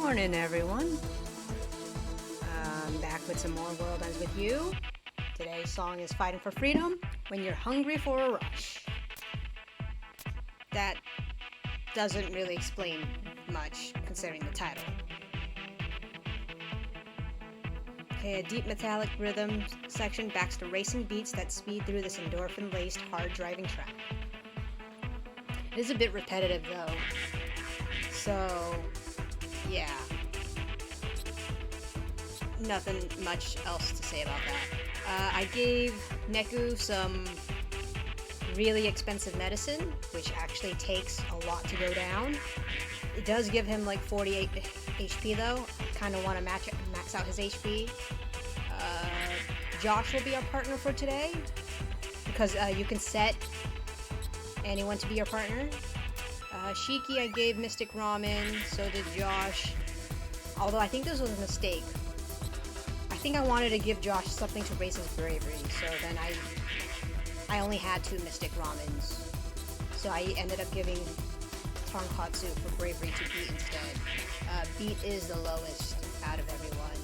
Morning, everyone. I'm back with some more World Ends With You. Today's song is Fighting for Freedom When You're Hungry for a Rush. That doesn't really explain much considering the title. Okay, a deep metallic rhythm section backs the racing beats that speed through this endorphin-laced, hard-driving track. It is a bit repetitive though, so yeah. Nothing much else to say about that. I gave Neku some really expensive medicine, which actually takes a lot to go down. It does give him like 48 HP though. I kind of want to max out his HP. Josh will be our partner for today because you can set anyone to be your partner. Shiki I gave Mystic Ramen, so did Josh. Although I think this was a mistake. I think I wanted to give Josh something to raise his bravery, so then I only had 2 Mystic Ramens. So I ended up giving Tonkatsu for bravery to Beat instead. Beat is the lowest out of everyone.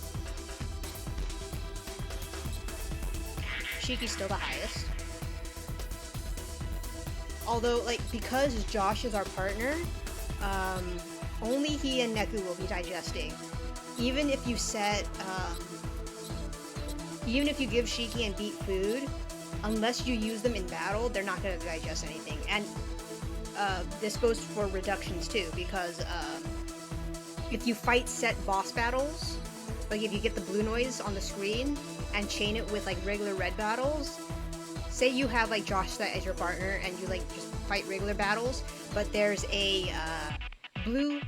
Shiki's still the highest. Although, because Josh is our partner, only he and Neku will be digesting. Even if you give Shiki and Beat food, unless you use them in battle, they're not going to digest anything. And this goes for reductions too, because if you fight set boss battles, like if you get the blue noise on the screen and chain it with regular red battles, say you have Josh set as your partner and you just fight regular battles, but there's a blue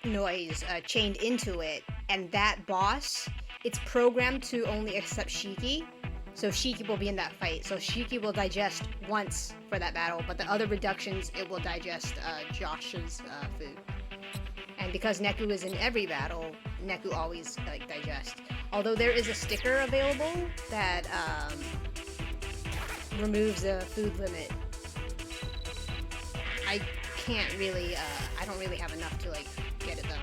noise chained into it, and that boss, it's programmed to only accept Shiki, so Shiki will be in that fight. So Shiki will digest once for that battle, but the other reductions, it will digest Josh's food. And because Neku is in every battle, Neku always digests. Although there is a sticker available that removes the food limit. I don't really have enough to get it though.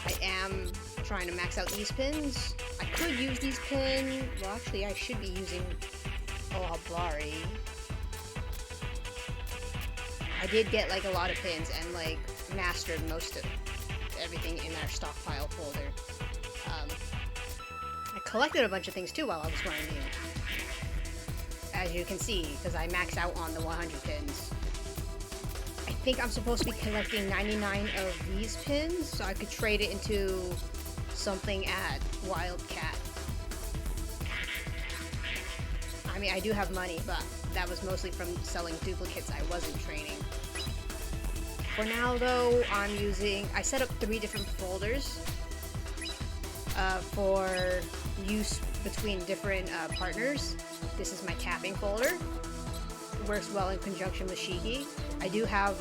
I am trying to max out these pins. I could use these pins. Well, actually, I should be using Ohabari. I did get a lot of pins and mastered most of everything in our stockpile folder. I collected a bunch of things too while I was grinding, as you can see, because I maxed out on the 100 pins. I think I'm supposed to be collecting 99 of these pins, so I could trade it into something at Wildcat. I mean, I do have money, but that was mostly from selling duplicates I wasn't training. For now, though, I set up 3 different folders for use between different partners. This is my tapping folder. Works well in conjunction with Shiki. I do have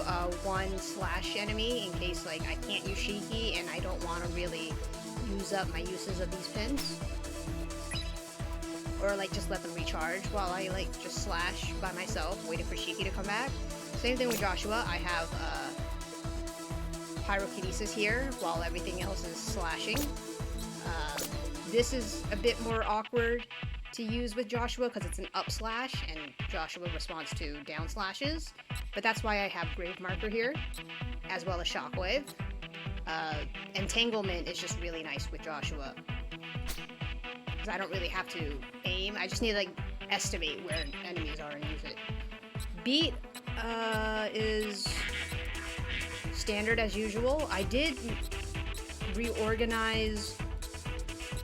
one slash enemy in case I can't use Shiki and I don't want to really use up my uses of these pins. Or just let them recharge while I just slash by myself, waiting for Shiki to come back. Same thing with Joshua. I have pyrokinesis here while everything else is slashing. This is a bit more awkward to use with Joshua because it's an up slash and Joshua responds to down slashes, but that's why I have Grave Marker here, as well as Shockwave. Entanglement is just really nice with Joshua because I don't really have to aim, I just need to estimate where enemies are and use it. Beat is standard as usual. I did reorganize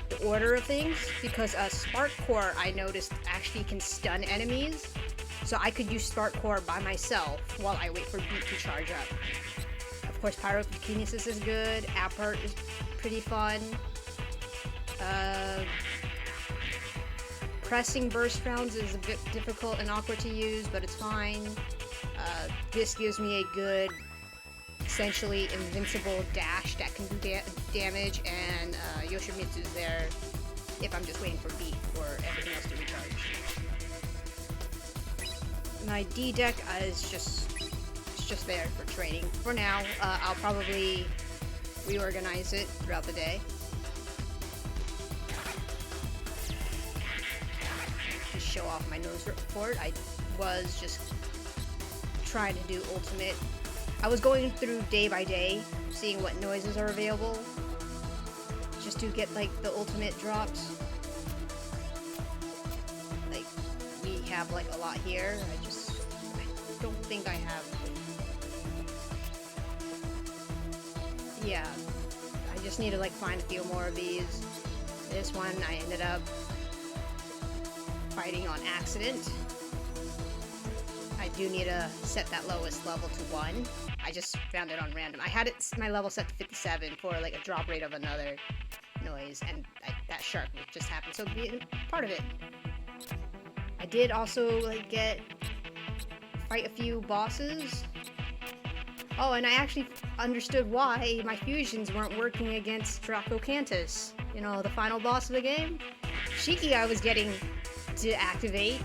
the order of things because Spark Core, I noticed, actually can stun enemies, so I could use Spark Core by myself while I wait for Beat to charge up. Of course, Pyrokinesis is good, Appart is pretty fun. Pressing burst rounds is a bit difficult and awkward to use, but it's fine. This gives me a good, essentially invincible dash that can do damage, and Yoshimitsu's there if I'm just waiting for Beat or everything else to recharge. My D deck is just there for training. For now, I'll probably reorganize it throughout the day. Just show off my nose report. I was just trying to do ultimate. I was going through day by day, seeing what noises are available, just to get like the ultimate drops. Like, we have like a lot here. I don't think I have. Yeah, I just need to like find a few more of these. This one I ended up fighting on accident. I do need to set that lowest level to 1. I just found it on random. I had it my level set to 57 for like a drop rate of another noise, and that shark just happened, so be part of it. I did also like fight a few bosses. Oh, and I actually understood why my fusions weren't working against Draco Cantus. You know, the final boss of the game? Shiki I was getting to activate.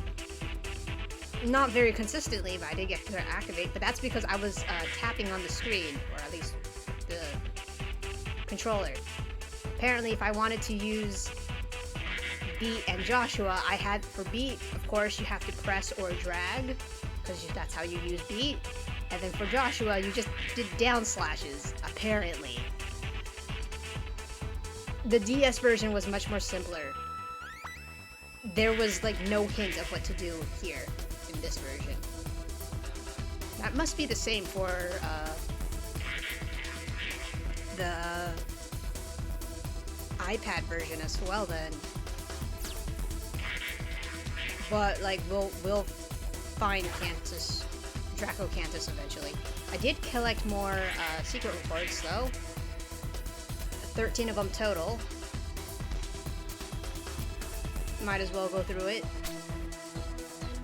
Not very consistently, but I did get to activate, but that's because I was tapping on the screen, or at least the controller. Apparently, if I wanted to use Beat and Joshua, I had, for Beat, of course, you have to press or drag, because that's how you use Beat. And then for Joshua, you just did down slashes, apparently. The DS version was much more simpler. There was like no hint of what to do here in this version. That must be the same for the iPad version as well then. But like we'll find Draco Cantus eventually. I did collect more secret reports though. 13 of them total. Might as well go through it.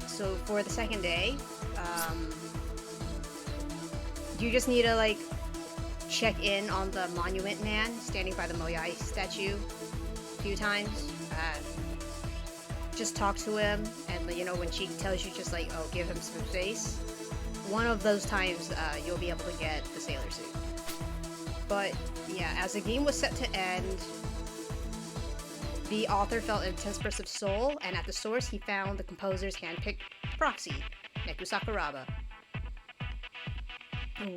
So for the second day, you just need to like check in on the monument man standing by the Moyai statue a few times. Just talk to him, and you know, when she tells you, just like, oh, give him some space. One of those times you'll be able to get the sailor suit. But yeah, as the game was set to end, the author felt an intense burst of soul, and at the source he found the composer's hand-picked proxy, Neku Sakuraba.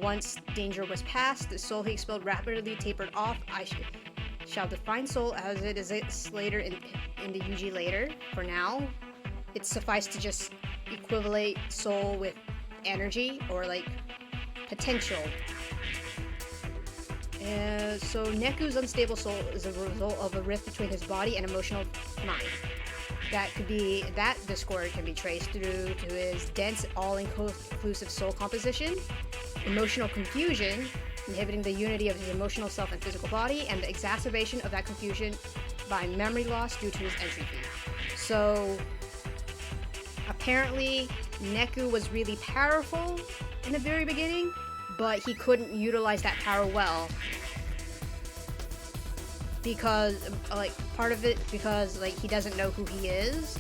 Once danger was past, the soul he expelled rapidly tapered off. I shall define soul as it is later in the Yuji later. For now, it's suffice to just equivalent soul with energy, or like potential. So Neku's unstable soul is a result of a rift between his body and emotional mind. That discord can be traced through to his dense, all-inclusive soul composition, emotional confusion, inhibiting the unity of his emotional self and physical body, and the exacerbation of that confusion by memory loss due to his entry fee. So apparently Neku was really powerful in the very beginning, but he couldn't utilize that power well because, like, part of it because, like, he doesn't know who he is.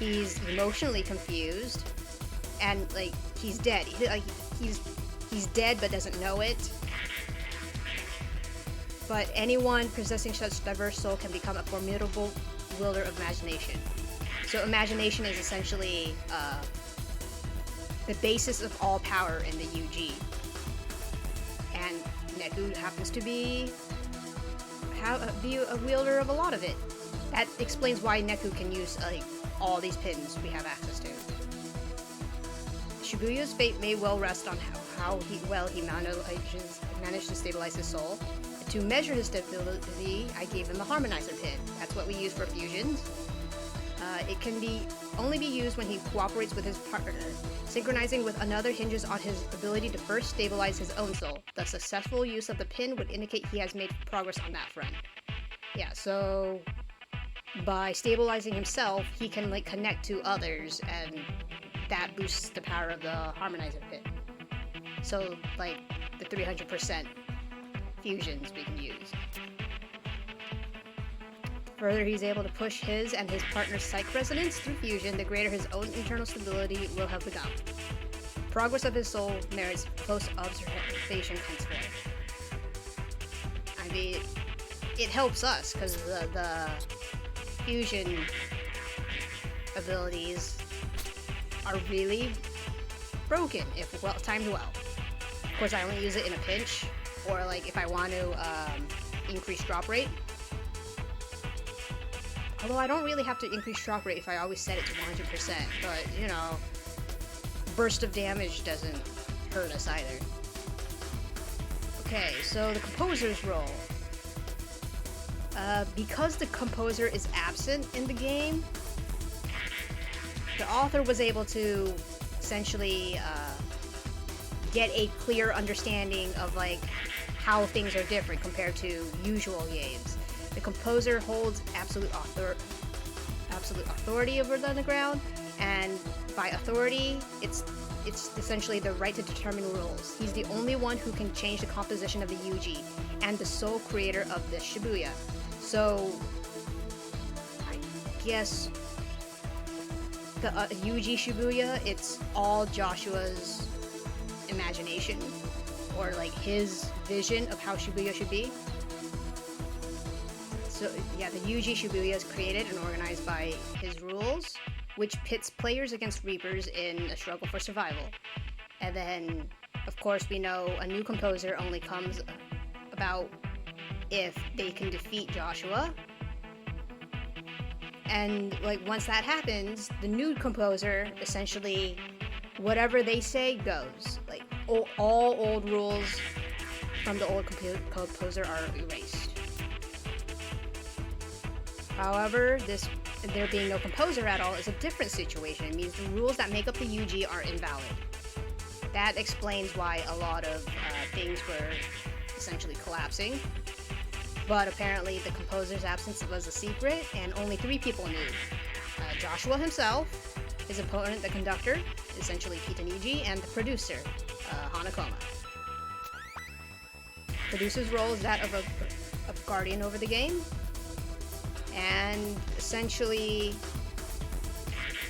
He's emotionally confused, and like he's dead. He's dead but doesn't know it. But anyone possessing such diverse soul can become a formidable wielder of imagination. So imagination is essentially the basis of all power in the UG. And Neku happens to be a wielder of a lot of it. That explains why Neku can use like all these pins we have access to. Shibuya's fate may well rest on how well he managed to stabilize his soul. To measure his stability, I gave him the harmonizer pin. That's what we use for fusions. It can only be used when he cooperates with his partner. Synchronizing with another hinges on his ability to first stabilize his own soul. The successful use of the pin would indicate he has made progress on that front. Yeah, so by stabilizing himself, he can like connect to others, and that boosts the power of the harmonizer pin. So like the 300% fusions we can use. Further, he's able to push his and his partner's psych resonance through fusion, the greater his own internal stability will have become. Progress of his soul merits close observation henceforth. I mean, it helps us because the fusion abilities are really broken if timed well. Of course, I only use it in a pinch, or like if I want to increase drop rate. Although I don't really have to increase drop rate if I always set it to 100%, but you know, burst of damage doesn't hurt us either. Okay, so the composer's role. Because the composer is absent in the game, the author was able to essentially get a clear understanding of like how things are different compared to usual games. The composer holds absolute authority over the underground, and by authority, it's essentially the right to determine rules. He's the only one who can change the composition of the Yuji, and the sole creator of the Shibuya. So, I guess the Yuji Shibuya, it's all Joshua's imagination, or like his vision of how Shibuya should be. So yeah, the Yuji Shibuya is created and organized by his rules, which pits players against Reapers in a struggle for survival. And then, of course, we know a new composer only comes about if they can defeat Joshua. And like once that happens, the new composer, essentially, whatever they say goes. Like all old rules from the old composer are erased. However, there being no composer at all is a different situation. It means the rules that make up the Yuji are invalid. That explains why a lot of things were essentially collapsing. But apparently the composer's absence was a secret, and only 3 people knew. Joshua himself, his opponent, the conductor, essentially Kitaniji, and the producer, Hanakoma. Producer's role is that of a guardian over the game. And essentially,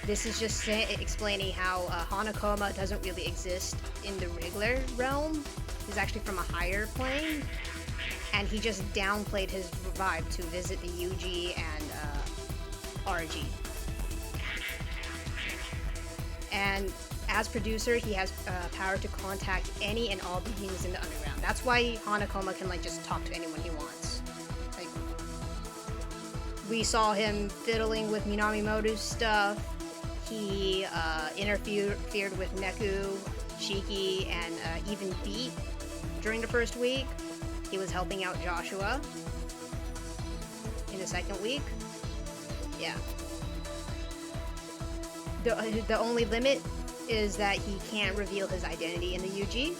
this is just explaining how Hanakoma doesn't really exist in the regular realm. He's actually from a higher plane, and he just downplayed his vibe to visit the Yuji and RG. And as producer, he has power to contact any and all beings in the underground. That's why Hanakoma can like just talk to anyone he wants. Like, we saw him fiddling with Minamimoto's stuff. He interfered with Neku, Shiki, and even Beat during the first week. He was helping out Joshua in the second week. Yeah. The only limit is that he can't reveal his identity in the Yuji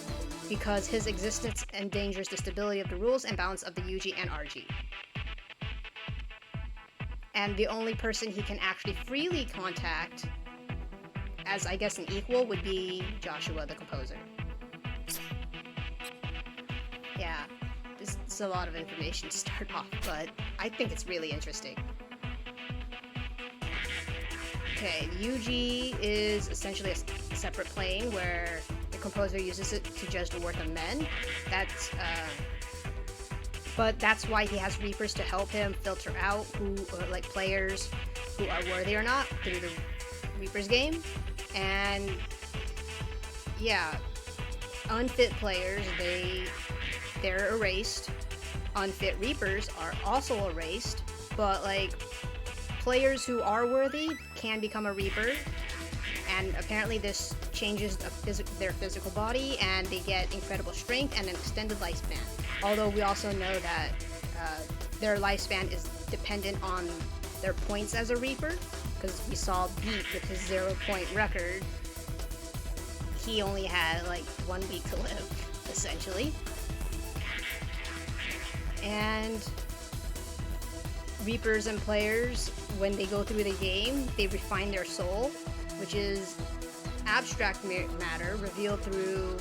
because his existence endangers the stability of the rules and balance of the Yuji and RG. And the only person he can actually freely contact as, I guess, an equal would be Joshua, the composer. Yeah, this is a lot of information to start off, but I think it's really interesting. Okay, the Yuji is essentially a separate plane where the composer uses it to judge the worth of men. But that's why he has Reapers to help him filter out like players who are worthy or not through the Reapers game. And yeah, unfit players, they're erased. Unfit Reapers are also erased, but like players who are worthy can become a Reaper, and apparently this changes their physical body, and they get incredible strength and an extended lifespan. Although we also know that their lifespan is dependent on their points as a Reaper, because we saw Beat with his 0-point record. He only had like 1 week to live, essentially. And Reapers and players, when they go through the game, they refine their soul, which is abstract matter revealed through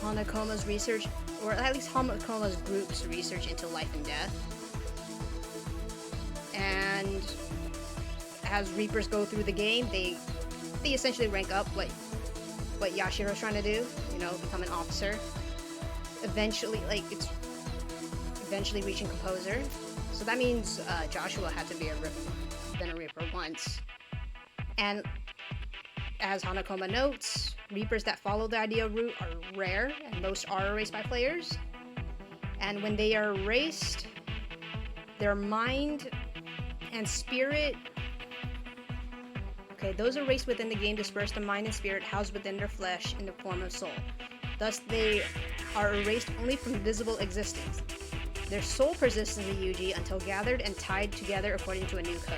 Hanakoma's research, or at least Hanakoma's group's research into life and death. And as Reapers go through the game, they essentially rank up what Yashiro's trying to do, you know, become an officer. Eventually, like, it's eventually reaching composer. So that means Joshua had to be been a Reaper once. And as Hanakoma notes, Reapers that follow the ideal route are rare, and most are erased by players. And when they are erased, their mind and spirit... Okay, those erased within the game disperse the mind and spirit housed within their flesh in the form of soul. Thus, they are erased only from visible existence. Their soul persists in the Yuji until gathered and tied together according to a new code.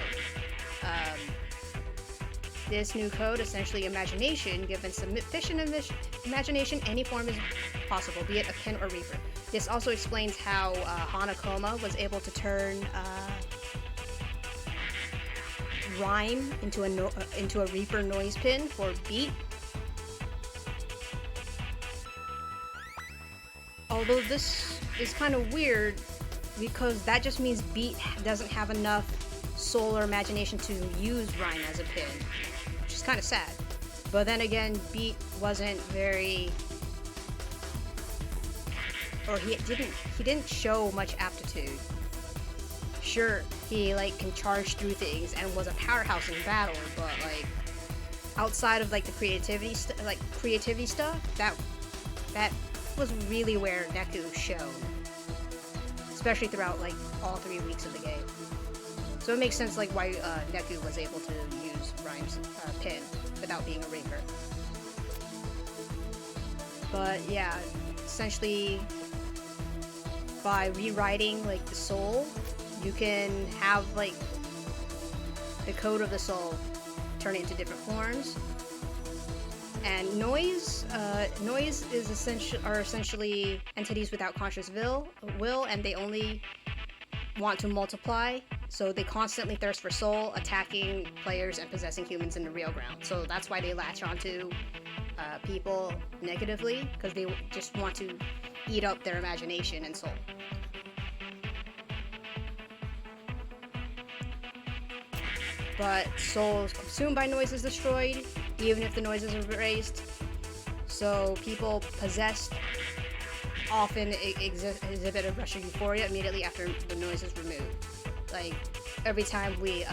This new code, essentially imagination, given sufficient imagination, any form is possible, be it a pin or reaper. This also explains how Hanakoma was able to turn rhyme into a reaper noise pin for beat. Although this is kind of weird because that just means beat doesn't have enough soul or imagination to use rhyme as a pin, which is kind of sad. But then again, beat wasn't very, or he didn't show much aptitude. Sure, he like can charge through things and was a powerhouse in battle, but like outside of like the creativity stuff, that was really where Neku shone, especially throughout like all 3 weeks of the game. So it makes sense like why Neku was able to use Rhyme's pin without being a Reaper. But yeah, essentially by rewriting like the soul, you can have like the code of the soul turn into different forms. And noise is essentially entities without conscious will, and they only want to multiply, so they constantly thirst for soul, attacking players and possessing humans in the real ground. So that's why they latch onto people negatively, because they just want to eat up their imagination and soul. But soul consumed by noise is destroyed, even if the noise is erased. So people possessed often exhibit a rush of euphoria immediately after the noise is removed. Like every time we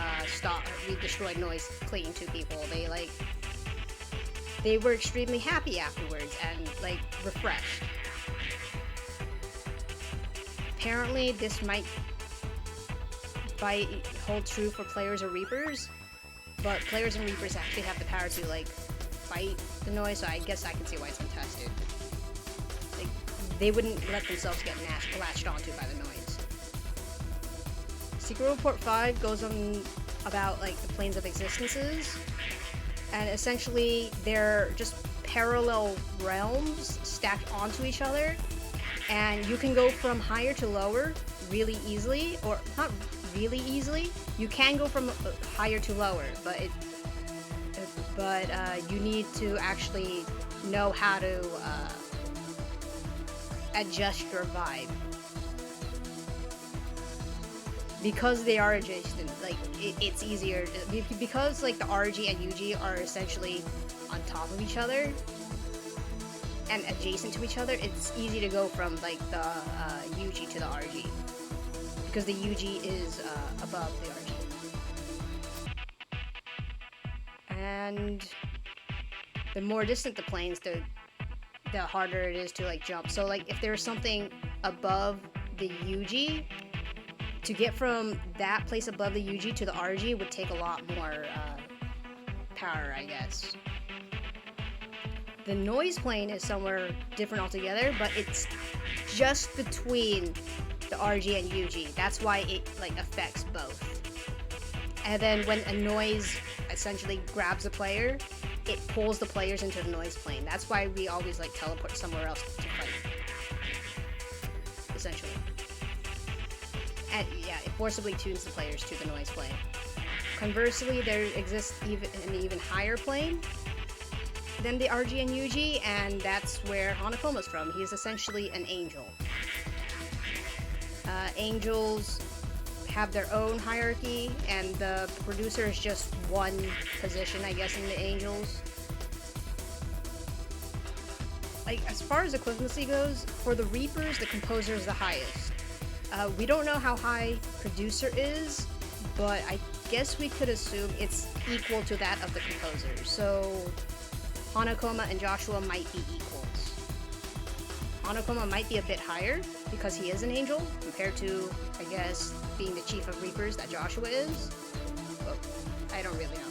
destroyed noise clinging to people, they were extremely happy afterwards and like refreshed. Apparently, this might hold true for players or Reapers, but players and Reapers actually have the power to like fight the noise, so I guess I can see why it's untested. Like, they wouldn't let themselves get latched onto by the noise. Secret Report 5 goes on about like the planes of existences, and essentially they're just parallel realms stacked onto each other, and you can go from higher to lower really easily, or not really easily. You can go from higher to lower, but you need to actually know how to adjust your vibe, because they are adjacent. Like it's easier because like the RG and UG are essentially on top of each other and adjacent to each other. It's easy to go from like the UG to the RG, because the UG is above the RG. And the more distant the planes, the harder it is to like jump. So like if there's something above the UG, to get from that place above the UG to the RG would take a lot more power, I guess. The noise plane is somewhere different altogether, but it's just between the RG and UG. That's why it like affects both. And then when a noise essentially grabs a player, it pulls the players into the noise plane. That's why we always like teleport somewhere else to fight, essentially. And yeah, it forcibly tunes the players to the noise plane. Conversely, there exists an even higher plane than the RG and UG, and that's where Hanakoma's from. He's essentially an angel. Angels have their own hierarchy, and the producer is just one position, I guess, in the angels. Like, as far as equivalency goes, for the Reapers, the composer is the highest. We don't know how high producer is, but I guess we could assume it's equal to that of the composer. So Hanakoma and Joshua might be equals. Hanakoma might be a bit higher because he is an angel compared to, I guess, being the chief of Reapers that Joshua is. But I don't really know.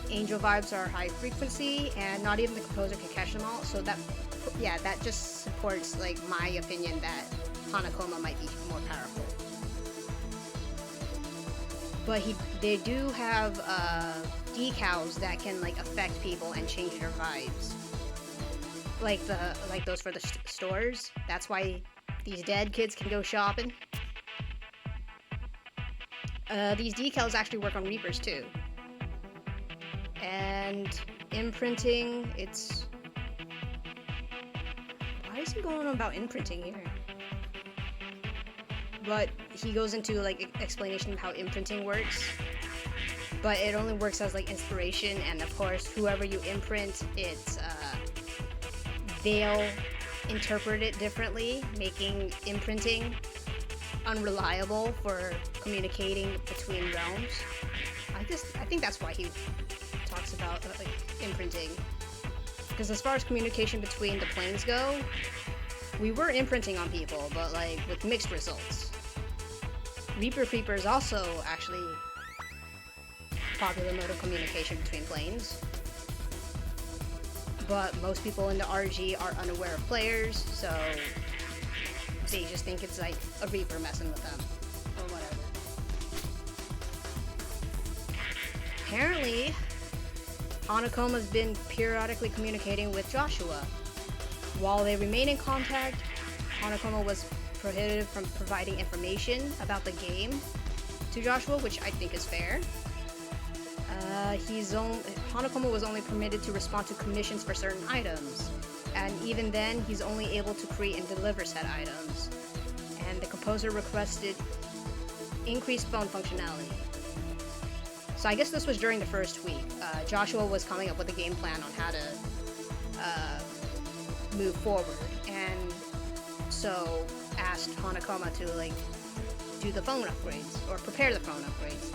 Angel vibes are high frequency, and not even the composer can catch them all. So that, yeah, that just supports like my opinion that Hanakoma might be more powerful. But they do have decals that can like affect people and change their vibes. Like those for the stores. That's why these dead kids can go shopping. These decals actually work on Reapers too. And imprinting, it's... Why is he going on about imprinting here? But he goes into like explanation of how imprinting works. But it only works as like inspiration, and of course whoever you imprint, they'll interpret it differently, making imprinting unreliable for communicating between realms. I think that's why he talks about imprinting. Because as far as communication between the planes go, we were imprinting on people, but like with mixed results. Reaper Creeper is also actually popular mode of communication between planes. But most people in the RG are unaware of players, so they just think it's like a Reaper messing with them, or whatever. Apparently, Hanakoma's been periodically communicating with Joshua. While they remain in contact, Hanakoma was prohibited from providing information about the game to Joshua, which I think is fair. Hanakoma was only permitted to respond to commissions for certain items, and even then, he's only able to create and deliver said items. And the composer requested increased phone functionality. So I guess this was during the first week. Joshua was coming up with a game plan on how to move forward, and so asked Hanakoma to like do the phone upgrades, or prepare the phone upgrades.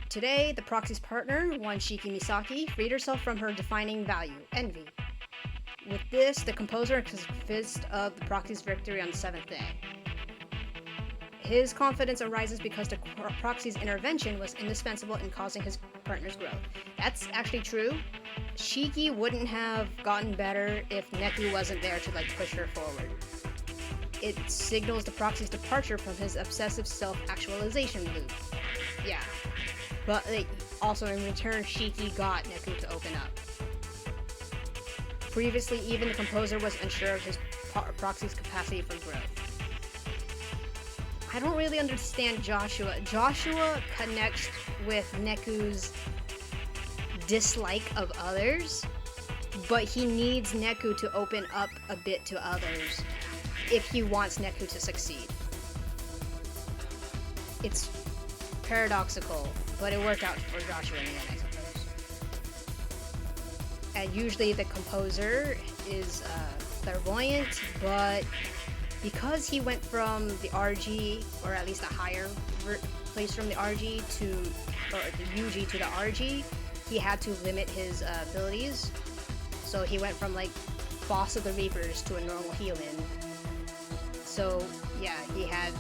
Today, the proxy's partner, one Shiki Misaki, freed herself from her defining value, envy. With this, the composer is convinced of the proxy's victory on the 7th day. His confidence arises because the proxy's intervention was indispensable in causing his partner's growth. That's actually true. Shiki wouldn't have gotten better if Neku wasn't there to like push her forward. It signals the proxy's departure from his obsessive self-actualization loop. Yeah. But also in return, Shiki got Neku to open up. Previously, even the composer was unsure of his proxy's capacity for growth. I don't really understand Joshua. Joshua connects with Neku's dislike of others, but he needs Neku to open up a bit to others if he wants Neku to succeed. It's paradoxical, but it worked out for Joshua in the end, I suppose. And usually the composer is clairvoyant, but because he went from the RG, or at least a higher place from the RG or the UG to the RG, he had to limit his abilities. So he went from like boss of the Reapers to a normal human. So yeah, he had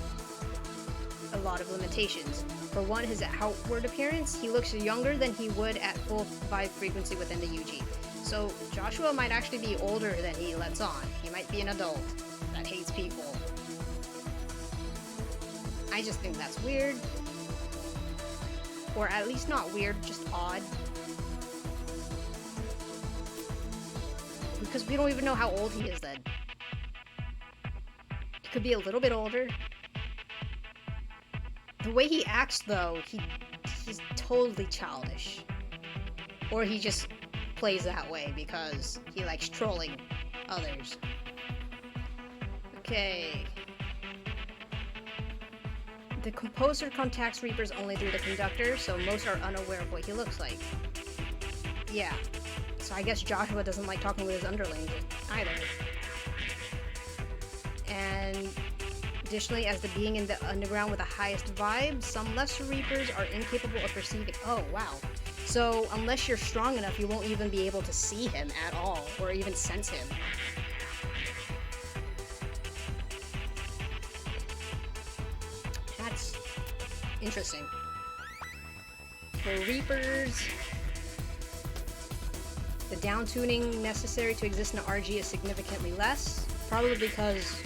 a lot of limitations. For one, his outward appearance, he looks younger than he would at full vibe frequency within the UG. So Joshua might actually be older than he lets on. He might be an adult that hates people. I just think that's weird. Or at least not weird, just odd. Because we don't even know how old he is then. He could be a little bit older. The way he acts, though, he's totally childish. Or he just plays that way because he likes trolling others. Okay. The composer contacts Reapers only through the conductor, so most are unaware of what he looks like. Yeah. So I guess Joshua doesn't like talking with his underlings either. And additionally, as the being in the underground with the highest vibe, some lesser Reapers are incapable of perceiving. Oh, wow. So, unless you're strong enough, you won't even be able to see him at all, or even sense him. That's interesting. For Reapers, the down-tuning necessary to exist in the RG is significantly less, probably because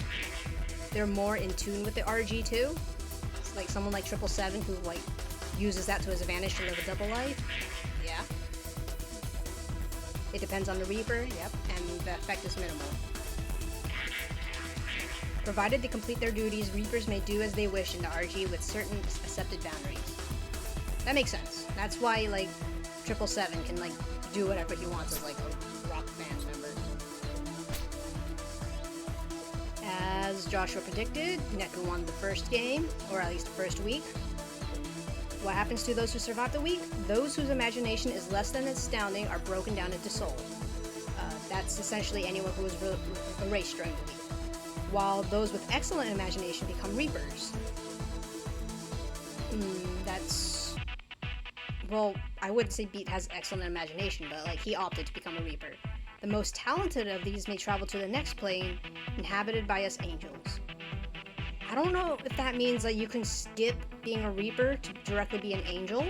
they're more in tune with the RG too. It's like someone like 777 who like uses that to his advantage to live a double life. Yeah. It depends on the Reaper, yep, and the effect is minimal. Provided they complete their duties, Reapers may do as they wish in the RG with certain accepted boundaries. That makes sense. That's why like 777 can like do whatever he wants as like a rock band member. As Joshua predicted, Neku won the first game, or at least the first week. What happens to those who survive the week? Those whose imagination is less than astounding are broken down into soul. That's essentially anyone who was erased during the week. While those with excellent imagination become Reapers. That's... Well, I wouldn't say Beat has excellent imagination, but like he opted to become a Reaper. The most talented of these may travel to the next plane, inhabited by us angels. I don't know if that means like you can skip being a Reaper to directly be an angel.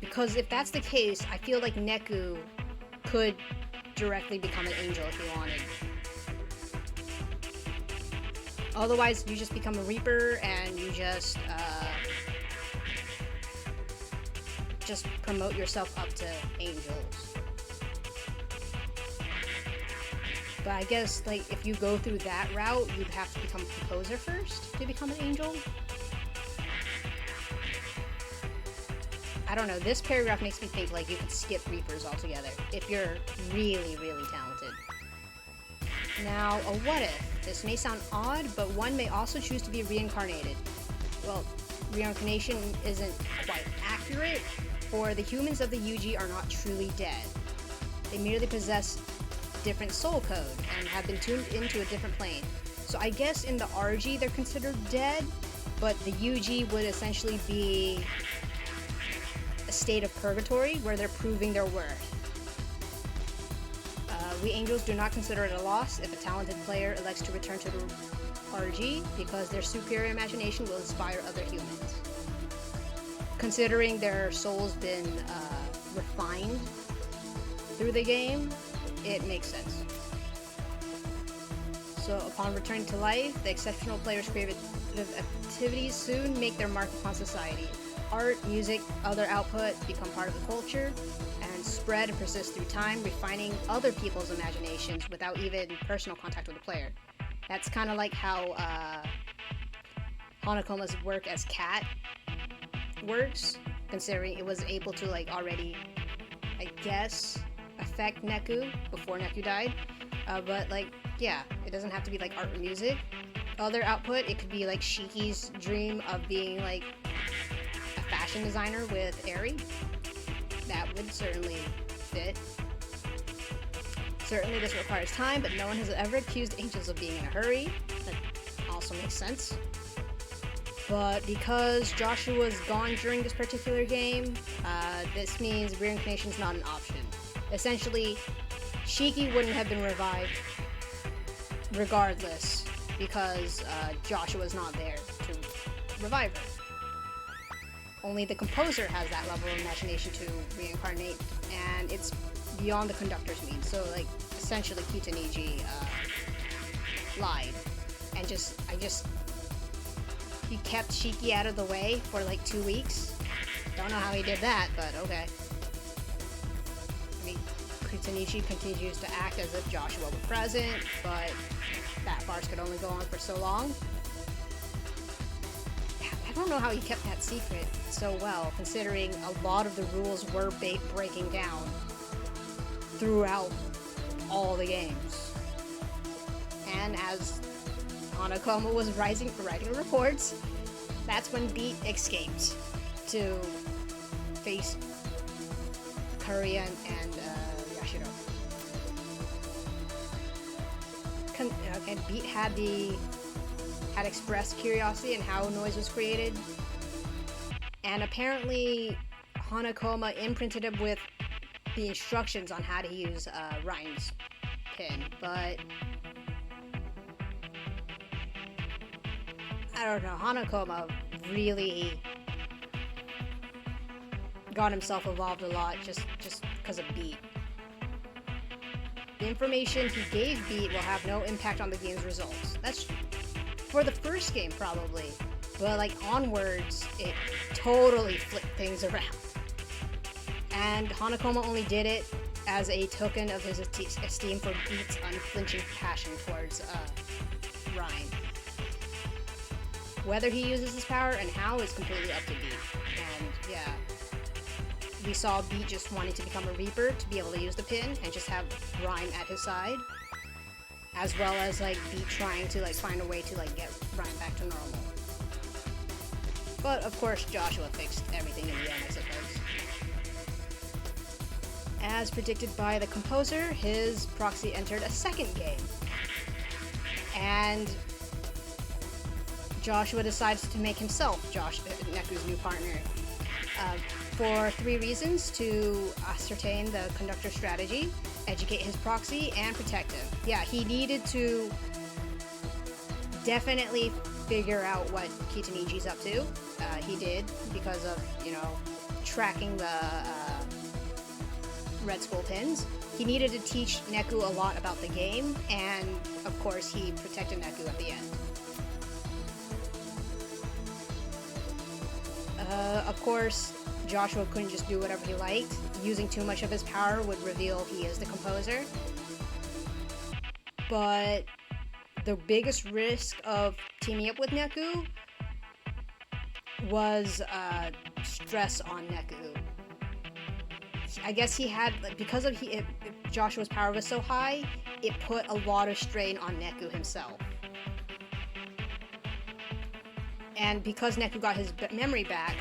Because if that's the case, I feel like Neku could directly become an angel if he wanted. Otherwise, you just become a Reaper and you just promote yourself up to angels. But I guess, like, if you go through that route, you'd have to become a composer first to become an angel. I don't know, this paragraph makes me think, like, you could skip Reapers altogether if you're really, really talented. Now, a what if? This may sound odd, but one may also choose to be reincarnated. Well, reincarnation isn't quite accurate, for the humans of the UG are not truly dead. They merely possess different soul code and have been tuned into a different plane. So I guess in the RG they're considered dead, but the UG would essentially be a state of purgatory where they're proving their worth. We angels do not consider it a loss if a talented player elects to return to the RG because their superior imagination will inspire other humans. Considering their soul's been refined through the game, it makes sense. So upon returning to life, the exceptional player's creative activities soon make their mark upon society. Art, music, other output become part of the culture and spread and persist through time, refining other people's imaginations without even personal contact with the player. That's kind of like how Hanakoma's work as Cat works, considering it was able to like already, I guess, affect Neku before Neku died. But like, yeah, it doesn't have to be like art or music. Other output, it could be like Shiki's dream of being like a fashion designer with Eri. That would certainly fit. Certainly this requires time, but no one has ever accused angels of being in a hurry. That also makes sense. But because Joshua's gone during this particular game, this means reincarnation is not an option. Essentially, Shiki wouldn't have been revived regardless because Joshua's not there to revive her. Only the composer has that level of imagination to reincarnate, and it's beyond the conductor's means. So, like, essentially, Kitaniji lied, and he kept Shiki out of the way for like 2 weeks. Don't know how he did that, but okay. I mean, Kitanichi continues to act as if Joshua were present, but that farce could only go on for so long. I don't know how he kept that secret so well, considering a lot of the rules were breaking down throughout all the games. And as Hanakoma was writing reports, that's when Beat escaped to face Korean and Yashiro. Beat had expressed curiosity in how noise was created, and apparently Hanakoma imprinted him with the instructions on how to use Ryan's pin, but I don't know. Hanakoma really got himself involved a lot just because of Beat. The information he gave Beat will have no impact on the game's results. That's for the first game, probably. But, like, onwards, it totally flipped things around. And Hanakoma only did it as a token of his esteem for Beat's unflinching passion towards Ryan. Whether he uses his power and how is completely up to Beat. And, yeah. We saw Beat just wanting to become a Reaper to be able to use the pin and just have Rhyme at his side. As well as, like, Beat trying to, like, find a way to, like, get Rhyme back to normal. But, of course, Joshua fixed everything in the end, I suppose. As predicted by the composer, his proxy entered a second game. And Joshua decides to make himself Neku's new partner. For 3 reasons: to ascertain the conductor's strategy, educate his proxy, and protect him. Yeah, he needed to definitely figure out what Kitaniji's up to. He did, because of, tracking the Red Skull pins. He needed to teach Neku a lot about the game, and of course he protected Neku at the end. Of course, Joshua couldn't just do whatever he liked. Using too much of his power would reveal he is the composer. But the biggest risk of teaming up with Neku was stress on Neku. I guess he had, because of Joshua's power was so high, it put a lot of strain on Neku himself. And because Neku got his memory back,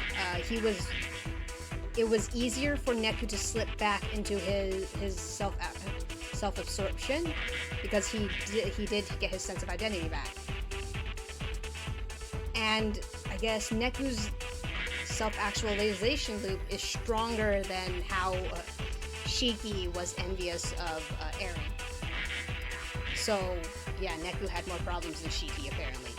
it was easier for Neku to slip back into his self-absorption, because he did get his sense of identity back. And I guess Neku's self-actualization loop is stronger than how Shiki was envious of Eren. So yeah, Neku had more problems than Shiki, apparently.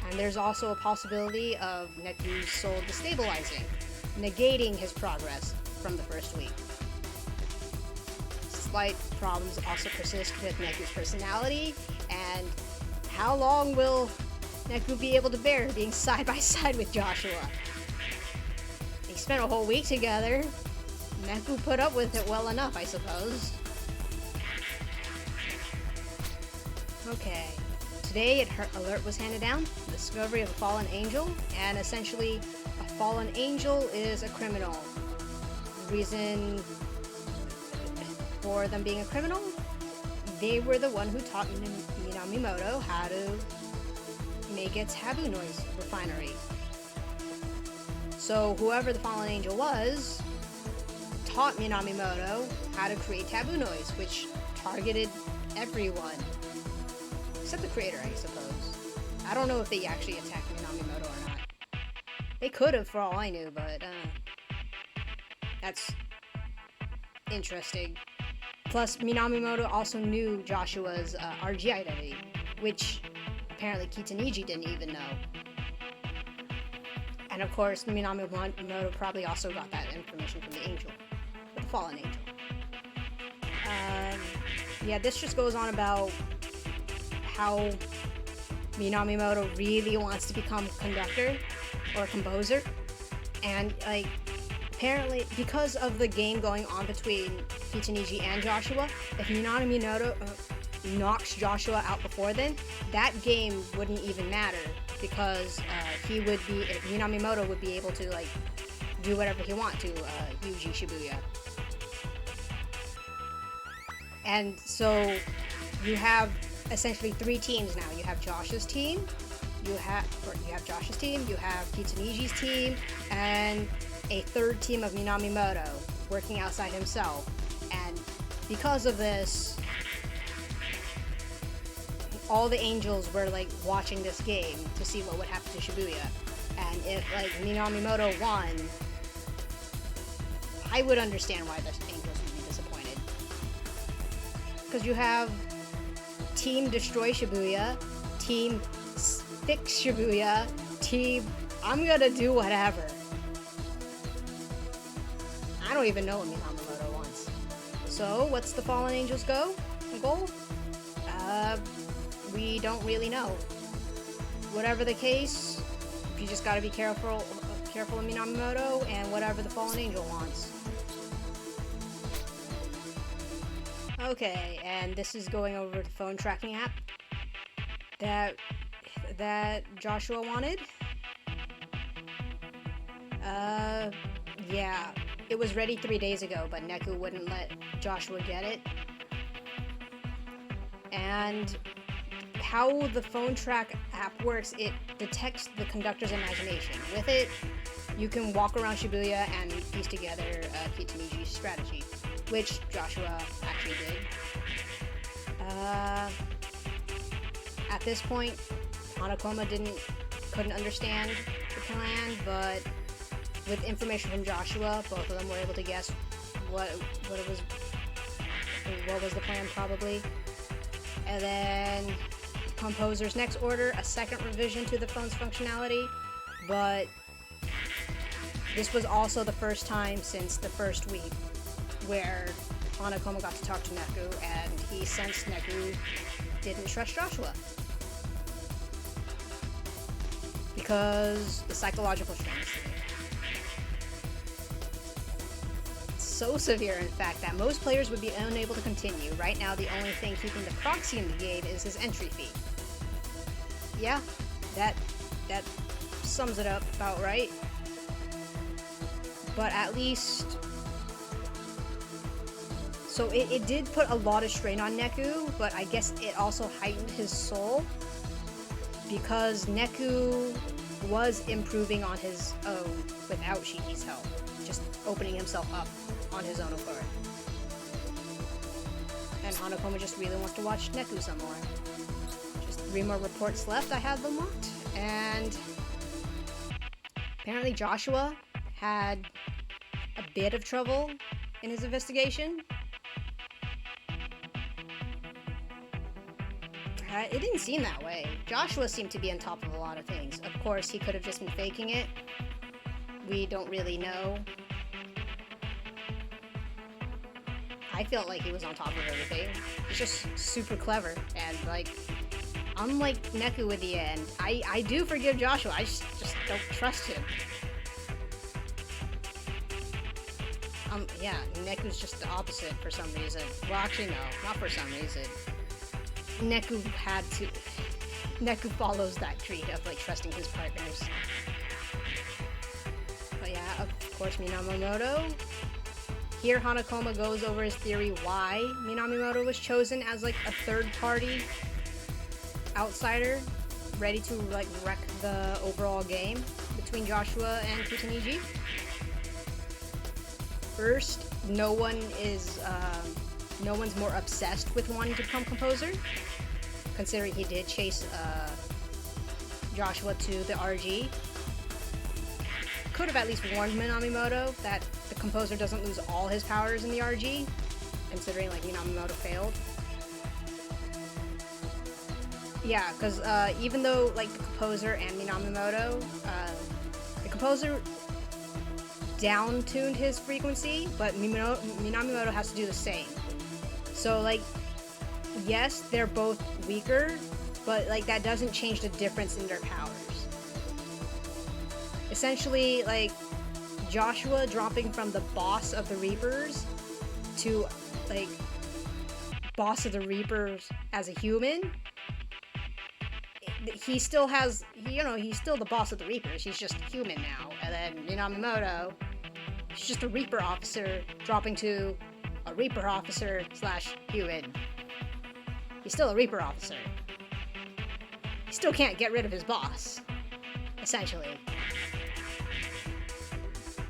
And there's also a possibility of Neku's soul destabilizing, negating his progress from the first week. Slight problems also persist with Neku's personality, and how long will Neku be able to bear being side by side with Joshua? They spent a whole week together. Neku put up with it well enough, I suppose. Okay. Today, an alert was handed down, the discovery of a fallen angel, and essentially, a fallen angel is a criminal. The reason for them being a criminal? They were the one who taught Minamimoto how to make a taboo noise refinery. So whoever the fallen angel was, taught Minamimoto how to create taboo noise, which targeted everyone. Except the creator, I suppose. I don't know if they actually attacked Minamimoto or not. They could have, for all I knew, but, that's interesting. Plus, Minamimoto also knew Joshua's RG identity, which apparently Kitaniji didn't even know. And of course, Minamimoto probably also got that information from the angel, the fallen angel. Yeah, this just goes on about how Minamimoto really wants to become conductor or composer, and like apparently because of the game going on between Kitaniji and Joshua, if Minamimoto knocks Joshua out before then, that game wouldn't even matter, because Minamimoto would be able to like do whatever he wants to Yuji Shibuya. And so you have essentially 3 teams now. You have Josh's team, you have Kitaniji's team, and a 3rd team of Minamimoto working outside himself. And because of this, all the angels were like watching this game to see what would happen to Shibuya. And if like Minamoto won, I would understand why the angels would be disappointed. Because you have Team Destroy Shibuya, Team Fix Shibuya, Team I'm gonna do whatever. I don't even know what Minamoto wants. So, what's the Fallen Angels' goal? We don't really know. Whatever the case, you just gotta be careful of Minamoto and whatever the Fallen Angel wants. Okay, and this is going over the phone tracking app that Joshua wanted. Yeah, it was ready 3 days ago, but Neku wouldn't let Joshua get it. And how the phone track app works, it detects the conductor's imagination. With it, you can walk around Shibuya and piece together Kitamiji's strategy, which Joshua actually did. At this point, Hanakoma couldn't understand the plan, but with information from Joshua, both of them were able to guess what was the plan probably. And then Composer's next order, a second revision to the phone's functionality, but this was also the first time since the first week where Hanakoma got to talk to Neku, and he sensed Neku didn't trust Joshua. Because the psychological strain is severe. So severe, in fact, that most players would be unable to continue. Right now, the only thing keeping the proxy in the game is his entry fee. Yeah, that sums it up about right. But at least... So it did put a lot of strain on Neku, but I guess it also heightened his soul. Because Neku was improving on his own without Shiki's help. Just opening himself up on his own accord. And Hanakoma just really wants to watch Neku some more. Just 3 more reports left, I have them marked. And apparently Joshua had a bit of trouble in his investigation. It didn't seem that way. Joshua seemed to be on top of a lot of things. Of course, he could have just been faking it. We don't really know. I felt like he was on top of everything. He's just super clever, and like, unlike Neku at the end, I do forgive Joshua. I just don't trust him. Yeah, Neku's just the opposite for some reason. Well, actually, no, not for some reason. Neku follows that trait of like trusting his partners. But yeah, of course, Minamoto. Here, Hanakoma goes over his theory why Minamoto was chosen as like a third-party outsider, ready to like wreck the overall game between Joshua and Kutaniji. First, no one's more obsessed with wanting to become composer, considering he did chase Joshua to the RG. Could have at least warned Minamoto that the composer doesn't lose all his powers in the RG, considering like Minamoto failed. Yeah, because even though like the composer and Minamoto, the composer down-tuned his frequency, but Minamoto has to do the same. So like, yes, they're both weaker, but like that doesn't change the difference in their powers. Essentially, like, Joshua dropping from the boss of the Reapers to like boss of the Reapers as a human, he still has, he's still the boss of the Reapers, he's just human now. And then Minamoto, he's just a Reaper officer dropping to a Reaper officer / human. He's still a Reaper officer. He still can't get rid of his boss, essentially.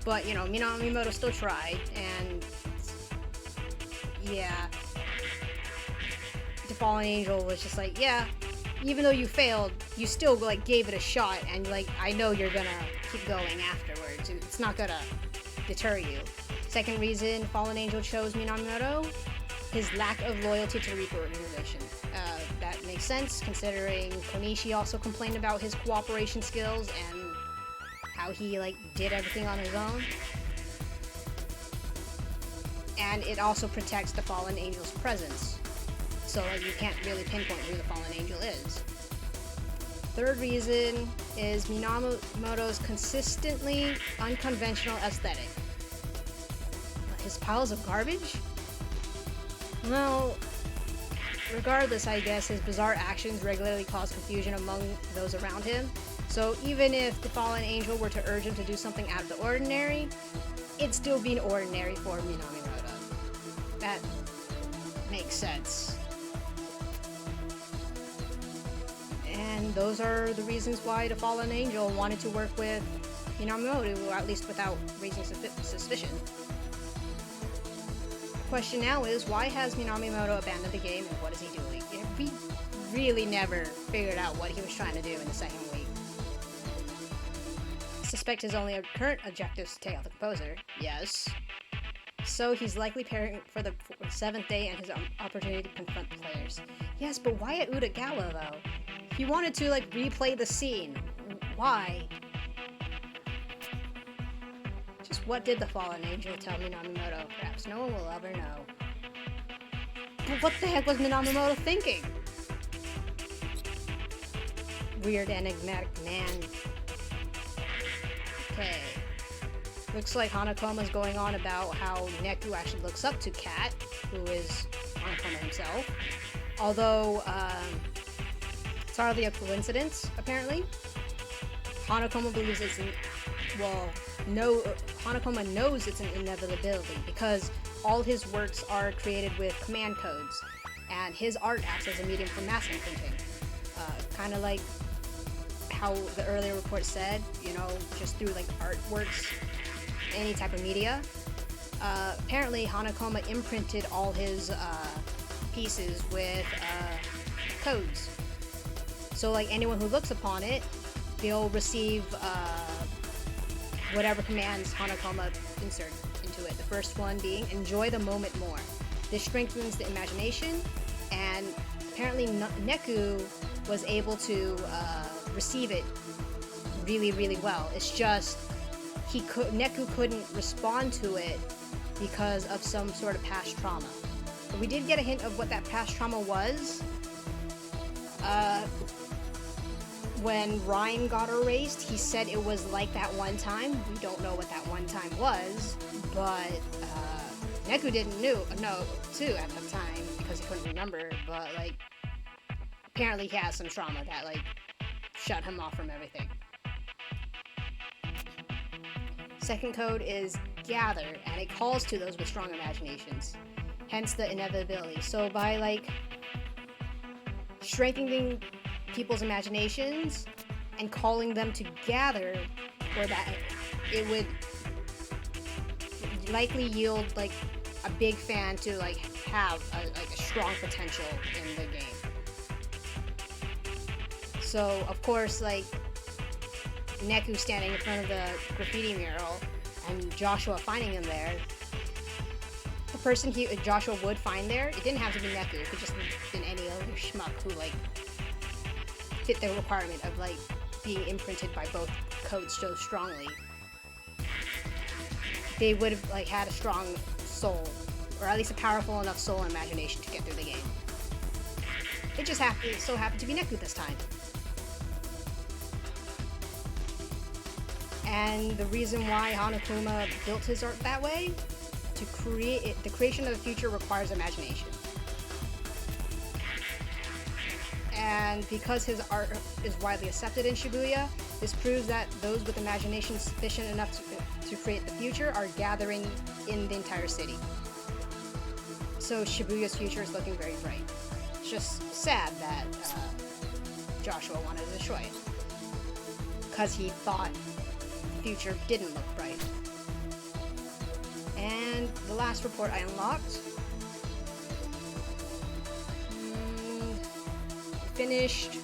But, Minamoto still tried, and yeah, the Fallen Angel was just like, yeah, even though you failed, you still like gave it a shot, and like I know you're gonna keep going afterwards. It's not gonna deter you. Second reason Fallen Angel chose Minamoto, his lack of loyalty to the Reaper organization. That makes sense considering Konishi also complained about his cooperation skills and how he like did everything on his own. And it also protects the Fallen Angel's presence. So like you can't really pinpoint who the Fallen Angel is. Third reason is Minamoto's consistently unconventional aesthetic. His piles of garbage? Well, regardless, I guess his bizarre actions regularly cause confusion among those around him. So even if the Fallen Angel were to urge him to do something out of the ordinary, it'd still be ordinary for Minamoto. That makes sense. And those are the reasons why the Fallen Angel wanted to work with Minamoto, or at least without raising suspicion. The question now is, why has Minamoto abandoned the game, and what is he doing? We really never figured out what he was trying to do in the second week. I suspect his only current objective is to take out the composer. Yes. So he's likely preparing for the 7th day and his opportunity to confront the players. Yes, but why at Utagawa though? He wanted to like replay the scene. Why? Just what did the Fallen Angel tell Minamoto? Perhaps no one will ever know. But what the heck was Minamoto thinking? Weird enigmatic man. Okay. Looks like Hanakoma's going on about how Neku actually looks up to Cat, who is Hanakoma himself. Although, it's hardly a coincidence, apparently. Hanakoma believes it's Hanakoma knows it's an inevitability because all his works are created with command codes, and his art acts as a medium for mass imprinting. Kind of like how the earlier report said, you know, just through like artworks, any type of media. Apparently, Hanakoma imprinted all his pieces with codes. So like anyone who looks upon it, they'll receive whatever commands Hanakoma insert into it. The first one being, enjoy the moment more. This strengthens the imagination, and apparently Neku was able to receive it really, really well. It's just Neku couldn't respond to it because of some sort of past trauma. But we did get a hint of what that past trauma was. When Ryan got erased, he said it was like that one time. We don't know what that one time was, but Neku didn't know too at the time because he couldn't remember. But like, apparently he has some trauma that like shut him off from everything. Second code is gather, and it calls to those with strong imaginations. Hence the inevitability. So by like strengthening people's imaginations and calling them to gather, or that it would likely yield like a big fan to like have a strong potential in the game. So of course, like Neku standing in front of the graffiti mural and Joshua finding him there, the person Joshua would find there, it didn't have to be Neku, it could just have been any other schmuck who like fit the requirement of like being imprinted by both codes so strongly. They would have like had a strong soul, or at least a powerful enough soul and imagination to get through the game. It just so happened to be Neku this time. And the reason why Hanakoma built his art that way, to create it, the creation of the future requires imagination. And because his art is widely accepted in Shibuya, this proves that those with imagination sufficient enough to create the future are gathering in the entire city. So Shibuya's future is looking very bright. It's just sad that Joshua wanted to destroy it, because he thought the future didn't look bright. And the last report I unlocked, finished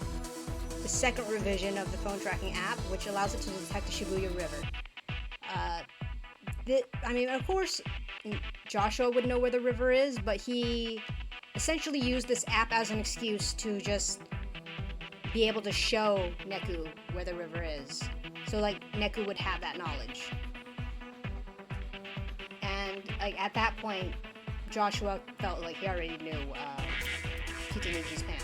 second revision of the phone tracking app, which allows it to detect the Shibuya River. I mean, of course, Joshua would know where the river is, but he essentially used this app as an excuse to just be able to show Neku where the river is. So, like, Neku would have that knowledge. And, like, at that point, Joshua felt like he already knew Kitaniji's plan.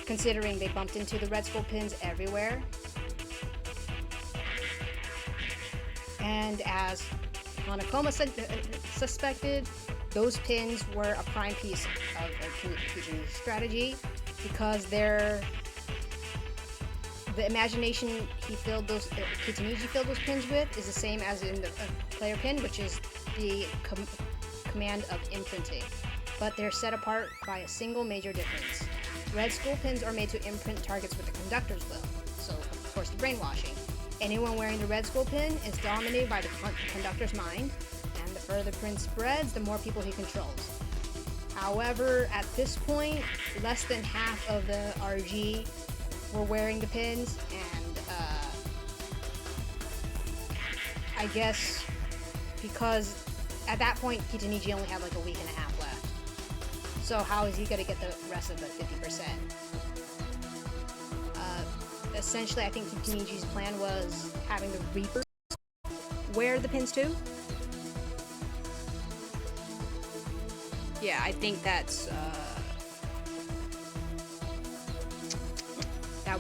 Considering they bumped into the red skull pins everywhere. And as Hanakoma suspected, those pins were a prime piece of Kitaniji's strategy because the imagination Kitaniji filled those pins with is the same as in the player pin, which is the command of imprinting. But they're set apart by a single major difference. Red skull pins are made to imprint targets with the conductor's will, so of course the brainwashing. Anyone wearing the red skull pin is dominated by the conductor's mind, and the further the print spreads, the more people he controls. However, at this point, less than half of the RG were wearing the pins, and I guess because at that point Kitaniji only had like a week and a half left. So how is he going to get the rest of the 50%? Essentially, I think Kitaniji's plan was having the Reapers wear the pins too. Yeah, I think that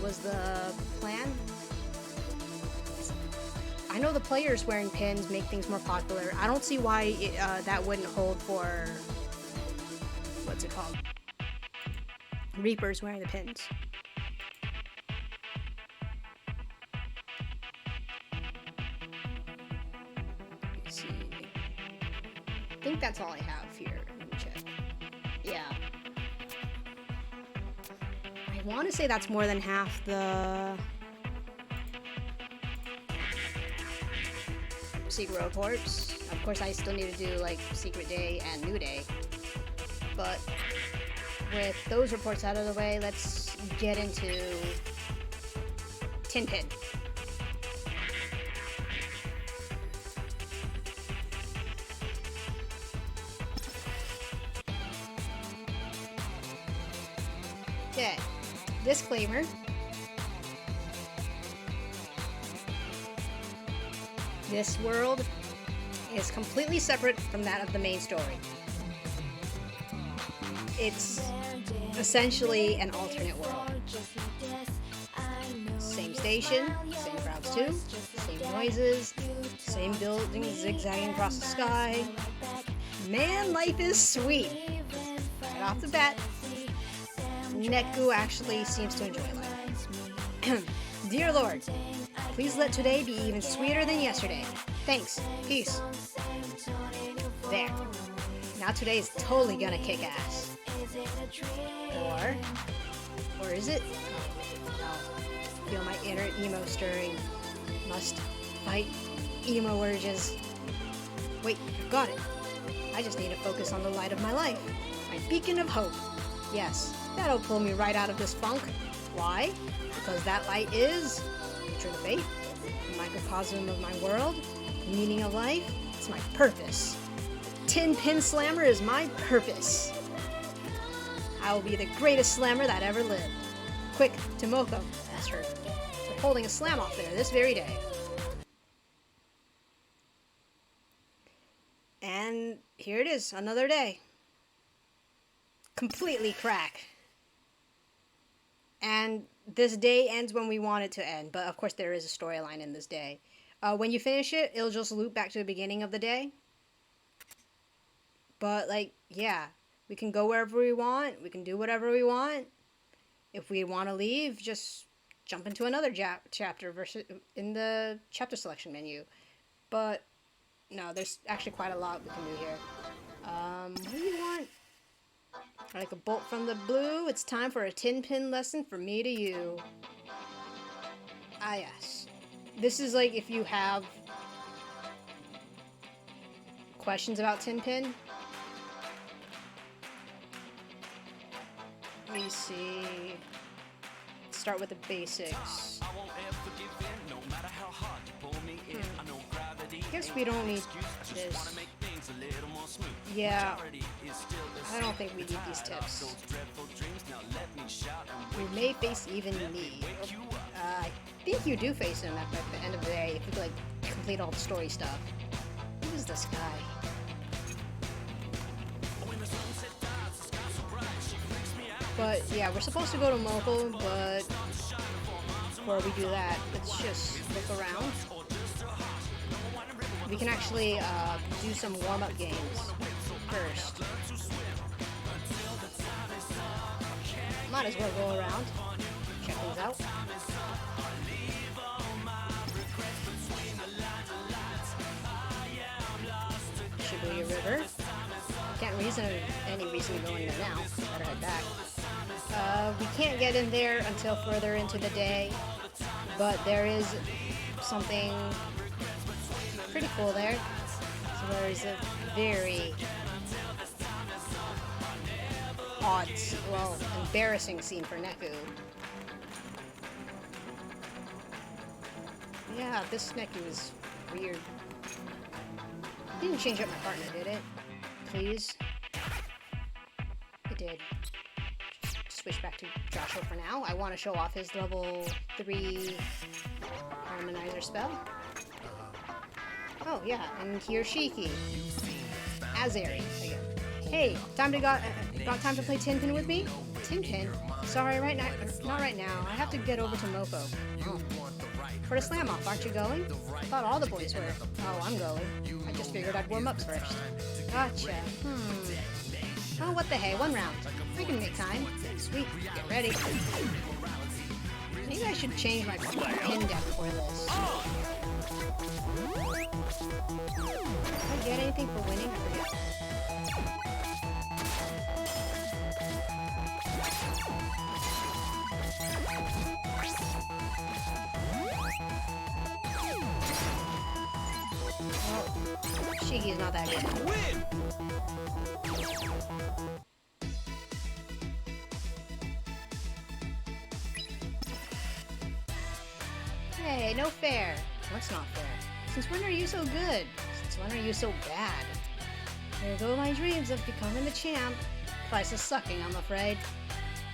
was the plan. I know the players wearing pins make things more popular. I don't see why that wouldn't hold for, what's it called? Reapers wearing the pins. Let's see. I think that's all I have here. Let me check. Yeah. I want to say that's more than half the secret reports. Of course, I still need to do like Secret Day and New Day. But with those reports out of the way, let's get into Tin Pin. Okay, disclaimer. This world is completely separate from that of the main story. It's essentially an alternate world. Same station, same crowds too, same noises, same buildings zigzagging across the sky. Man, life is sweet. Right off the bat, Neku actually seems to enjoy life. Dear Lord, please let today be even sweeter than yesterday. Thanks. Peace. There. Now today is totally gonna kick ass. Or is it? Oh, no. Feel my inner emo stirring. Must fight emo urges. Wait, I've got it. I just need to focus on the light of my life. My beacon of hope. Yes, that'll pull me right out of this funk. Why? Because that light is nature of fate, the microcosm of my world, the meaning of life. It's my purpose. Tin Pin Slammer is my purpose. I will be the greatest slammer that ever lived. Quick, Tomoko, that's her. They're holding a slam off there this very day. And here it is, another day. Completely crack. And this day ends when we want it to end, but of course there is a storyline in this day. When you finish it, it'll just loop back to the beginning of the day. But, like, yeah, we can go wherever we want, we can do whatever we want. If we want to leave, just jump into another chapter versus in the chapter selection menu. But, no, there's actually quite a lot we can do here. What do you want? Like a bolt from the blue, it's time for a tin pin lesson from me to you. Ah, yes. This is like if you have questions about Tin Pin. Let me see. Let's start with the basics. Guess we don't need this. Yeah, I don't think we need these tips. We may face even me. I think you do face him at the end of the day if you like complete all the story stuff. Who is this guy? But yeah, we're supposed to go to Moko, but before we do that, let's just look around. We can actually do some warm-up games first. Might as well go around, check things out. Shibuya River. Can't reason any reason to go in there now. Better head back. We can't get in there until further into the day, but there is something pretty cool there. So there is a very odd, well, embarrassing scene for Neku. Yeah, this Neku is weird. Didn't change up my partner, did it? Please? It did. Switch back to Joshua for now. I want to show off his level 3 harmonizer spell. Oh yeah, and here's Shiki. Azeri again. Hey, got time to play Tin Pin with me? Tin Pin? Sorry, not right now. I have to get over to Moko. Oh. For the slam off, aren't you going? I thought all the boys were. Oh, I'm going. I just figured I'd warm up first. Gotcha. Oh, what the hey, 1 round. I can make time. Sweet, get ready. Maybe I should change my pin deck for this. Did I get anything for winning? I forget. Oh, Shiki's not that good. Win! Hey, no fair. What's not fair? Since when are you so good? Since when are you so bad? There go my dreams of becoming the champ. Price is sucking, I'm afraid.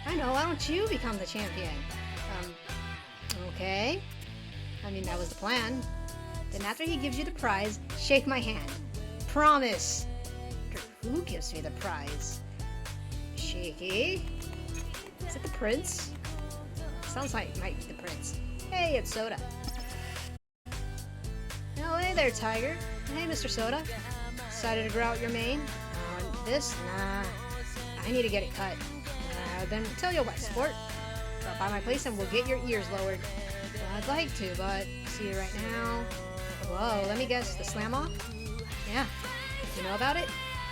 I know, why don't you become the champion? Okay. I mean, that was the plan. Then after he gives you the prize, shake my hand. Promise! Who gives me the prize? Shaky? Is it the prince? Sounds like it might be the prince. Hey, it's Soda. Oh, hey there, Tiger. Hey, Mr. Soda. Decided to grow out your mane? This? Nah. I need to get it cut. Then tell you what, sport. Drop by my place and we'll get your ears lowered. Well, I'd like to, but see you right now. Whoa, let me guess, the slam off? Yeah. You know about it?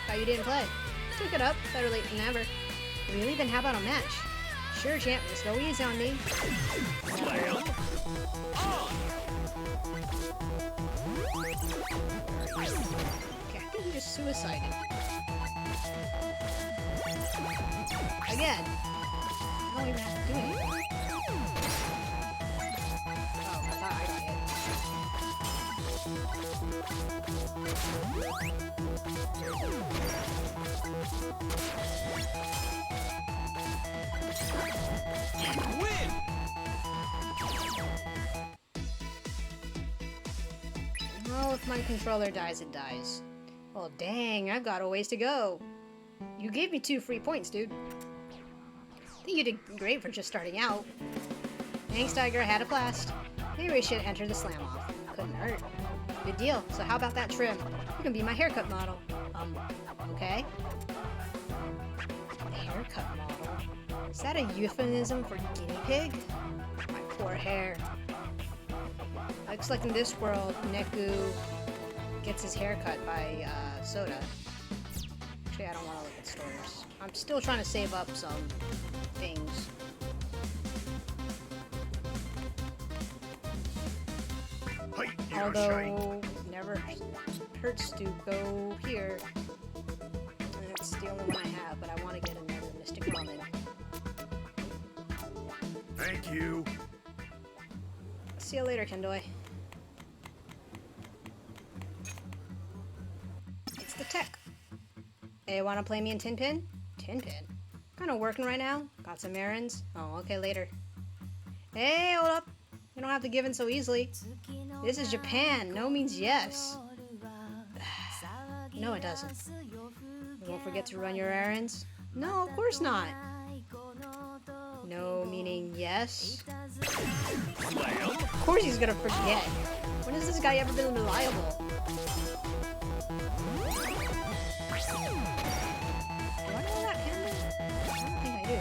Thought you didn't play. Took it up. Better late than never. Really? Then how about a match? Sure, champ. Just go easy on me. Okay, I think he just suicided. Again. I don't even have to do anything. Oh, I thought I did. Win! Well, if my controller dies, it dies. Well, dang, I've got a ways to go. You gave me 2 free points, dude. I think you did great for just starting out. Thanks, Tiger. I had a blast. Maybe we should enter the slam off. Couldn't hurt. Good deal. So how about that trim? You can be my haircut model. Okay. Haircut model? Is that a euphemism for guinea pig? My poor hair. Looks like in this world, Neku gets his hair cut by Soda. Actually, I don't want to look at stores. I'm still trying to save up some things. Although, never hurts to go here. That's the only one I have, but I want to get another Mystic Ramen. Thank you. See you later, Kendoy. It's the tech. Hey, wanna play me in Tin Pin? Tin Pin? Kinda working right now. Got some errands. Oh, okay, later. Hey, hold up. You don't have to give in so easily. This is Japan. No means yes. No, it doesn't. You won't forget to run your errands? No, of course not. No meaning yes? Of course he's gonna forget. When has this guy ever been reliable? Do I know that camera? I don't think I do.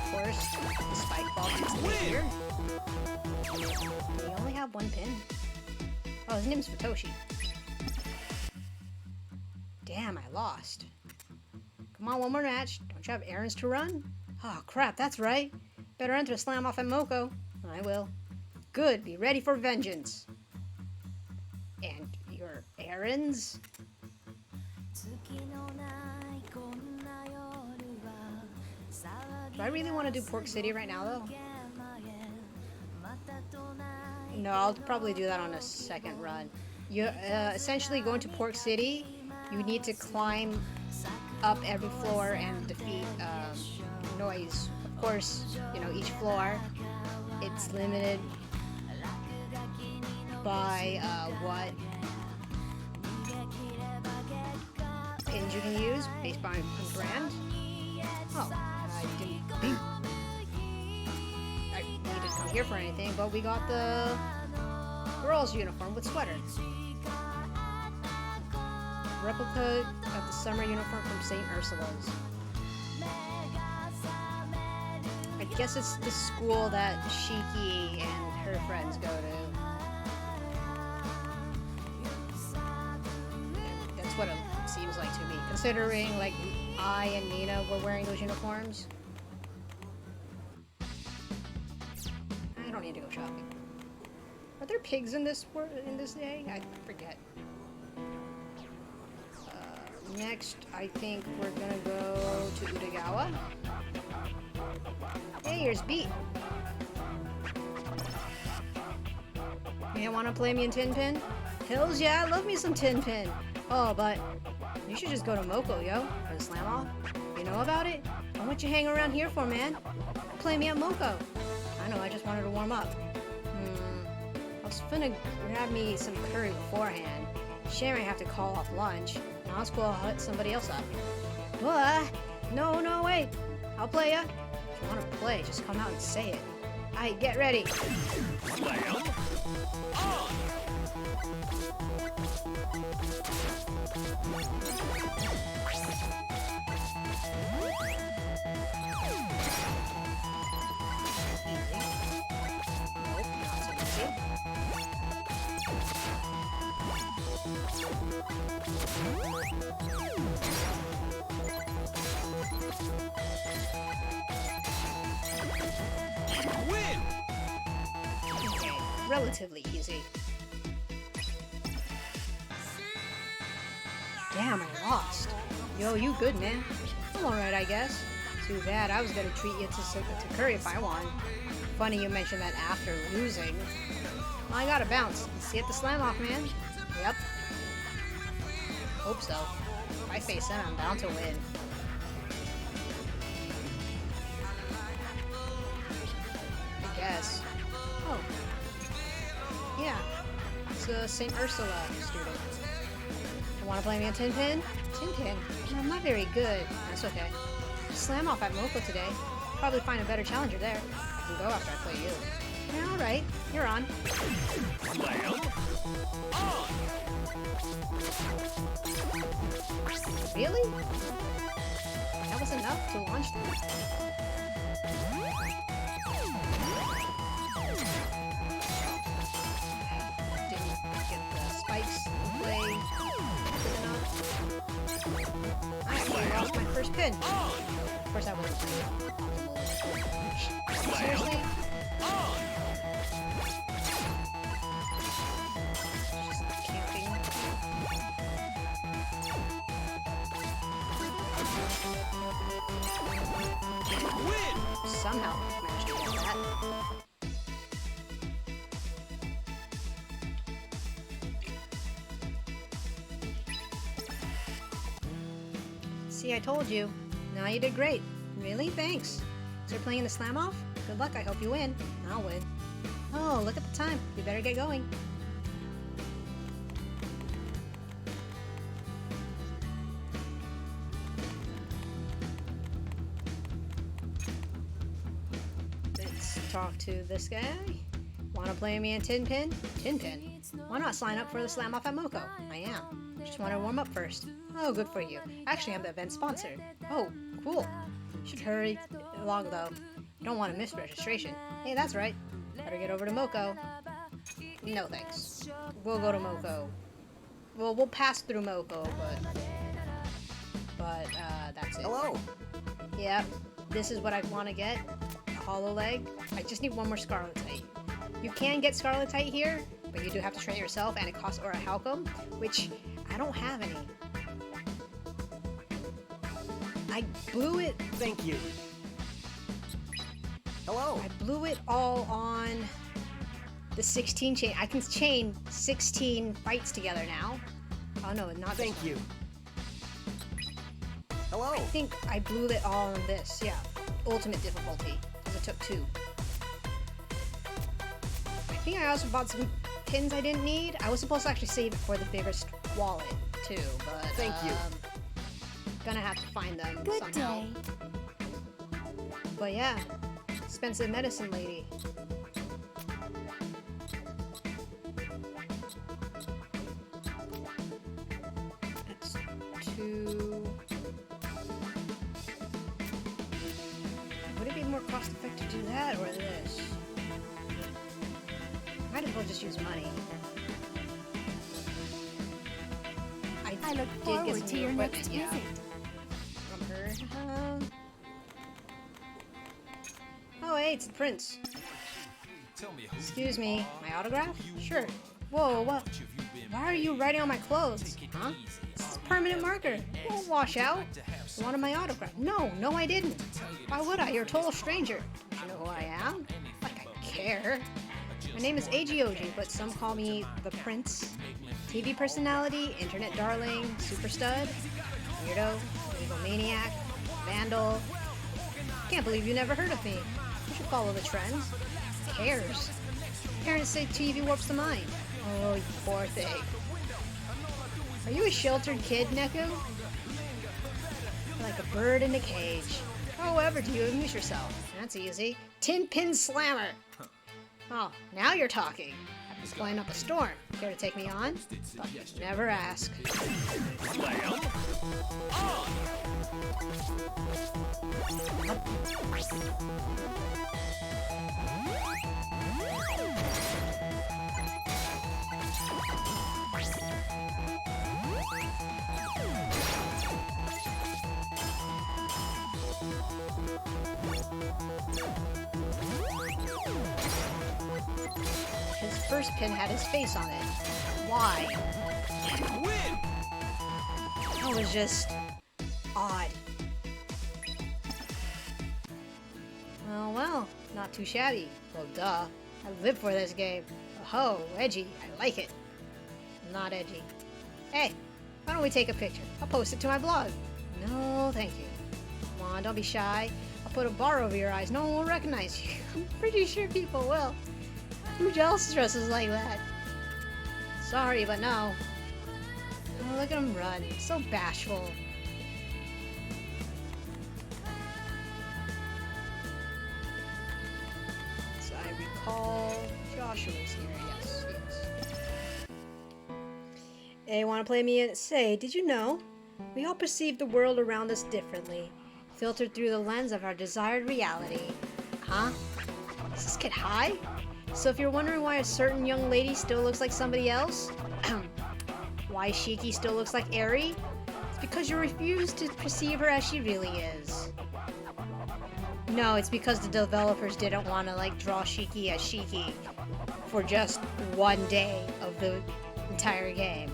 Of course, the spike ball keeps me here. We only have one pin. Oh, his name's Futoshi. Damn, I lost. Come on, one more match. Don't you have errands to run? Oh, crap, that's right. Better enter a slam off at Moko. I will. Good, be ready for vengeance. And your errands? Do I really want to do Pork City right now, though? No, I'll probably do that on a second run. You essentially going to Pork City, you need to climb up every floor and defeat noise. Of course, you know, each floor, it's limited by what pins you can use based on brand. Oh, I didn't think I needed to come here for anything, but we got the girl's uniform with sweater. Replica of the summer uniform from St. Ursula's. I guess it's the school that Shiki and her friends go to. That's what it seems like to me, considering like I and Nina were wearing those uniforms. I don't need to go shopping. Are there pigs in this day? I forget. Next, I think we're gonna go to Utagawa. Hey, here's Beat. You wanna play me in Tin Pin? Hells yeah, I love me some Tin Pin. Oh, but you should just go to Moko, yo, for the slam off. You know about it? What you hang around here for, man? Play me at Moko. I know, I just wanted to warm up. I was finna grab me some curry beforehand. Shame I have to call off lunch. Now it's cool, I'll hit somebody else up. What? No, wait. I'll play ya. If you want to play, just come out and say it. Aight, get ready. Slam on. Win. Okay, relatively easy. Damn, I lost. Yo, you good, man? I'm alright, I guess. Too bad, I was gonna treat you to curry if I won. Funny you mentioned that after losing. Well, I gotta bounce. See you at the slam off, man. Yep. Hope so. If I face him, I'm bound to win. I guess. Oh. Yeah. It's a St. Ursula student. You wanna play me a Tin Pin? Tin Pin? No, I'm not very good. That's okay. Slam off at Moko today. Probably find a better challenger there. I can go after I play you. Yeah, alright. You're on. Slam on. Really? That was enough to launch them? Didn't get the spikes in play good enough. I actually lost my first pin. Of course I wasn't playing optimal. Seriously? Just camping. somehow managed to get that. See, I told you. Now you did great. Really? Thanks. So you're playing the slam off? Good luck, I hope you win. I'll win. Oh, look at the time. You better get going. Let's talk to this guy. Wanna play me in Tin Pin? Tin Pin? Why not sign up for the slam off at Moko? I am. Just want to warm up first. Oh, good for you. Actually, I'm the event sponsor. Oh, cool. Should hurry along though. Don't want to miss registration. Hey, that's right. Better get over to Moko. No thanks. We'll go to Moko. Well, we'll pass through Moko, but that's it. Hello. Yep. This is what I want to get. A hollow leg. I just need one more Scarletite. You can get Scarletite here, but you do have to train it yourself, and it costs Aura Halcom, which I don't have any. I blew it. Thank you. Hello. I blew it all on the 16 chain. I can chain 16 fights together now. Oh no, not Thank this one. you. Hello. I think I blew it all on this. Yeah, ultimate difficulty, because it took 2. I think I also bought some pins I didn't need. I was supposed to actually save it for the biggest wallet too, but Thank you. Gonna have to find them Good somehow. day. But yeah, expensive medicine lady. That's 2. Would it be more cost effective to do that or this? Might as well just use money. I look did get forward some to new your equipment, next yeah. visit. From her. Oh, hey, it's the prince. Excuse me, my autograph? Sure. Whoa, what? Why are you writing on my clothes? Huh? This is a permanent marker. It won't wash out. You wanted my autograph? No, I didn't. Why would I? You're a total stranger. Do you know who I am? Like I care. My name is Agioji, but some call me the Prince. TV personality, internet darling, super stud, weirdo, egomaniac, vandal. Can't believe you never heard of me. You should follow the trends. Who cares? Parents say TV warps the mind. Oh, you poor thing. Are you a sheltered kid, Neku? Like a bird in a cage. However do you amuse yourself? That's easy. Tin Pin Slammer! Oh, now you're talking. I'm just blowing up a storm. Care to take me on? But never ask. Slam on. His first pin had his face on it. Why? Win. That was just odd. Well, not too shabby. Well, duh. I live for this game. Oh, edgy. I like it. Not edgy. Hey, why don't we take a picture? I'll post it to my blog. No, thank you. Come on, don't be shy. I'll put a bar over your eyes. No one will recognize you. I'm pretty sure people will. Who else dresses like that? Sorry, but no. Oh, look at him run. So bashful. So I recall Joshua's here. Yes. Hey, want to play me in? Say, did you know? We all perceive the world around us differently, filtered through the lens of our desired reality. Huh? Is this kid high? So if you're wondering why a certain young lady still looks like somebody else, why Shiki still looks like Eri, it's because you refuse to perceive her as she really is. No, it's because the developers didn't want to draw Shiki as Shiki for just one day of the entire game.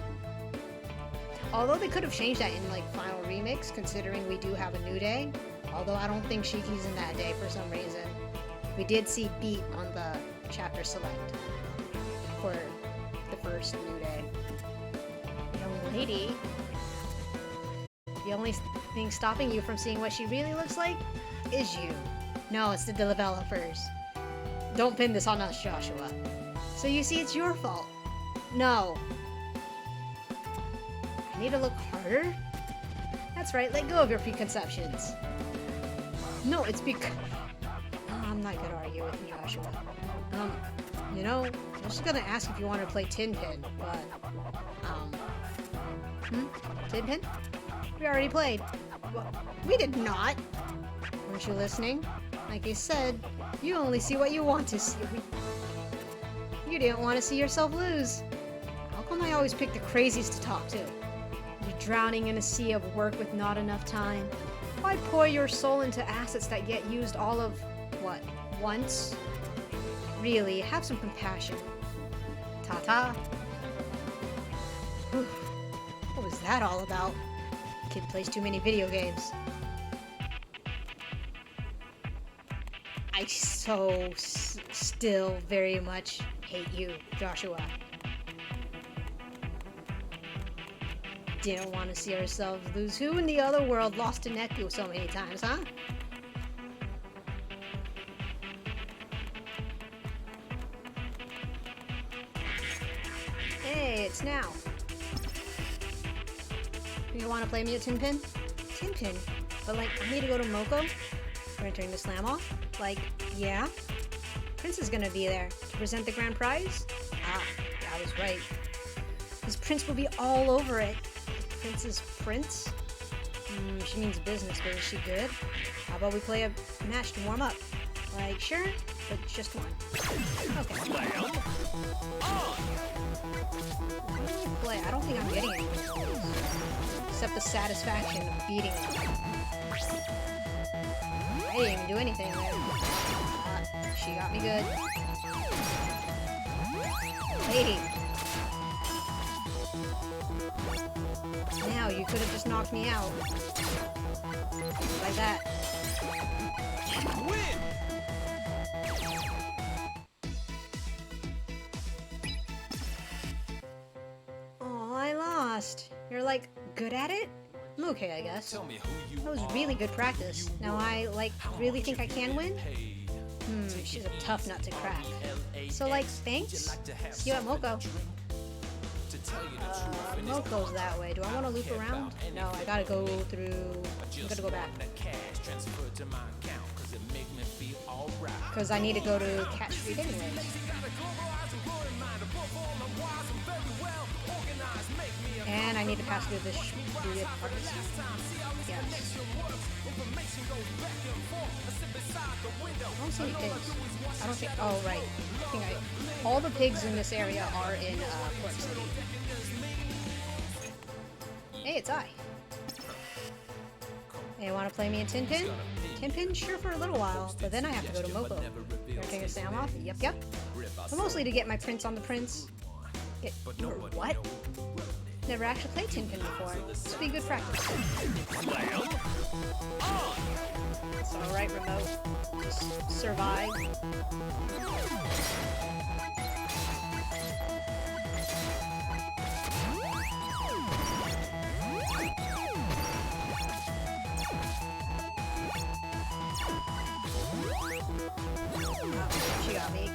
Although they could have changed that in Final Remix, considering we do have a new day. Although I don't think Shiki's in that day for some reason. We did see Beat on the chapter select for the first new day. Young lady. The only thing stopping you from seeing what she really looks like is you. No, it's the developers. Don't pin this on us, Joshua. So you see, it's your fault. No. I need to look harder? That's right, let go of your preconceptions. No, it's because... I'm not gonna argue with you, Joshua. You know, I was just gonna ask if you want to play Tin Pin, but... Tin Pin? We already played. Well, we did not. Weren't you listening? Like I said, you only see what you want to see. You didn't want to see yourself lose. How come I always pick the craziest to talk to? You're drowning in a sea of work with not enough time. Why pour your soul into assets that get used all of, what, once? Really, have some compassion. Ta-ta. What was that all about? Kid plays too many video games. I still very much hate you, Joshua. Didn't want to see ourselves lose. Who in the other world lost to Neku so many times, huh? Hey, it's now. You want to play me a Tin Pin? Tin Pin? But like, I need to go to Moko? We're entering the slam off? Like, yeah? Prince is gonna be there to present the grand prize? Ah, I was right. His prince will be all over it. The prince's prince? She means business, but is she good? How about we play a match to warm up? Like, sure, but just one. Okay. Slam. On. Play. I don't think I'm getting anything. Except the satisfaction of beating him. I didn't even do anything there. She got me good. Hey! Now, you could have just knocked me out. Like that. Win. Oh, I lost. You're like, good at it? I'm okay, I guess. Tell me who you That was are. really good practice. Now I, like, really think I can win? She's a tough nut to crack. So, like, thanks? See you at Moko. Moko's that way. Do I want to loop around? No, I gotta go through... I'm gonna go back. Because I need to go to Cat Street anyways. And I need to pass through this Shibuya apartments. Yes. I don't see any pigs. I don't think... Oh, right. I think all the pigs in this area are in Port City. Hey, it's I. Hey, wanna play me a Tin Pin? Tin Pin? Sure, for a little while, but then I have to go to Moko. You're taking a Sam off? Yep. But mostly to get my prince on the prince. What? Never actually played Tin Pin before. This would be good practice. Slam. On. It's alright, remote. Just survive. She got me.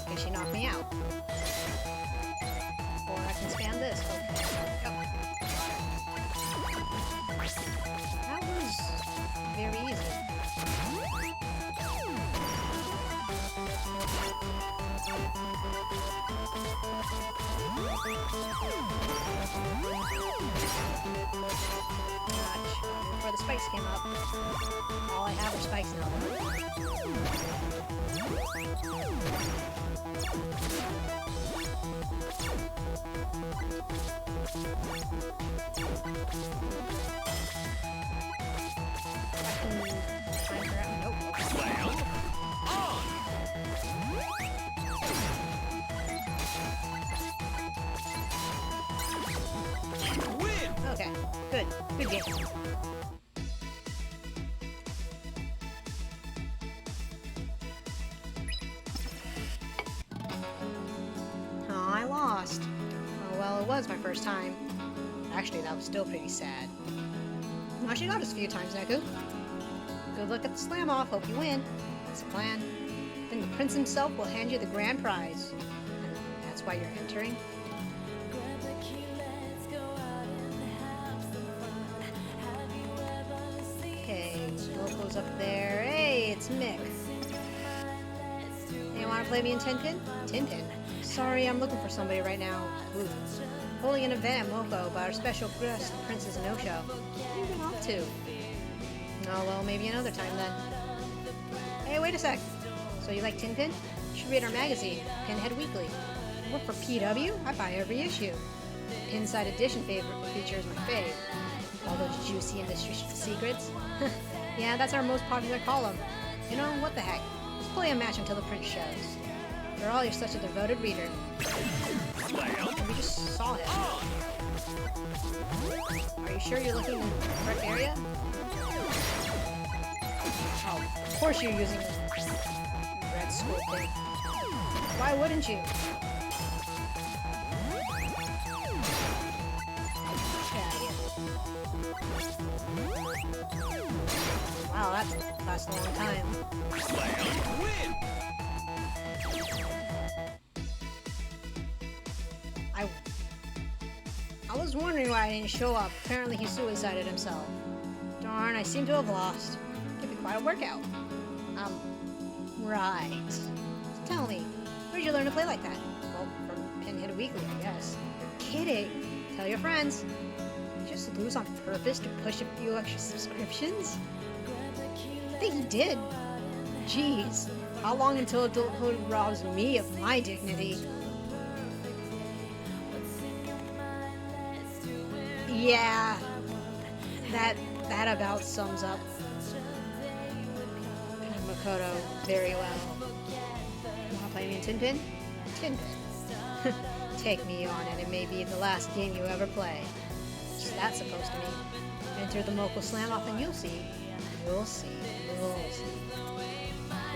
Okay, she knocked me out. Or I can spam this. Okay. Yep. That was very easy. Before the spikes came up. All I have are spikes now. Nope. Slam. On. Win. Okay, good. Good game. blast. Oh well, it was my first time. Actually, that was still pretty sad. No, she got us a few times, Neku. Good luck at the slam-off. Hope you win. That's the plan. Then the prince himself will hand you the grand prize. And that's why you're entering? Okay, Loco's up there. Hey, it's Mick. Hey, wanna play me in Tinpin? Tinpin? Sorry, I'm looking for somebody right now. Ooh. Holding an event at Moko, but our special guest, the Prince, is a no-show. What are you been off to? Oh, well, maybe another time then. Hey, wait a sec. So you like Tinpin? You should read our magazine, Pinhead Weekly. You work for PW? I buy every issue. Inside edition feature is my fave. All those juicy industry secrets. Yeah, that's our most popular column. You know, what the heck? Let's play a match until the Prince shows. After all, you're such a devoted reader. We just saw him. Are you sure you're looking in the correct area? Oh, of course you're using the red squid thing. Why wouldn't you? Wow, that lasts a long time. Win! I was wondering why I didn't show up. Apparently he suicided himself. Darn, I seem to have lost. Could be quite a workout. Right. So tell me, where did you learn to play like that? Well, from Pinhead Weekly, I guess. You're kidding. Tell your friends. Did you just lose on purpose to push a few extra subscriptions? I think he did. Jeez. How long until adulthood robs me of my dignity? Yeah, that about sums up Makoto very well. Wanna play me in Tinpin? Tinpin. Take me on, and it may be the last game you ever play. What's that supposed to mean? Enter the Moko Slam-Off and you'll see. You'll see. You'll see.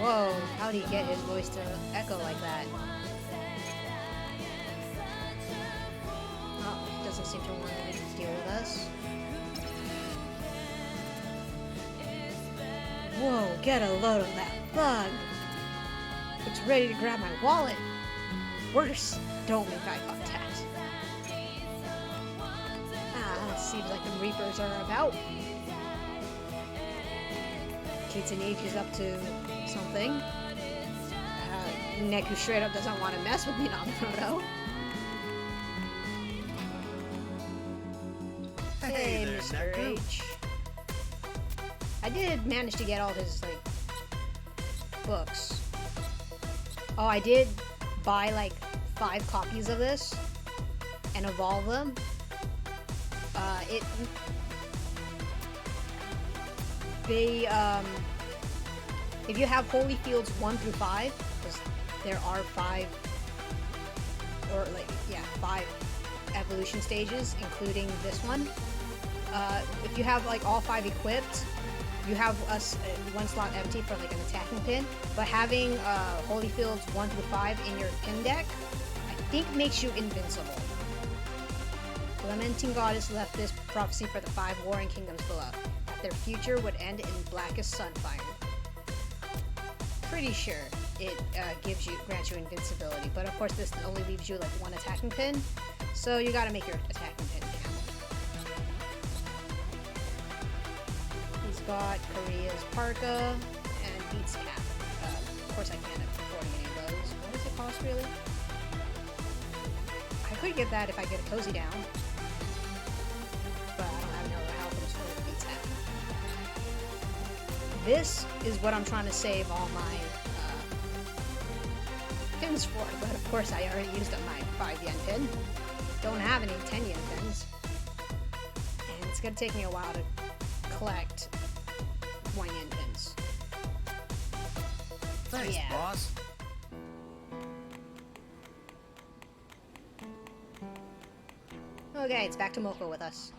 Whoa, how'd he get his voice to echo like that? Oh, he doesn't seem to want to deal with us. Whoa, get a load of that bug! It's ready to grab my wallet! Worse, don't make eye contact. Seems like the Reapers are about. Kitsune is up to something. Neku straight up doesn't want to mess with Minamoto. Hey, there, Mr. Neku. H. I did manage to get all his, like, books. Oh, I did buy, like, 5 copies of this and evolve them. If you have Holy Fields 1 through 5, because there are 5 evolution stages, including this one. If you have like all 5 equipped, you have one slot empty for like an attacking pin. But having Holy Fields 1 through 5 in your pin deck, I think makes you invincible. Lamenting Goddess left this prophecy for the 5 warring kingdoms below, that their future would end in blackest sunfire. Pretty sure it grants you invincibility, but of course this only leaves you like 1 attacking pin, so you gotta make your attacking pin count. He's got Korea's parka and Beats cap. Of course I can't afford any of those. What does it cost really? I could get that if I get a cozy down. But I don't have no health and sort of Beats cap. This is what I'm trying to save all my pins for, but of course I already used up my 5 yen pin. Don't have any 10 yen pins. And it's gonna take me a while to collect 1 yen pins. Thanks, Yeah. boss. Okay, it's back to Moko with us.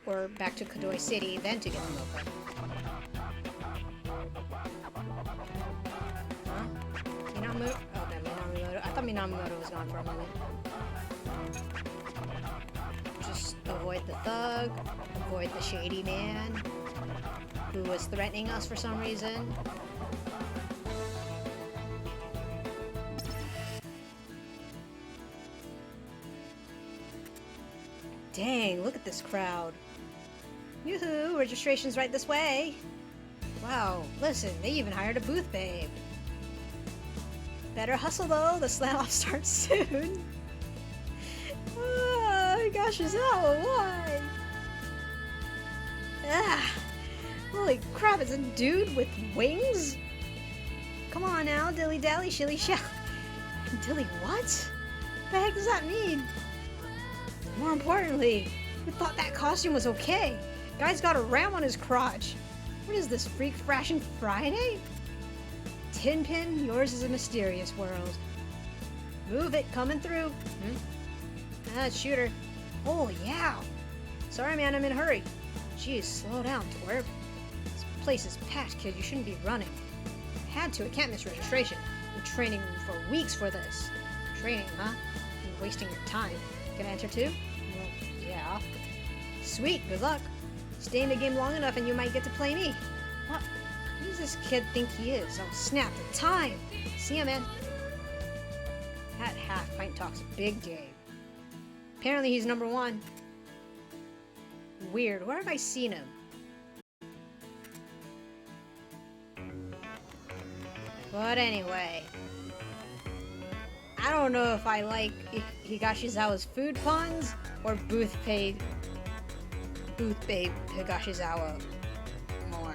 Or back to Kodoi City, then to get to Moko. Huh? Minamoto? Oh, no, Minamoto. I thought Minamoto was gone for a moment. Avoid the thug. Avoid the shady man who was threatening us for some reason. Dang, look at this crowd. Yoo-hoo, registration's right this way. Wow, listen, they even hired a booth babe. Better hustle though, the slam-off starts soon. Gosh, Izawa, why? Ah, holy crap, it's a dude with wings? Come on now, dilly-dally, shilly-shall. Dilly what? The heck does that mean? More importantly, who thought that costume was okay? Guy's got a ram on his crotch. What is this, Freak Fashion Friday? Tinpin, yours is a mysterious world. Move it, coming through. Shooter. Oh, yeah. Sorry, man, I'm in a hurry. Jeez, slow down, twerp. This place is packed, kid. You shouldn't be running. Had to. I can't miss registration. Been training for weeks for this. Training, huh? You're wasting your time. Can I enter too? Well, yeah. Sweet, good luck. Stay in the game long enough and you might get to play me. What? Who does this kid think he is? Oh, snap, the time! See ya, man. That half-pint talks big game. Apparently he's number 1. Weird. Where have I seen him? But anyway. I don't know if I like Higashizawa's food puns or Booth Babe Higashizawa more.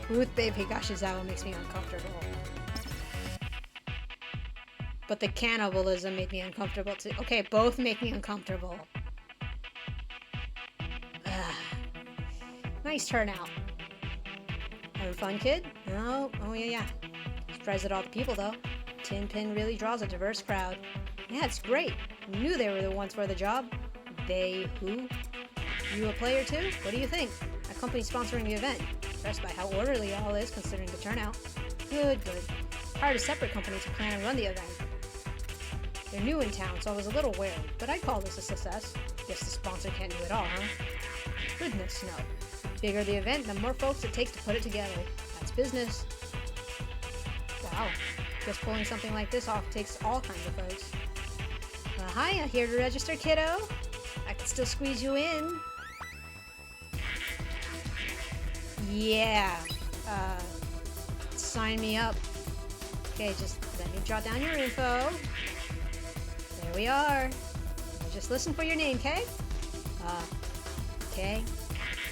Booth Babe Higashizawa makes me uncomfortable. But the cannibalism made me uncomfortable too. Okay, both make me uncomfortable. Ugh. Nice turnout. Having fun, kid? Oh yeah. Surprised at all the people, though. Tinpin really draws a diverse crowd. Yeah, it's great. Knew they were the ones for the job. They who? You a player too? What do you think? A company sponsoring the event. Impressed by how orderly all is, considering the turnout. Good. Hired a separate company to plan and run the event. They're new in town, so I was a little wary, but I'd call this a success. Guess the sponsor can't do it all, huh? Goodness, no. Bigger the event, the more folks it takes to put it together. That's business. Wow. Guess pulling something like this off takes all kinds of folks. Hiya, here to register, kiddo. I can still squeeze you in. Yeah. Sign me up. Okay, just let me jot down your info. There we are. Just listen for your name, okay? Okay.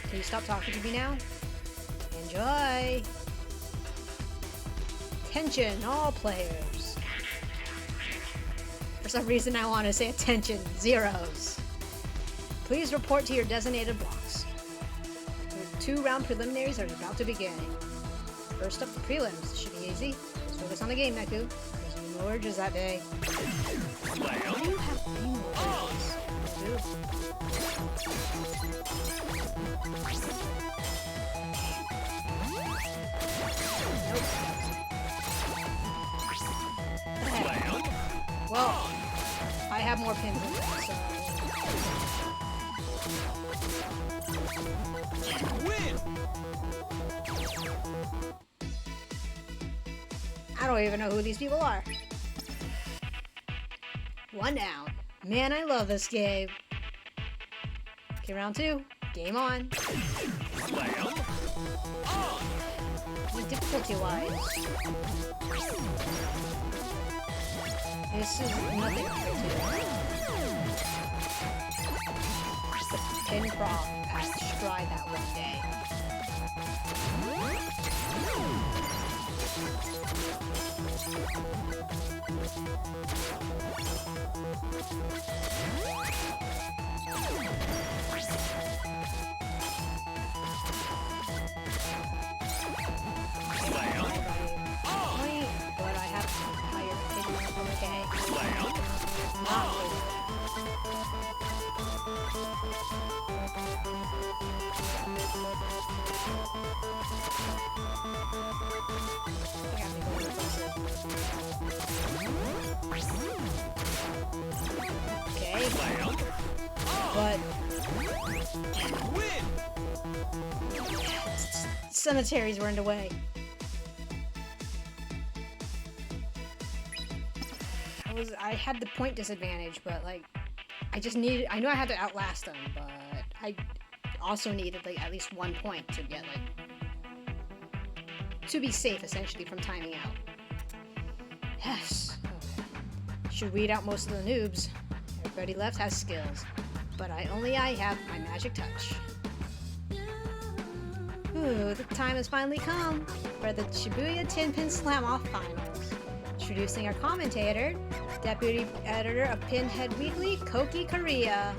Can you stop talking to me now? Enjoy! Attention, all players. For some reason I want to say attention, zeros. Please report to your designated blocks. The 2-round preliminaries are about to begin. First up, the prelims. Should be easy. Just focus on the game, Neku. There's no urges that day. Why do you have urges? Well, I have more pins than that, so... Win! I don't even know who these people are. 1 down. Man, I love this game. Okay, round 2. Game on. Difficulty-wise, this is nothing crazy. The pin prop at Stride that one day. But I have higher opinions, okay? Slam. but Win. cemeteries were in the way. I had the point disadvantage, but like, I knew I had to outlast them, but I also needed like at least 1 point to get like, to be safe essentially from timing out. Yes. Okay. Should weed out most of the noobs. Everybody left has skills, but I have my magic touch. Ooh, the time has finally come for the Shibuya 10-pin slam-off finals. Introducing our commentator, Deputy Editor of Pinhead Weekly, Koki Korea.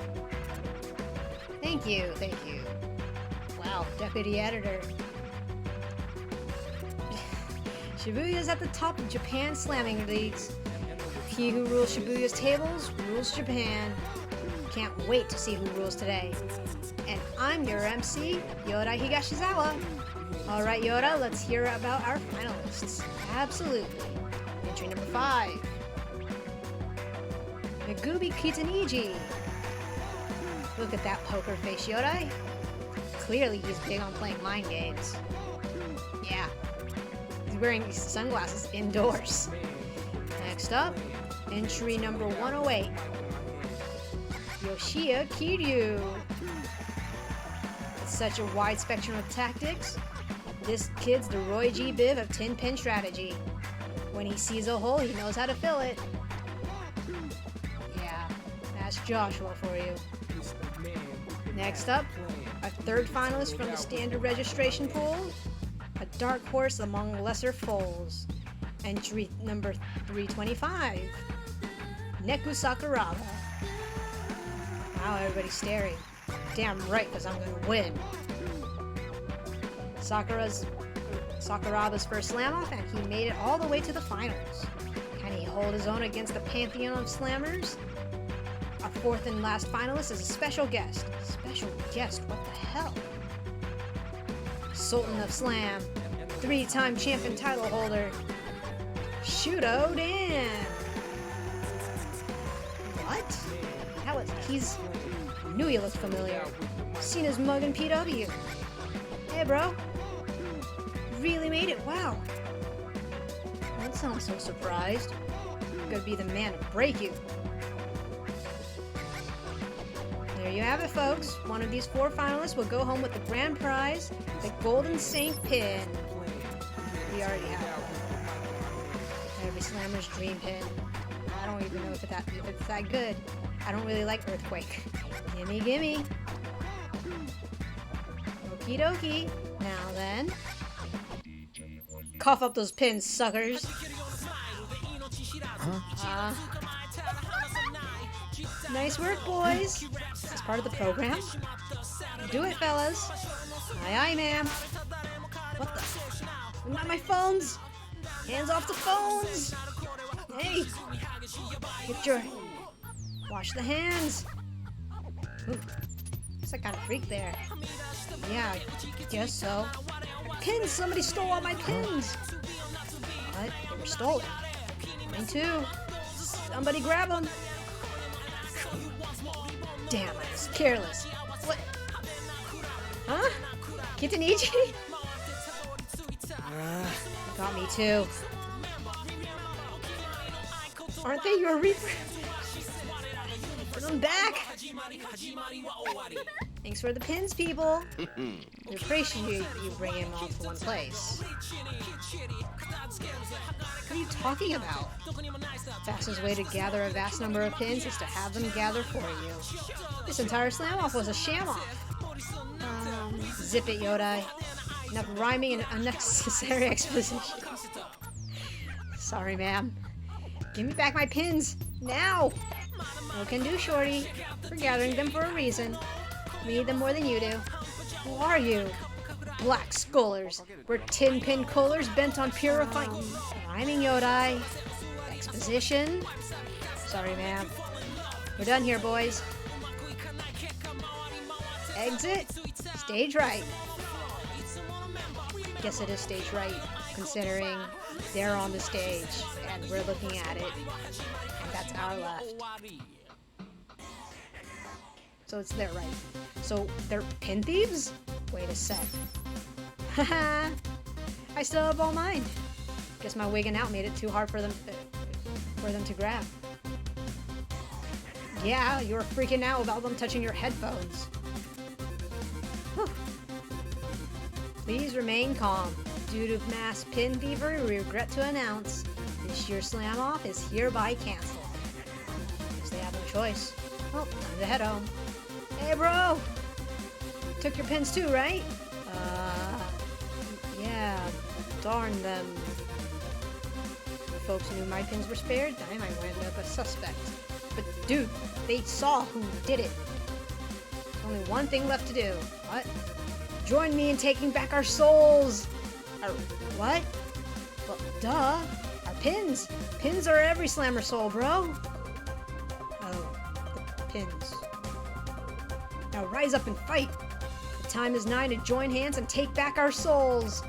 Thank you, thank you. Wow, Deputy Editor. Shibuya's at the top of Japan slamming leagues. He who rules Shibuya's tables rules Japan. Can't wait to see who rules today. And I'm your MC, Yoda Higashizawa. Alright Yoda, let's hear about our finalists. Absolutely. Entry number 5. Nagubi Kitaniji. Look at that poker face, Yoda. Clearly he's big on playing mind games. Yeah. He's wearing these sunglasses indoors. Next up, entry number 108. Yoshia Kiryu. With such a wide spectrum of tactics, this kid's the Roy G. Biv of 10-pin strategy. When he sees a hole, he knows how to fill it. Yeah, that's Joshua for you. Next up, our third finalist from the standard registration pool, a dark horse among lesser foals. Entry number 325, Neku Sakuraba. Wow, everybody's staring. Damn right, because I'm going to win. Sakuraba's first slam-off, and he made it all the way to the finals. Can he hold his own against the pantheon of slammers? Our fourth and last finalist is a special guest. Special guest? What the hell? Sultan of Slam, 3-time champion title holder, Shudo Dan. What? He's... I knew he looked familiar. Seen his mug in PW. Hey, bro. Really made it. Wow. That sounds so surprised. Gonna be the man to break you. There you have it, folks. One of these 4 finalists will go home with the grand prize, the Golden Saint pin. We already have it. Every slammer's dream pin. I don't even know if it's that good. I don't really like Earthquake. Gimme, gimme. Okie dokie. Now then. Cough up those pins, suckers. Nice work, boys. It's part of the program. Do it, fellas. Aye, aye, ma'am. What the? Not my phones. Hands off the phones. Hey. Get your... Wash the hands. Ooh. Guess I got a freak there. Yeah, I guess so. Pins! Somebody stole all my pins! What? They were stolen. Mine too. Somebody grab them. Damn, I was careless. What? Huh? Kitanichi? Got me too. Aren't they your reaper? Put them back! Thanks for the pins, people. We appreciate you bringing them all to one place. What are you talking about? Fastest way to gather a vast number of pins is to have them gather for you. This entire slam-off was a sham-off. Zip it, Yodai. Enough rhyming and unnecessary exposition. Sorry, ma'am. Give me back my pins, now! No can do, shorty. We're gathering them for a reason. We need them more than you do. Who are you? Black Skullers. We're 10-pin cullers bent on purifying... Rhyming, Yodai. Exposition. Sorry, ma'am. We're done here, boys. Exit. Stage right. Guess it is stage right, considering they're on the stage and we're looking at it. And that's our left. so it's their right. So they're pin thieves? Wait a sec. Haha. I still have all mine. Guess my wigging out made it too hard for them to grab. Yeah, you were freaking out about them touching your headphones. Whew. Please remain calm. Due to mass pin thievery, we regret to announce this year's slam off is hereby canceled. Guess they have no choice. Well, time to head home. Hey, bro! Took your pins too, right? Yeah. Darn them. If folks knew my pins were spared, I might wind up a suspect. But dude, they saw who did it. There's only one thing left to do. What? Join me in taking back our souls! Our what? Well, duh. Our pins. Pins are every slammer soul, bro. Oh, the pins. Now rise up and fight. The time is nigh to join hands and take back our souls.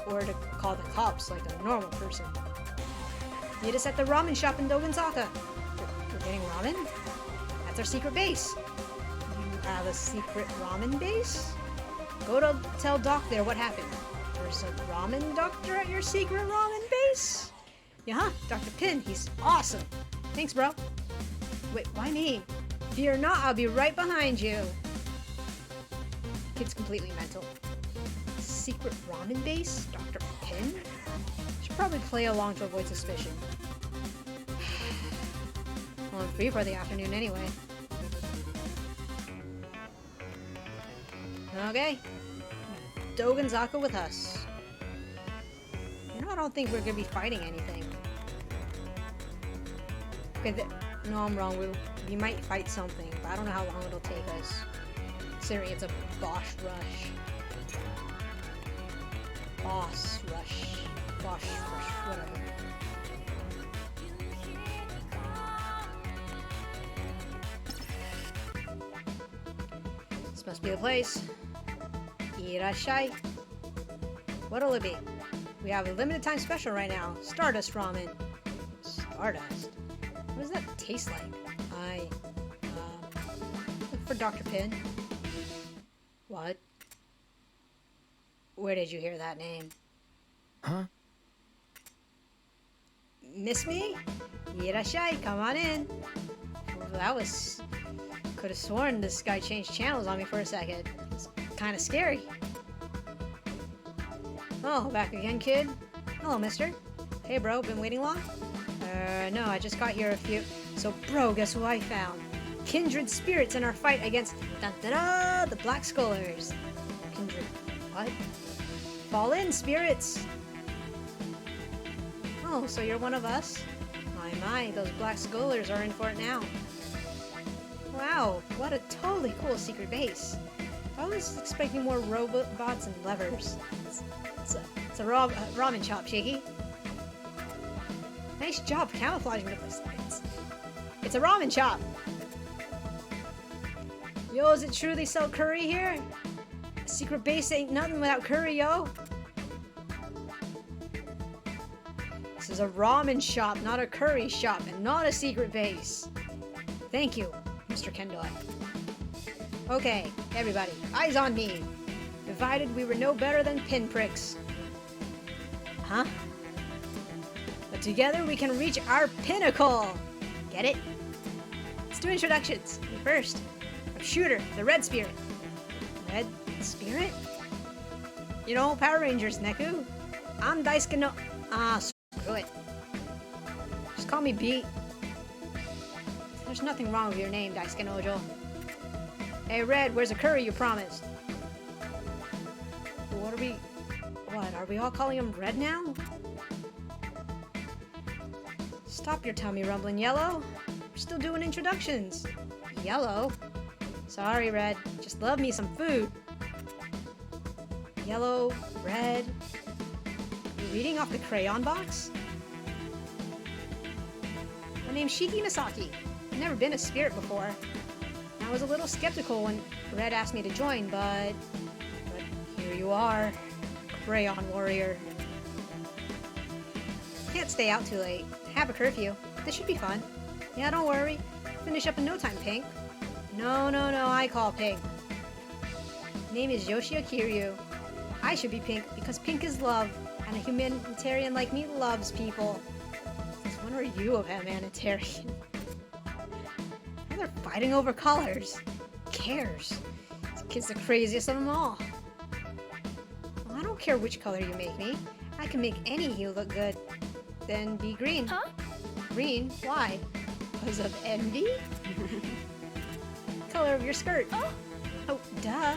Or to call the cops like a normal person. Meet us at the ramen shop in Dogenzaka. We're getting ramen? That's our secret base. You have a secret ramen base? Go to tell Doc there what happened. There's a ramen doctor at your secret ramen base? Yeah, Dr. Pin, he's awesome. Thanks, bro. Wait, why me? Fear not, I'll be right behind you. Kid's completely mental. Secret ramen base? Dr. Pin? Should probably play along to avoid suspicion. Well, I'm free for the afternoon anyway. Okay. Dogenzaka with us. You know, I don't think we're gonna be fighting anything. Okay, no, I'm wrong. We might fight something, but I don't know how long it'll take us. Considering it's a boss rush. Boss rush. Boss rush, whatever. This must be the place. Irashai. What'll it be? We have a limited time special right now. Stardust ramen. Stardust? What does that taste like? Look for Dr. Pin. What? Where did you hear that name? Huh? Miss me? Irashai, come on in. That was... Could have sworn this guy changed channels on me for a second. It's kind of scary. Oh, back again, kid? Hello, mister. Hey, bro, been waiting long? No, I just got here a few... So, bro, guess who I found? Kindred spirits in our fight against... Dun-da-da! The Black Skullers. Kindred... What? Fall in, spirits! Oh, so you're one of us? My, those Black Skullers are in for it now. Wow, what a totally cool secret base. I was expecting more robots and levers. It's a ramen shop, Shaky. Nice job camouflaging the place. It's a ramen shop. Yo, is it true they sell curry here? A secret base ain't nothing without curry, yo. This is a ramen shop, not a curry shop, and not a secret base. Thank you, Mr. Kendall. Okay, everybody, eyes on me. Divided, we were no better than pinpricks. Huh? But together we can reach our pinnacle. Get it? Let's do introductions. First, I'm Shooter, the Red Spirit. Red Spirit? You know, Power Rangers, Neku. I'm Daisuke no... screw it. Just call me B. There's nothing wrong with your name, Daisuke Nojo. Hey, Red, where's the curry you promised? What, are we all calling him Red now? Stop your tummy rumbling, Yellow. We're still doing introductions. Yellow? Sorry, Red. Just love me some food. Yellow, Red. You reading off the crayon box? My name's Shiki Misaki. I've never been a spirit before. I was a little skeptical when Red asked me to join, but here you are, Crayon Warrior. Can't stay out too late. Have a curfew. This should be fun. Yeah, don't worry. Finish up in no time, Pink. No, no, no, I call pink. Name is Yoshia Kiryu. I should be pink because pink is love, and a humanitarian like me loves people. Since when were you a humanitarian? Now they're fighting over colors. Who cares? This kid's the craziest of them all. Well, I don't care which color you make me. I can make any hue look good. Then be green. Huh? Green? Why? Because of envy? Color of your skirt. Oh, duh.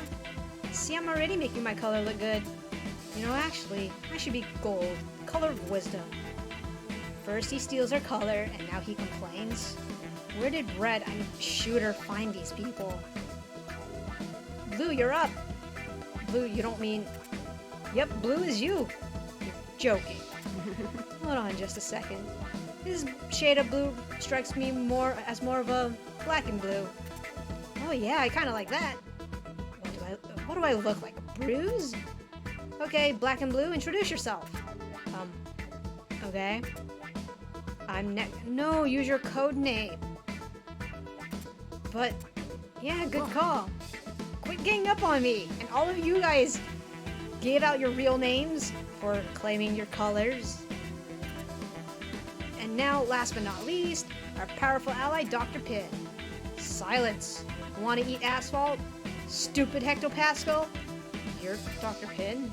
See, I'm already making my color look good. You know, actually, I should be gold. Color of wisdom. First he steals our color, and now he complains. Where did Red, Shooter, find these people? Blue, you're up. Blue, you don't mean... Yep, blue is you. You're joking. Hold on just a second. This shade of blue strikes me as more of a black and blue. Oh yeah, I kind of like that. What do I look like? A bruise? Okay, black and blue, introduce yourself. Okay. I'm No, use your code name. But, yeah, good call. Quit ganging up on me. And all of you guys gave out your real names for claiming your colors. And now, last but not least, our powerful ally, Dr. Pin. Silence. Want to eat asphalt? Stupid hectopascal? You're Dr. Pin?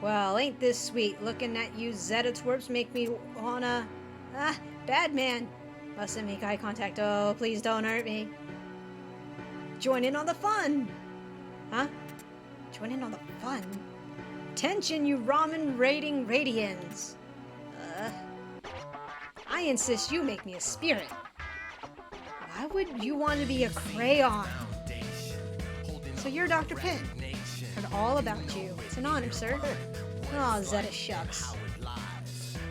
Well, ain't this sweet. Looking at you Zeta twerps make me wanna... bad man. Mustn't make eye contact. Oh, please don't hurt me. Join in on the fun! Huh? Join in on the fun? Attention, you ramen rating radians. I insist you make me a spirit. Why would you want to be a crayon? So you're Dr. Pin. Heard all about you. It's an honor, sir. Oh, Zeta shucks.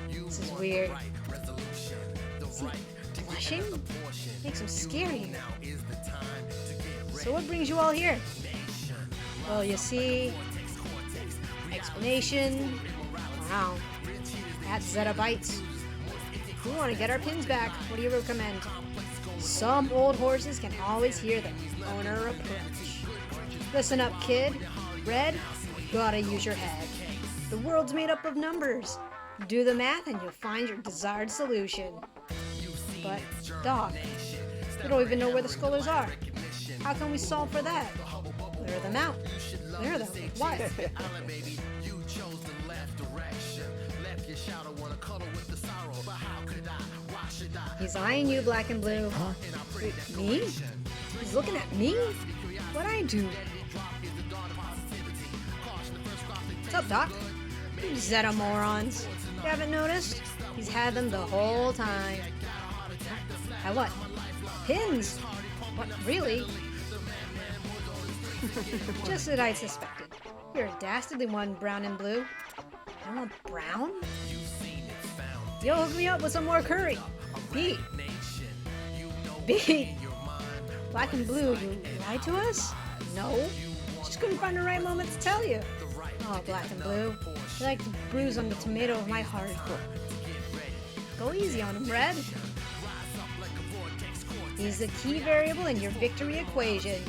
This is weird. Is he blushing? Makes him scary. So what brings you all here? Well, you see... Explanation. Wow. That's Zeta Bites. We want to get our pins back. What do you recommend? Some old horses can always hear the owner approach. Listen up, kid. Red, gotta use your head. The world's made up of numbers. Do the math and you'll find your desired solution. But, Doc, we don't even know where the scholars are. How can we solve for that? Clear them out. Clear them? What? He's eyeing you, black and blue. Huh? Wait, me? He's looking at me? What'd I do? What's up, Doc? You Zeta morons. You haven't noticed? He's had them the whole time. At what? Pins? What, really? Just as I suspected. You're a dastardly one, brown and blue. I want brown? Yo, hook me up with some more curry. Beat. Beat. Black and blue, you lied to us? No. Just couldn't find the right moment to tell you. Oh, black and blue. You like to bruise on the tomato of my heart. Go easy on him, Red. He's the key variable in your victory equation.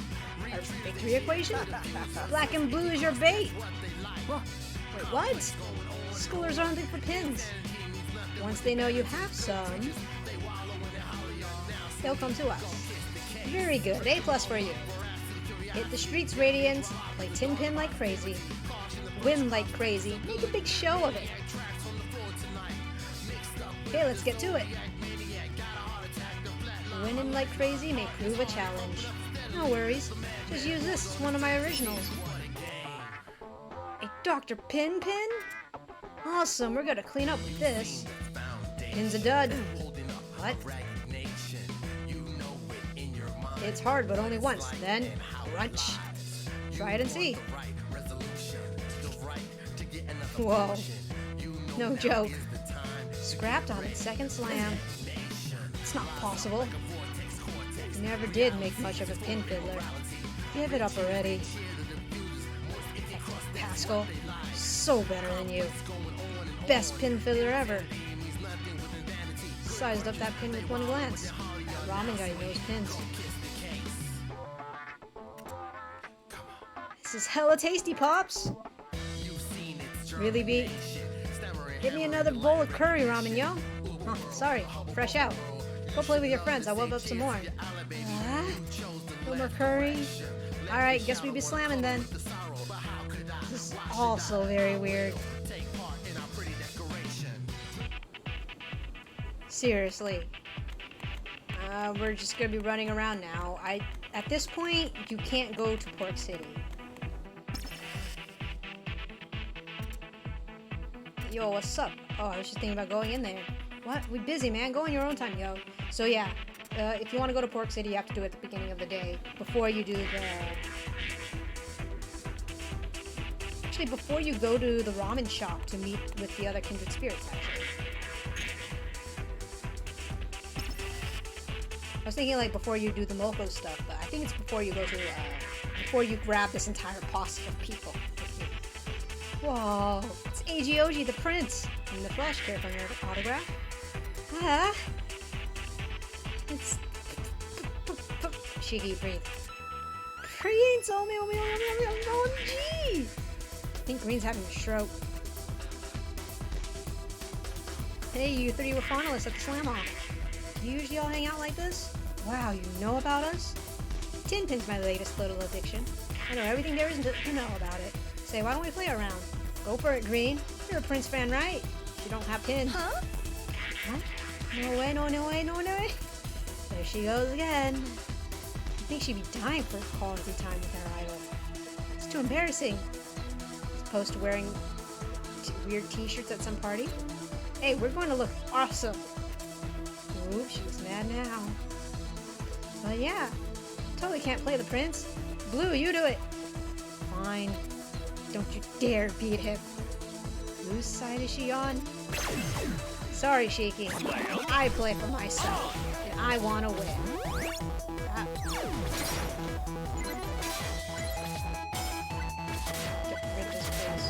Our victory equation? Black and blue is your bait. Wait, what? Schoolers are hunting for pins. Once they know you have some, they'll come to us. Very good. A+ for you. Hit the streets, Radiant. Play tin pin like crazy. Win like crazy. Make a big show of it. Okay, let's get to it. Winning like crazy may prove a challenge. No worries. Just use this. It's one of my originals. A Dr. Pin pin? Awesome. We're gonna clean up with this. Pin's a dud. What? It's hard, but only once. Then, crunch. Try it and see. Whoa. No joke. Scrapped on its second slam. It's not possible. You never did make much of a pin fiddler. Give it up already. Pascal, so better than you. Best pin fiddler ever. sized up that pin with one glance. Ramen guy knows pins. This is hella tasty, Pops! Really, B? Give me another bowl of curry ramen, yo! Oh, sorry, fresh out. Go play with your friends, I'll whip up some more. No more curry? Alright, guess we be slamming then. This is also very weird. Seriously. We're just gonna be running around now. At this point, you can't go to Pork City. Yo, what's up? Oh, I was just thinking about going in there. What? We busy, man. Go on your own time, yo. So yeah, if you want to go to Pork City, you have to do it at the beginning of the day. Before you do the... Actually, before you go to the ramen shop to meet with the other kindred spirits, actually. I was thinking like before you do the Moko stuff, but I think it's before you go to, before you grab this entire posse of people. Whoa, it's Agioji the Prince in the flesh. Care for your autograph? It's... Shiggy, breathe. Greens, OMG! I think Green's having a stroke. Hey, you three were finalists at the Slam-Off. Do you usually all hang out like this? Wow, you know about us? Tintin's my latest little addiction. I know everything there is to know about it. Say, why don't we play around? Go for it, Green. You're a Prince fan, right? You don't have pins. Huh? What? No way, no way, no way. There she goes again. I think she'd be dying for quality time with her idol. It's too embarrassing. As opposed to wearing weird t-shirts at some party. Hey, we're going to look awesome. Ooh, she's mad now. But yeah, totally can't play the Prince. Blue, you do it. Fine. Don't you dare beat him. Whose side is she on? Sorry, Shiki. I play for myself, and I want to win. Get rid of this place.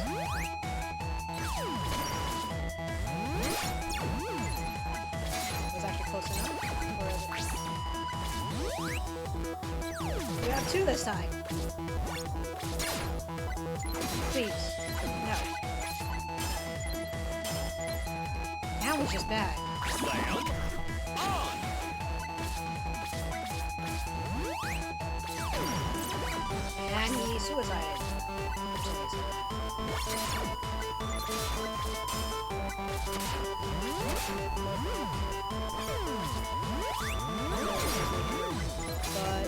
Was actually close enough. You have two this time. Please. No. That was just bad. And he suicided. But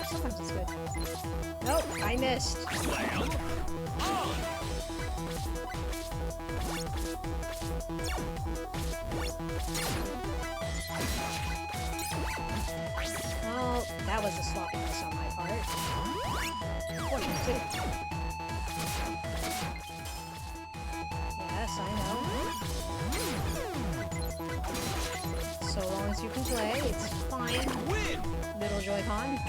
sometimes it's good. Nope, I missed. Well, that was a sloppiness on my part. Unfortunate too. Yes, I know. So long as you can play, it's fine. Little Joy-Con.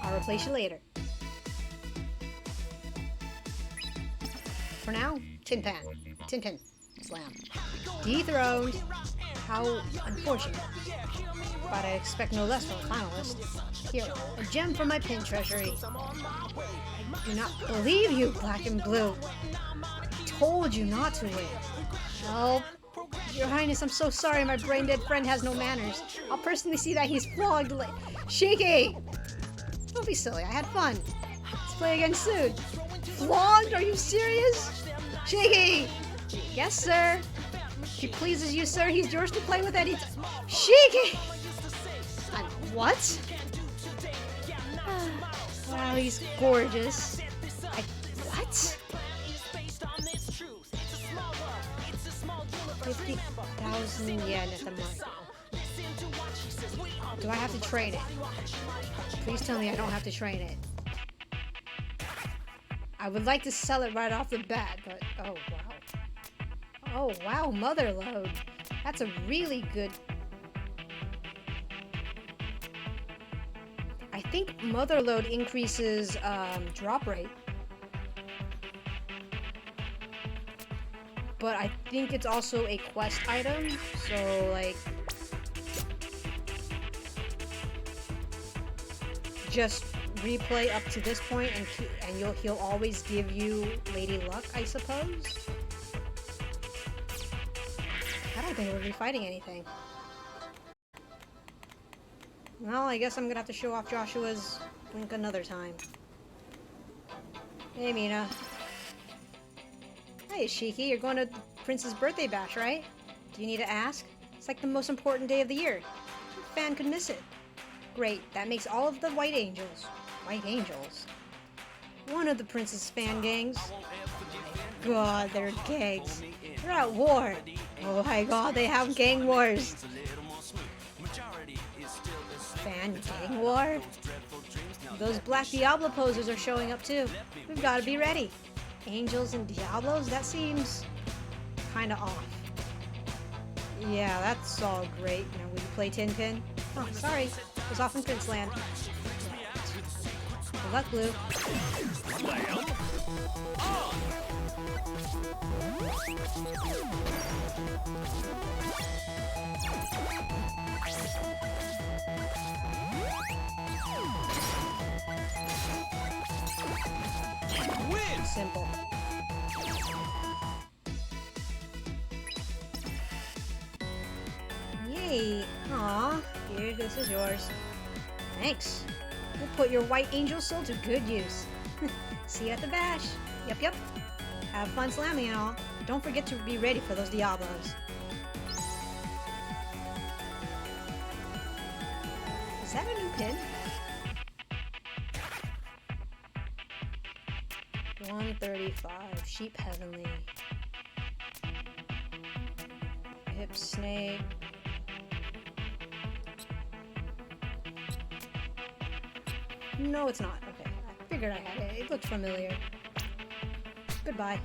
I'll replace you later. For now, Tin Pan. Tin Pin. Slam. Dethroned. How unfortunate. But I expect no less from a finalist. Here, a gem from my pin treasury. I do not believe you, Black and Blue. I told you not to win. Help. Your Highness, I'm so sorry my brain-dead friend has no manners. I'll personally see that he's flogged Shiki! Don't be silly, I had fun. Let's play again soon. Flogged? Are you serious? Shiki! Yes, sir. If he pleases you, sir, he's yours to play with any time. Shiki! What? Wow, he's gorgeous. What? 50,000 yen at the market. Do I have to train it? Please tell me I don't have to train it. I would like to sell it right off the bat, but oh wow. Oh wow, Motherload. That's a really good... I think Motherload increases drop rate. But I think it's also a quest item, so like just replay up to this point, and he'll always give you Lady Luck, I suppose. I don't think we'll be fighting anything. Well, I guess I'm gonna have to show off Joshua's link another time. Hey, Mina. Hey, Shiki, you're going to Prince's birthday bash, right? Do you need to ask? It's like the most important day of the year. What fan could miss it? Great, that makes all of the White Angels. White Angels? One of the Prince's fan gangs. God, they're gangs. They're at war. Oh my god, they have gang wars. Fan gang war? Those Black Diablo posers are showing up too. We've got to be ready. Angels and Diablos? That seems kind of off. Yeah, that's all great. Now, will you play Tin Pin? Oh, sorry. It was off in Prince Land. Good luck, Blue. Win! Simple. Yay! Aw, here, this is yours. Thanks. We'll put your White Angel soul to good use. See you at the bash. Yep. Have fun slamming and all. Don't forget to be ready for those Diablos. Is that a new pin? 135. Sheep Heavenly. Hip Snake. No, it's not. Okay. I figured I had it. It looked familiar. Goodbye.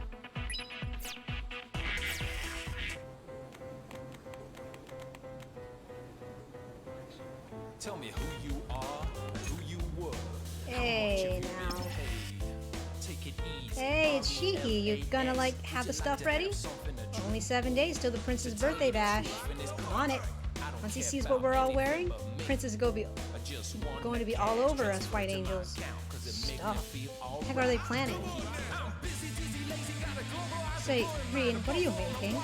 Tell me who you are, who you were. Hey, now. Take it easy. Hey, it's Shiki. You gonna, like, have the stuff ready? Only 7 days till the Prince's birthday bash. I'm on it. Once he sees what we're all wearing, Prince is going to be all over us White Angels. Stuff. What the heck are they planning? Say, Green, what are you making?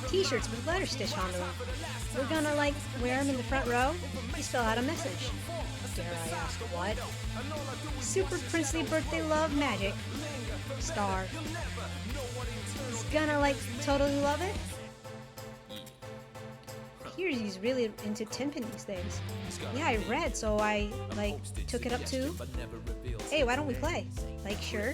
T-shirts with letter stitch on them. We're gonna, like, wear them in the front row? He still had a message. Dare I ask what? Super princely birthday love magic. Star. He's gonna, like, totally love it? I hear he's really into Tin Pin these days. Yeah, I read, so I, like, took it up too. Hey, why don't we play? Like, sure.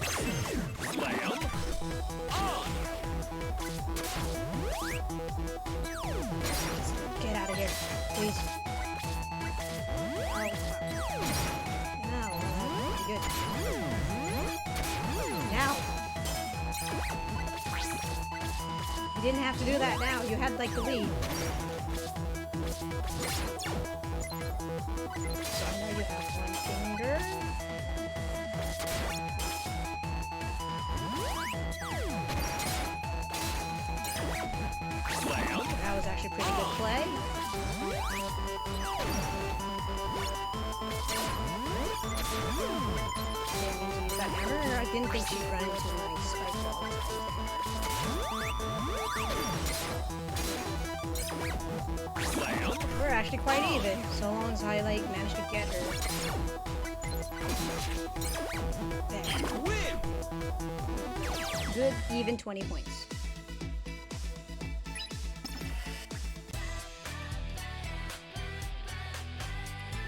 Get out of here, please. Now, pretty good. Now. You didn't have to do that now. You had, like, the lead. So I know you have one finger. That was actually a pretty good play. Didn't use that hammer. I didn't think she'd run into my spike ball. We're actually quite even, so long as I, like, manage to get her. There. Good, even 20 points.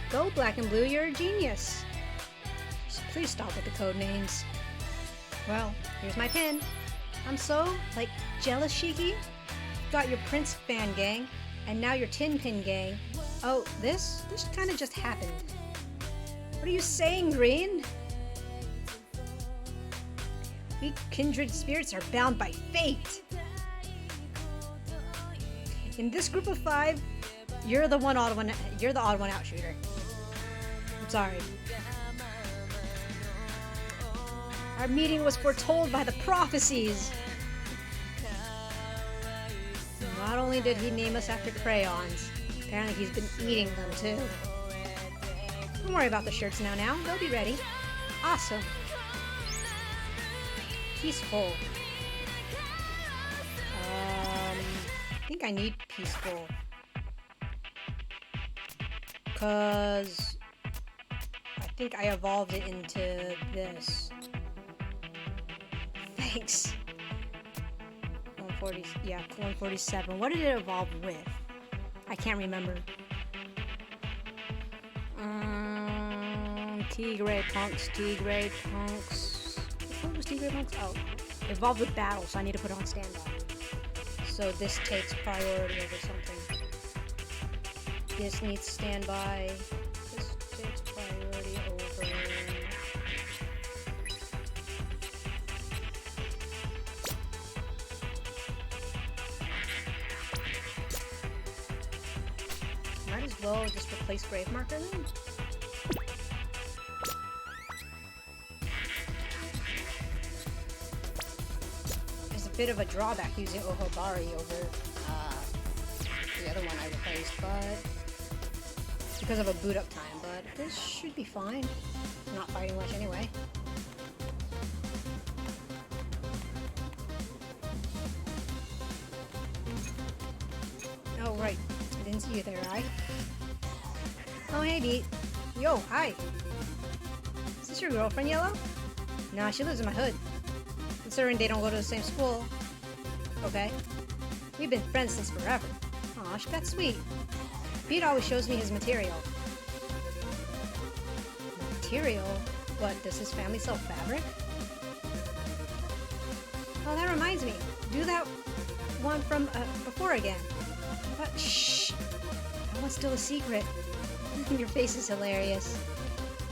Go, Black and Blue, you're a genius. Just please stop with the code names. Well, here's my pin. I'm so, like, jealous, Shiki. Got your Prince fan gang, and now your Tin Pin gang. Oh, this kind of just happened. What are you saying, Green? We kindred spirits are bound by fate. In this group of 5, you're the odd one out, Shooter. I'm sorry. Our meeting was foretold by the prophecies. Not only did he name us after crayons, apparently he's been eating them too. Don't worry about the shirts now. They'll be ready. Awesome. Peaceful. I think I need peaceful. Cause I think I evolved it into this. Thanks. 140, yeah, 147. What did it evolve with? I can't remember. T-Gray Punks. What was T-Gray Punks? Oh, evolved with battle, so I need to put it on standby. So this takes priority over something. This needs standby. This takes priority over... Might as well just replace Grave Marker then. Bit of a drawback using Ohobari over the other one I replaced, but because of a boot up time, but this should be fine. I'm not fighting much anyway. Oh right, I didn't see you there, right? Oh hey Beat. Yo, hi. Is this your girlfriend, Yellow? Nah, she lives in my hood. Considering they don't go to the same school. Okay. We've been friends since forever. Aw, that's sweet. Pete always shows me his material. Material? What, does his family sell fabric? Oh, that reminds me. Do that one from before again. What? Shh. That one's still a secret. Your face is hilarious.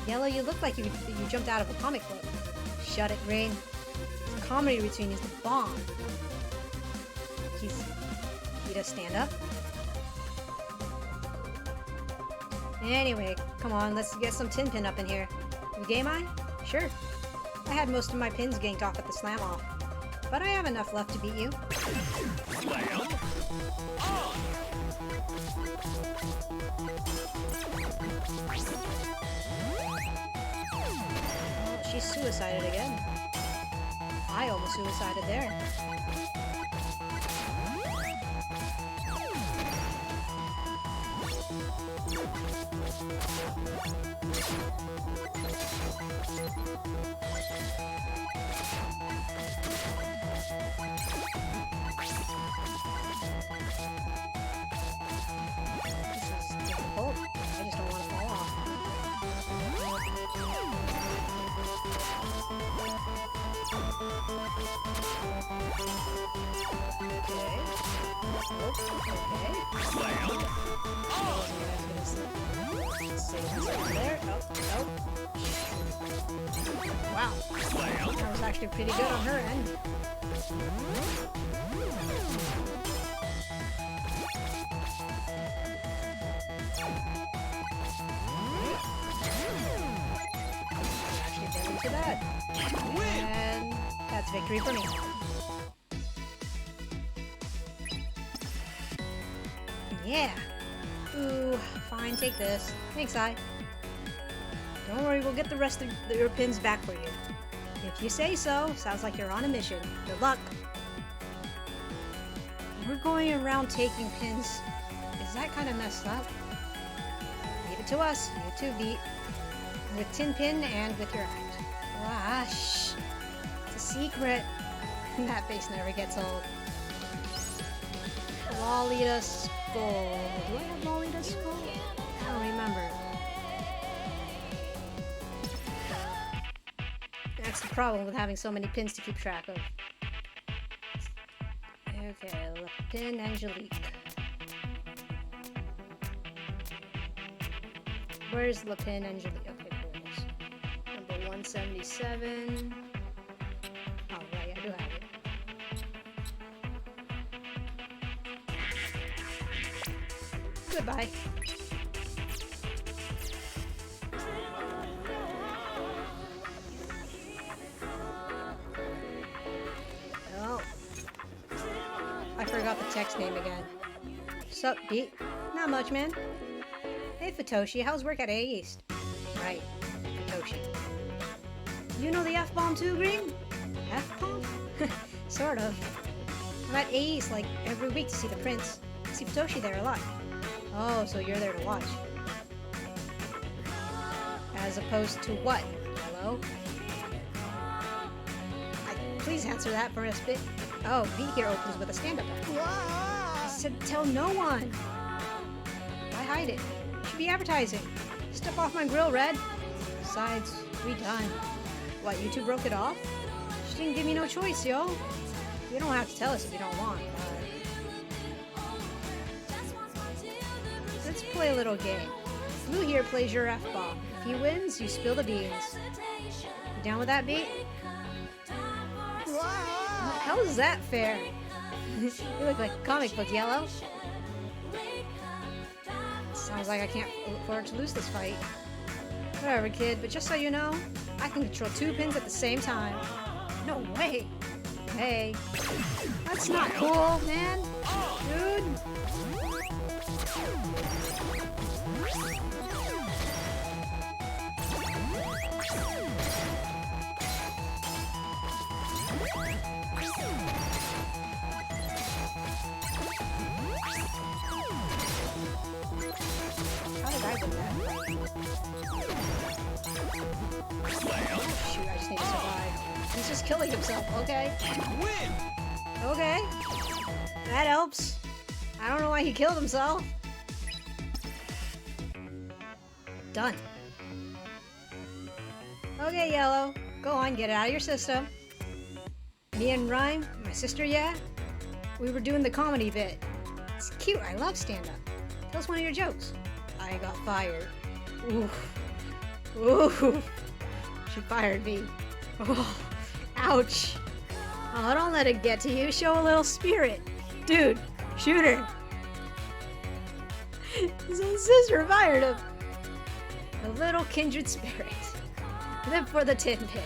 Yellow, you look like you jumped out of a comic book. Shut it, Green. Comedy routine is the bomb. He does stand up. Anyway, come on, let's get some tin pin up in here. You game on? Sure. I had most of my pins ganked off at the slam off, but I have enough left to beat you. Slam on. Oh, she suicided again. I almost suicided there. This is difficult. I just don't want to fall off. Okay. Okay. Slam on. There. Oh, wow. Slam. That was actually pretty good on her end. Actually get into that. And that's victory for me. Yeah. Ooh, fine, take this. Thanks, I. Don't worry, we'll get the rest of your pins back for you. If you say so. Sounds like you're on a mission. Good luck. We're going around taking pins. Is that kind of messed up? Leave it to us. You two beat. With tin pin and with your act. Gosh. It's a secret. That face never gets old. Lolita Skull. Do I have Lolita Skull? I don't remember. That's the problem with having so many pins to keep track of. Okay, Pin Angelique. Where's La Pin Angelique? Okay, there it is. Number 177. Oh, right, I do have it. Goodbye. Oh. I forgot the text name again. Sup, Pete? Not much, man. Hey, Futoshi, how's work at A East? right. Toshi. You know the F-bomb too, Green? F-bomb? Sort of. I'm at Ace like every week to see the prince. I see Toshi there a lot. Oh, so you're there to watch. As opposed to what? Hello? Please answer that for us, bit. Oh, B here opens with a stand-up. I said tell no one. Why hide it? Should be advertising. Step off my grill, Red. Besides, we done. What, you two broke it off? She didn't give me no choice, yo. You don't have to tell us if you don't want. Let's play a little game. Blue here plays your F-ball. If he wins, you spill the beans. You down with that, beat? How is that fair? You look like a comic book, Yellow. Sounds like I can't afford to lose this fight. Whatever, kid, but just so you know, I can control 2 pins at the same time. No way. Hey, that's not cool, man. Dude. How did I do that? Shoot, I just need to survive. He's just killing himself, okay? Win! Okay. That helps. I don't know why he killed himself. Done. Okay, Yellow. Go on, get it out of your system. Me and Rhyme, my sister, yeah? We were doing the comedy bit. It's cute, I love stand-up. Tell us one of your jokes. I got fired. Oof. Oof. She fired me. Oh, ouch. Oh, don't let it get to you. Show a little spirit. Dude, shoot her. His own sister fired him. A little kindred spirit. Live for the tin pin.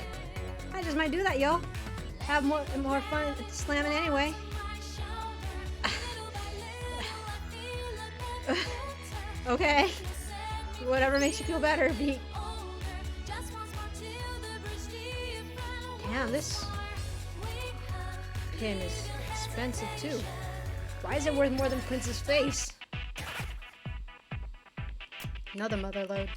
I just might do that, yo. Have more fun slamming anyway. Okay. Whatever makes you feel better, Beat. Damn, this pin is expensive too. Why is it worth more than Prince's face? Another mother load.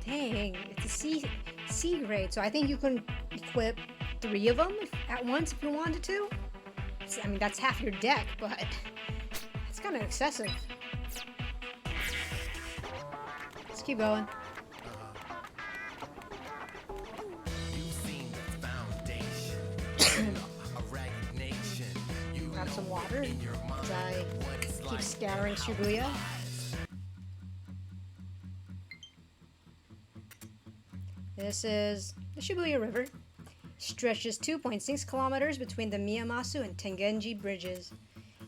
Dang, it's a C grade, so I think you can equip 3 of them at once if you wanted to. I mean, that's half your deck, but it's kind of excessive. Let's keep going. Grab some water as I keep scattering Shibuya. This is the Shibuya River. Stretches 2.6 kilometers between the Miyamasu and Tengenji bridges.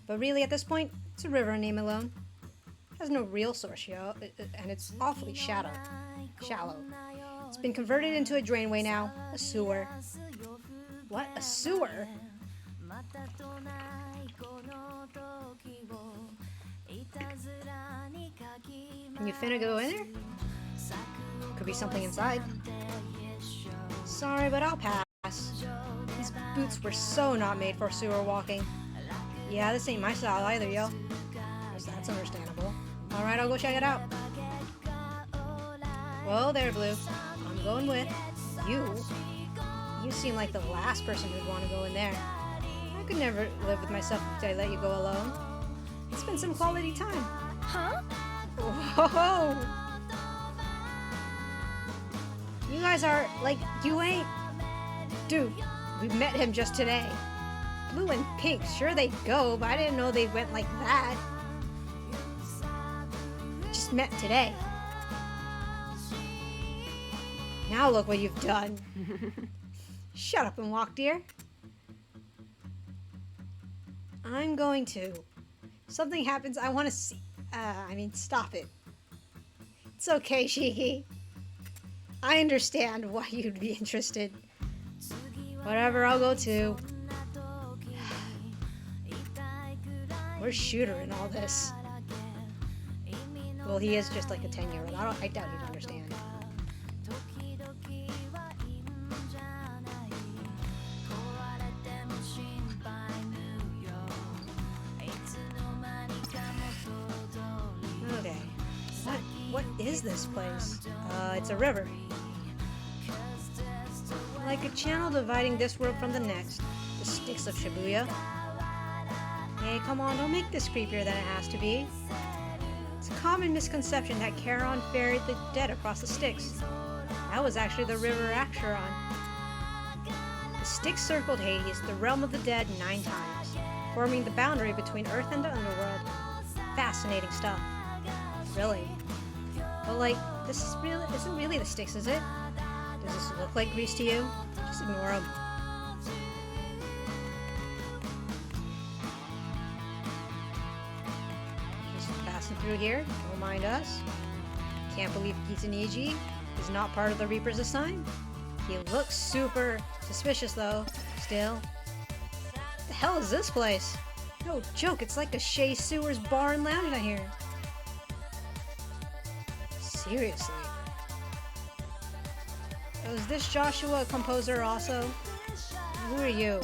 But really at this point, it's a river name alone. It has no real source, and it's awfully shallow. It's been converted into a drainway now, a sewer. What? A sewer? You finna go in there? Could be something inside. Sorry, but I'll pass. These boots were so not made for sewer walking. Yeah, this ain't my style either, yo. Guess that's understandable. Alright, I'll go check it out. Whoa there, Blue. I'm going with you. You seem like the last person who'd want to go in there. I could never live with myself if I let you go alone. It's been some quality time. Huh? Whoa! You guys are, like, you ain't... Dude, we met him just today. Blue and pink, sure they go, but I didn't know they went like that. Just met today. Now look what you've done. Shut up and walk, dear. I'm going to. Something happens, I want to see. Stop it. It's okay, Shiki. I understand why you'd be interested. Whatever, I'll go too. Where's Shooter in all this? Well, he is just like a 10-year-old. I doubt he'd understand. Okay. What is this place? It's a river. Like a channel dividing this world from the next. The sticks of Shibuya. Hey, come on, don't make this creepier than it has to be. It's a common misconception that Charon ferried the dead across the Styx. That was actually the river Acheron. The Styx circled Hades, the realm of the dead, 9 times, forming the boundary between Earth and the underworld. Fascinating stuff. Really. But like, this isn't really the Styx, is it? Does this look like Greece to you? Just ignore them. Just passing through here, don't mind us. Can't believe Gitsuniji is not part of the Reaper's assign. He looks super suspicious though, still. What the hell is this place? No joke, it's like a Shea Sewers bar and lounge down here. Seriously. Oh, is this Joshua a composer also? Who are you?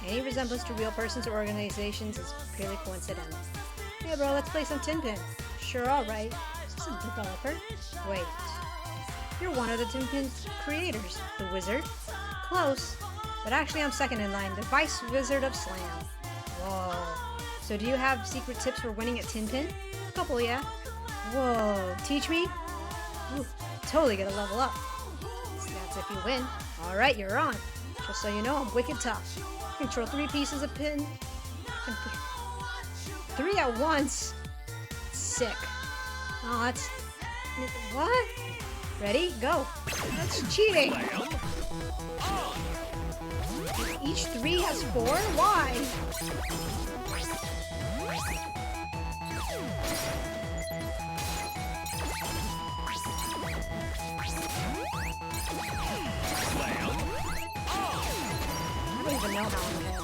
Any resemblance to real persons or organizations is purely coincidental. Hey bro, let's play some Tin Pin. Sure, alright. Is this a developer? Wait. You're one of the Tin Pin's creators, the wizard. Close. But actually I'm second in line, the Vice Wizard of Slam. Whoa. So do you have secret tips for winning at Tin Pin? A couple, yeah. Whoa, teach me? Ooh, totally gonna level up. That's if you win. Alright, you're on. Just so you know, I'm wicked tough. Control 3 pieces of pin. 3 at once? Sick. Oh, that's... What? Ready? Go. That's cheating. Each 3 has 4? Why? I don't even know how I'm gonna...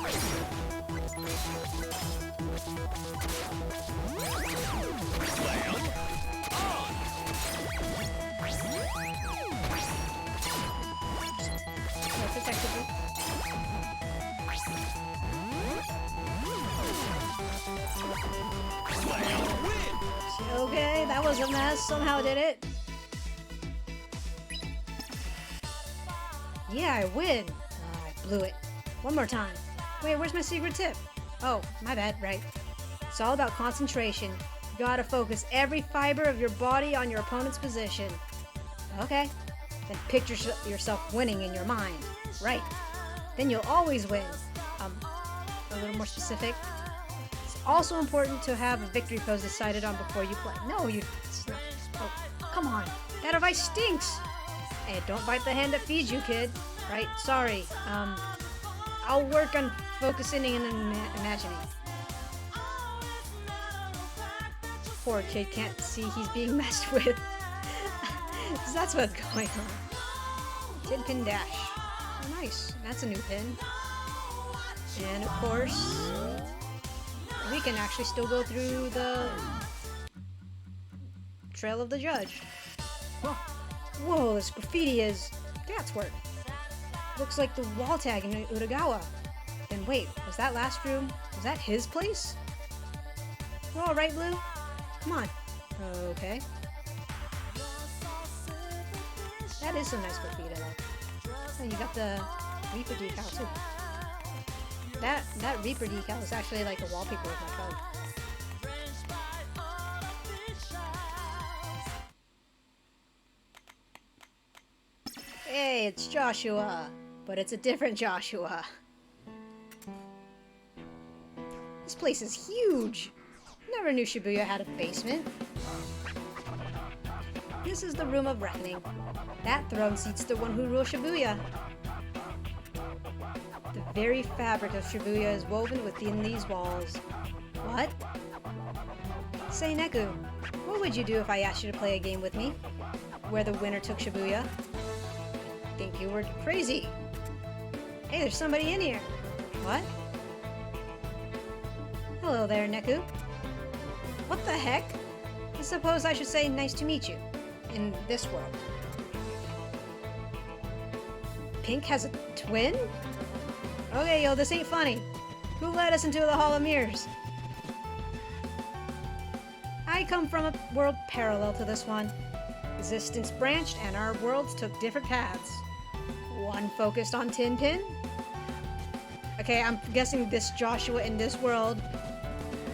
Okay, that was a mess. Somehow did it. Yeah, I win. Oh, I blew it. One more time. Wait, where's my secret tip? Oh, my bad, right. It's all about concentration. You gotta focus every fiber of your body on your opponent's position. Okay. Then picture yourself winning in your mind. Right. Then you'll always win. A little more specific. It's also important to have a victory pose decided on before you play. No, it's not. Oh, come on. That advice stinks. Hey, don't bite the hand that feeds you, kid. Right? Sorry. I'll work on focusing and imagining. Poor kid can't see he's being messed with. That's what's going on. Tin Pin Dash. Oh, nice. That's a new pin. And of course, we can actually still go through the Trail of the Judge. Whoa, whoa, this graffiti is Gat's work. Looks like the wall tag in Utagawa. Then wait, was that last room? Was that his place? We're all right, Blue? Come on. Okay. That is some nice graffiti though. Oh, you got the Reaper decal too. That Reaper decal is actually like a wallpaper with my phone. Hey, it's Joshua, but it's a different Joshua. This place is huge. Never knew Shibuya had a basement. This is the Room of Reckoning. That throne seats the one who rules Shibuya. The very fabric of Shibuya is woven within these walls. What? Say, Neku, what would you do if I asked you to play a game with me, where the winner took Shibuya? I think you were crazy. Hey, there's somebody in here. What? Hello there, Neku. What the heck? I suppose I should say nice to meet you. In this world. Pink has a twin? Okay, yo, this ain't funny. Who led us into the Hall of Mirrors? I come from a world parallel to this one. Existence branched and our worlds took different paths. One focused on Tin Pin. Okay, I'm guessing this Joshua in this world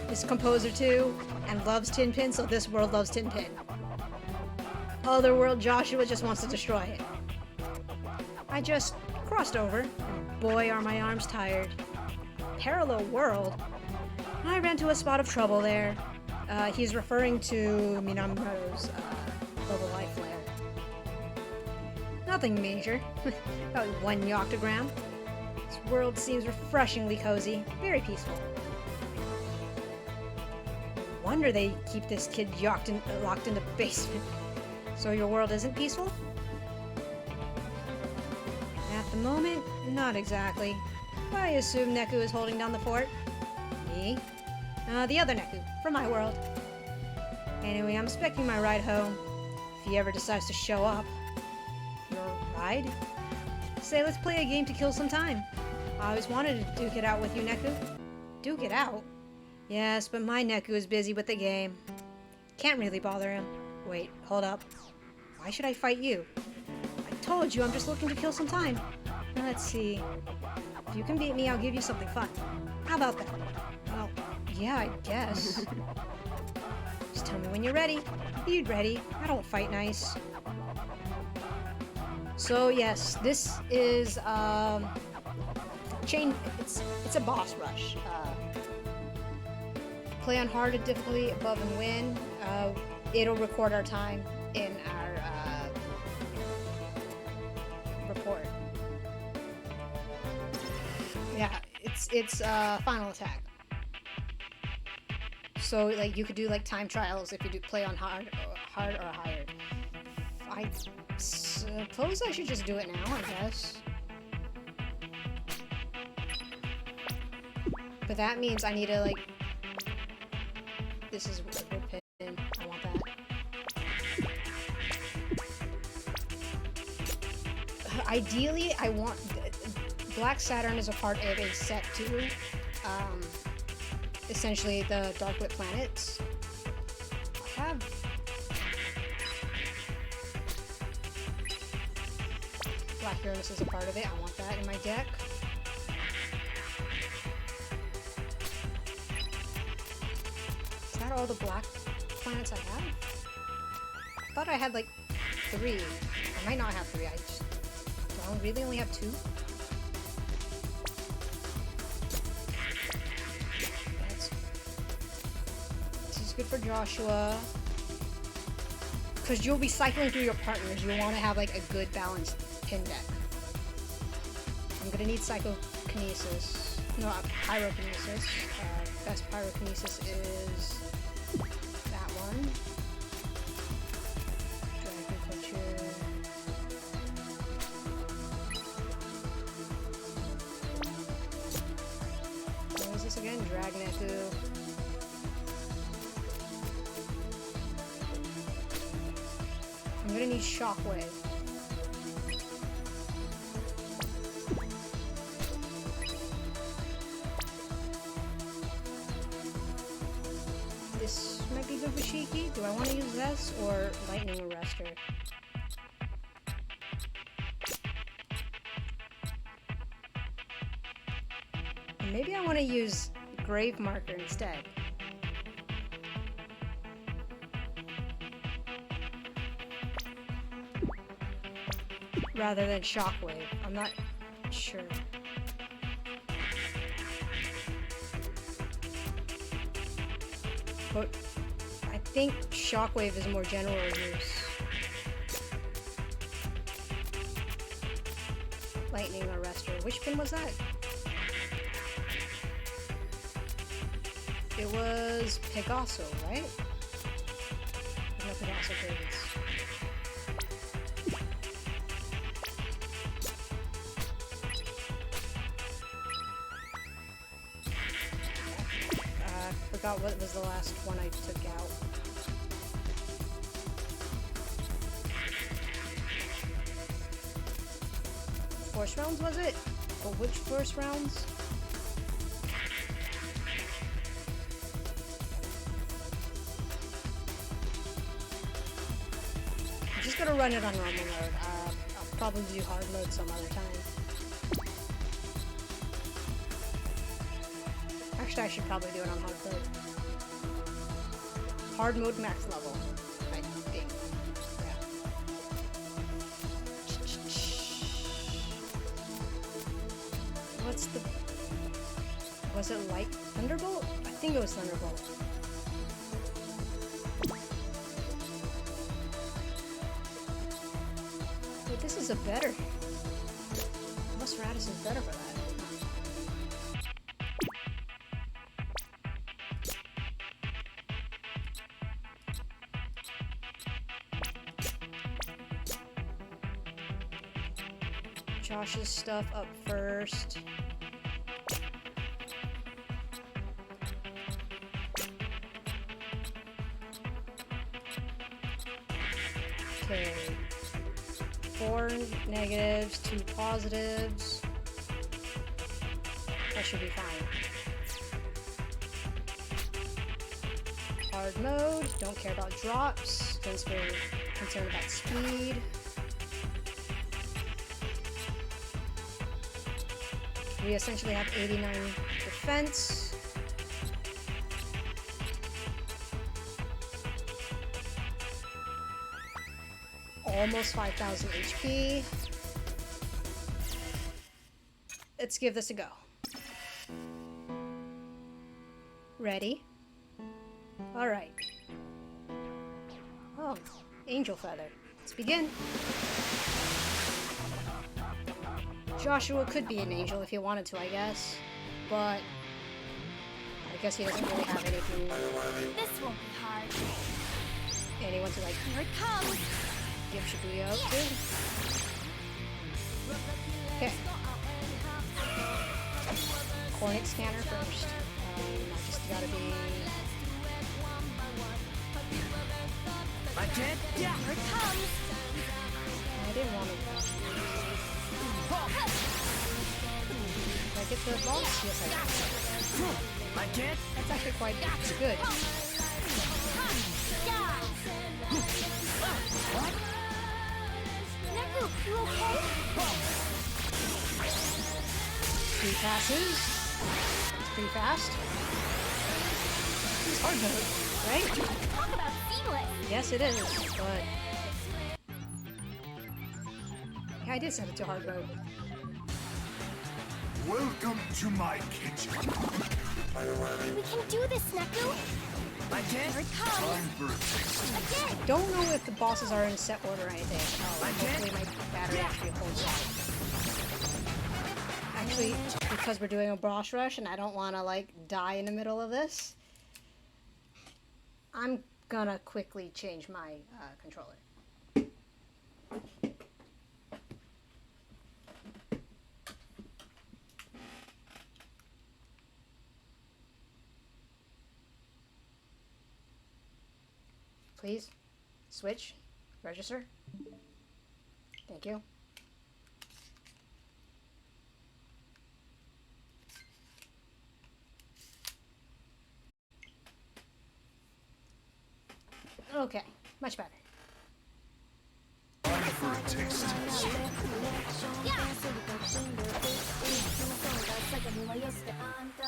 is composer too and loves Tin Pin, so this world loves Tin Pin. Other world, Joshua just wants to destroy it. I just crossed over, and boy are my arms tired. Parallel world? I ran to a spot of trouble there. He's referring to Minamoto's global life flare. Nothing major. About 1 yoctogram. This world seems refreshingly cozy, very peaceful. No wonder they keep this kid locked in the basement. So your world isn't peaceful? At the moment, not exactly. I assume Neku is holding down the fort. Me? The other Neku, from my world. Anyway, I'm expecting my ride home. If he ever decides to show up. Your ride? Say, let's play a game to kill some time. I always wanted to duke it out with you, Neku. Duke it out? Yes, but my Neku is busy with the game. Can't really bother him. Wait, hold up. Why should I fight you? I told you I'm just looking to kill some time. Let's see. If you can beat me, I'll give you something fun. How about that? Well, yeah, I guess. Just tell me when you're ready. Be ready. I don't fight nice. So yes, this is it's a boss rush. Play on hard difficulty, above and win. It'll record our time in our report. Yeah, it's final attack. So like you could do like time trials if you do play on hard or higher. I suppose I should just do it now, I guess. But that means I need to like. This is a good pin. I want that. Ideally, I want Black Saturn is a part of a set 2. Essentially, the Darklit planets. I have Black Uranus is a part of it. I want that in my deck. Is that all the black planets I have? I thought I had like 3. I might not have 3. I just don't really only have 2. This is good for Joshua. Because you'll be cycling through your partners. You want to have like a good balanced pin deck. I'm gonna need Psychokinesis. No, Pyrokinesis. Best Pyrokinesis is that one. Dragon Toucher. What was this again? Dragon Neku. I'm gonna need Shockwave. This might be good for Shiki. Do I want to use this or Lightning Arrestor? Maybe I want to use Grave Marker instead. Rather than Shockwave. I'm not sure. But I think Shockwave is more general use. Lightning Arrestor. Which pin was that? It was Pegaso, right? No, Pegaso pins. forgot what was the last one I took out. Force rounds, was it? But which force rounds? I'm just gonna run it on normal mode. I'll probably do hard mode some other time. Actually, I should probably do it on hard mode. Hard mode max level, I think. Yeah. What's the... Was it Light Thunderbolt? I think it was Thunderbolt. Wait, this is a better... West Radisson's better for that. Josh's stuff up first. Okay. 4 negatives, 2 positives. That should be fine. Hard mode, don't care about drops, since we're concerned about speed. We essentially have 89 defense. Almost 5,000 HP. Let's give this a go. Ready? Alright. Oh, angel feather. Let's begin. Joshua could be an angel if he wanted to, I guess. But I guess he doesn't really have anything. This won't be hard. Anyone to like Here it comes. give Shibuya up to. Okay. Cornic scanner first. I just gotta be. Here it comes. I didn't want to. Did I get the boss? Yes, I did. That's actually quite good. Neku, you okay? 3 passes. It's pretty fast. It's hard mode, right? Talk about seamless. Yes, it is, but... Yeah, I did set it to hard mode. Welcome to my kitchen. We can do this, Neku. Here it comes. Time for a taste. Again. I don't know if the bosses are in set order or anything. Oh, hopefully my battery actually holds up. Actually, because we're doing a boss rush and I don't want to, like, die in the middle of this, I'm gonna quickly change my controller. Please, switch, register. Thank you. Okay, much better. Time for a taste.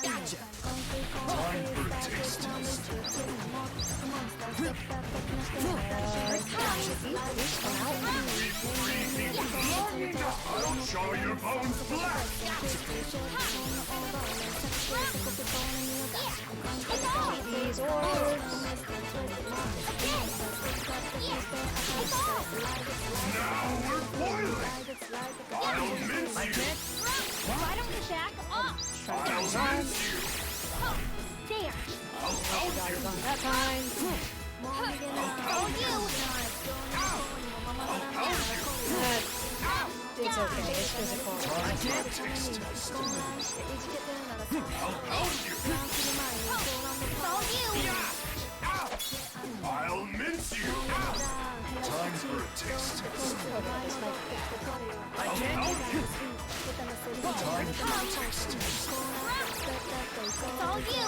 Gotcha. Time for a taste. I'll show your bones black. These orbs. Now we're boiling. I'll mince you. Why don't we back off? I'll mince you. There. I'll pound Got you. it on that time. I'll pound you. I'll pound you. That did It's okay. It's physical. I'll mince you. Time for a taste test. Time for a taste test. It's all you.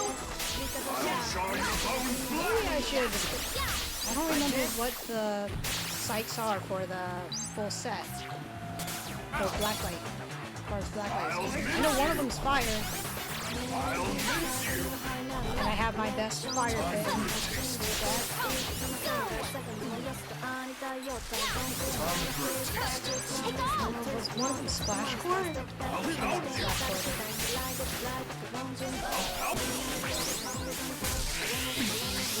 I'll char your bones black. Maybe I should. I don't remember what the sights are for the full set. For Blacklight. As far as Blacklight. I know one of them's fire. I'll mince you. And I have my best fire pit. Time for a taste test. Was one of them Splash Core?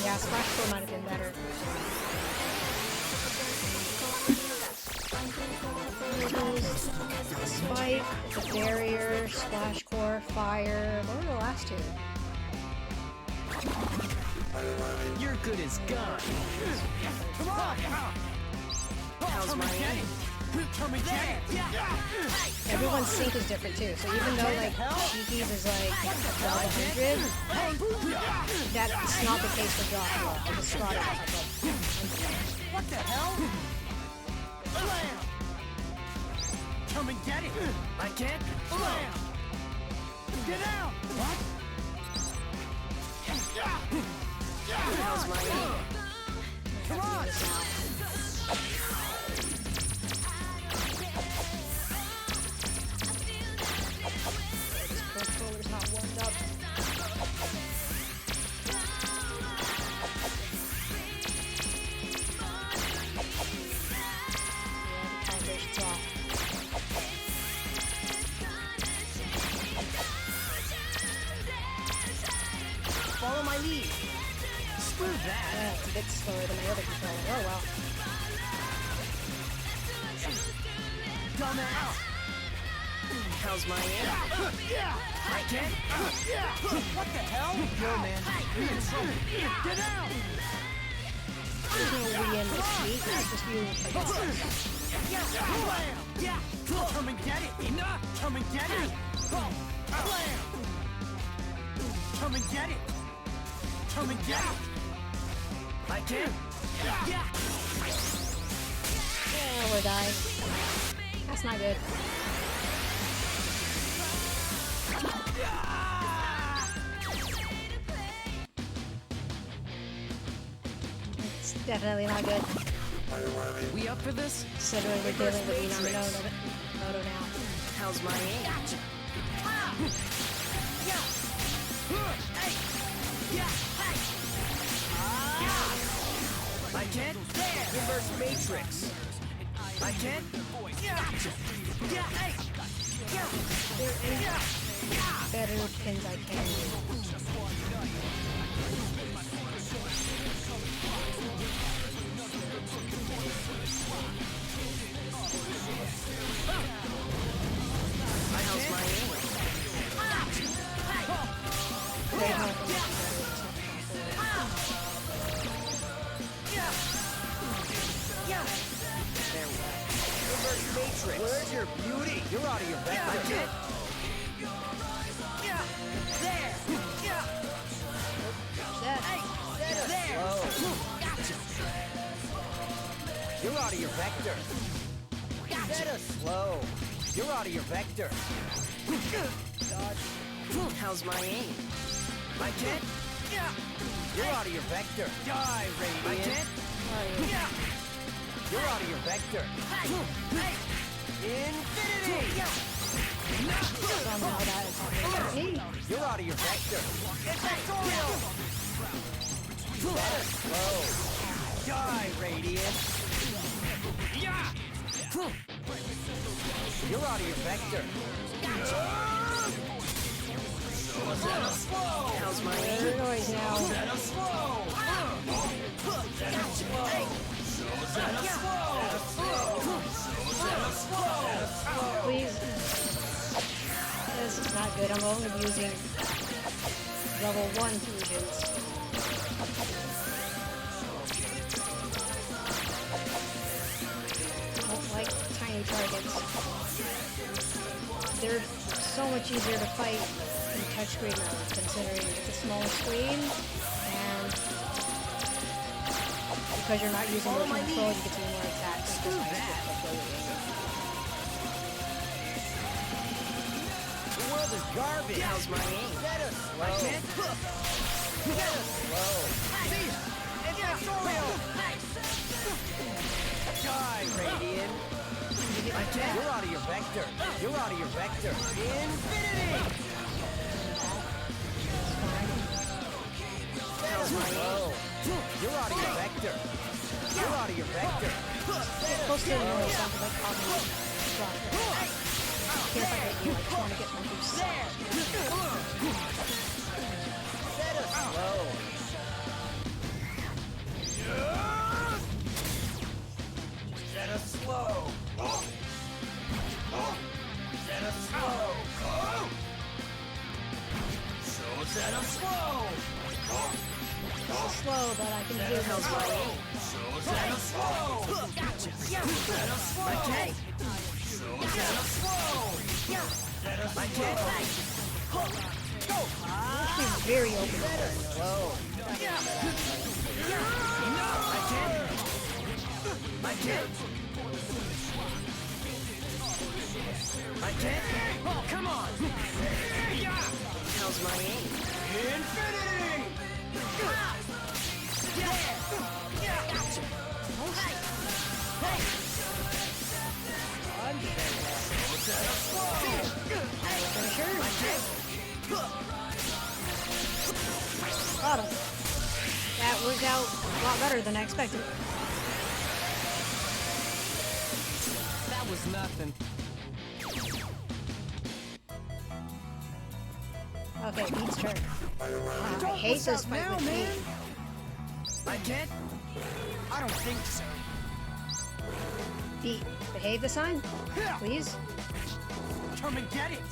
Yeah, Splash Core might have been better. Spike, the barrier, Splash Core, fire. What were the last two? You're good as gone. Come on! How's my aim? Come and get it! Everyone's sync is different too, so even though like Shiki's is like 1200, that's not the case for Joshua. I just spotted it. What the hell? Blam! Come and get it! I can't? Blam! Get out! What? How's my aim? Come on! This controller's not warmed up. Yeah, the calibration's off. Follow my lead! Screw that! Yeah, it's a bit slower than my other controller. Oh well. Dumb out! How's my aim? I can't? What the hell? Yo, man, you're in trouble. Get out! There's no win this week. It's just you against us. Yeah! Come and get it! Enough! Come and get it! Blam! Come and get it! Come and get it! I can! Yeah! Yeah, we're dying. That's not good. It's definitely not good. We up for this? Considering we're dealing with Moto now. How's my aim? I can't? Reverse matrix. I can't? Better pins I can. How's my aim? They have Reverse matrix. Where's your beauty? You're out of your vector. I can't. There. that. There. Gotcha. You're out of your vector. Better slow. You're out of your vector. Dodge. How's my aim? I can't. You're out of your vector. Die, Radiant. I can't. You're out of your vector. Infinity. Somehow that is happening. You're out of your vector. Infectorial. Better slow. Die, Radiant. You're out of your vector. How's my aim? Weird noise now. Please. This is not good. I'm only using level 1 fusions. I don't like tiny targets. they're so much easier to fight in touchscreen mode, considering it's a smaller screen, and because you're not using motion control, you get to do more attacks. Screw that. The world is garbage. How's my aim? Better slow. I can't. Better slow. See? It's Victorio. Die, Radiant. I can't. You're out of your vector. You're out of your vector. Infinity. How's my aim? You're out of your vector. You're out of your vector. Close to the noise sounds like probably stronger. If I hit you, I just want to get my boost. Better slow. Better slow. Better slow. So better slow. So slow that I can do this. So better slow. Gotcha. Better slow. Okay. So better slow. Better slow. Go. He's very open. Better slow. I can't. I can't. I can't. Oh, come on. How's my aim? Infinity! Gotcha. Got him. That worked out a lot better than I expected. That was nothing. Okay, Beat's turn. I hate this fight with Beat. I can't. I don't think so. Beat, behave the sign, please. Come and get it.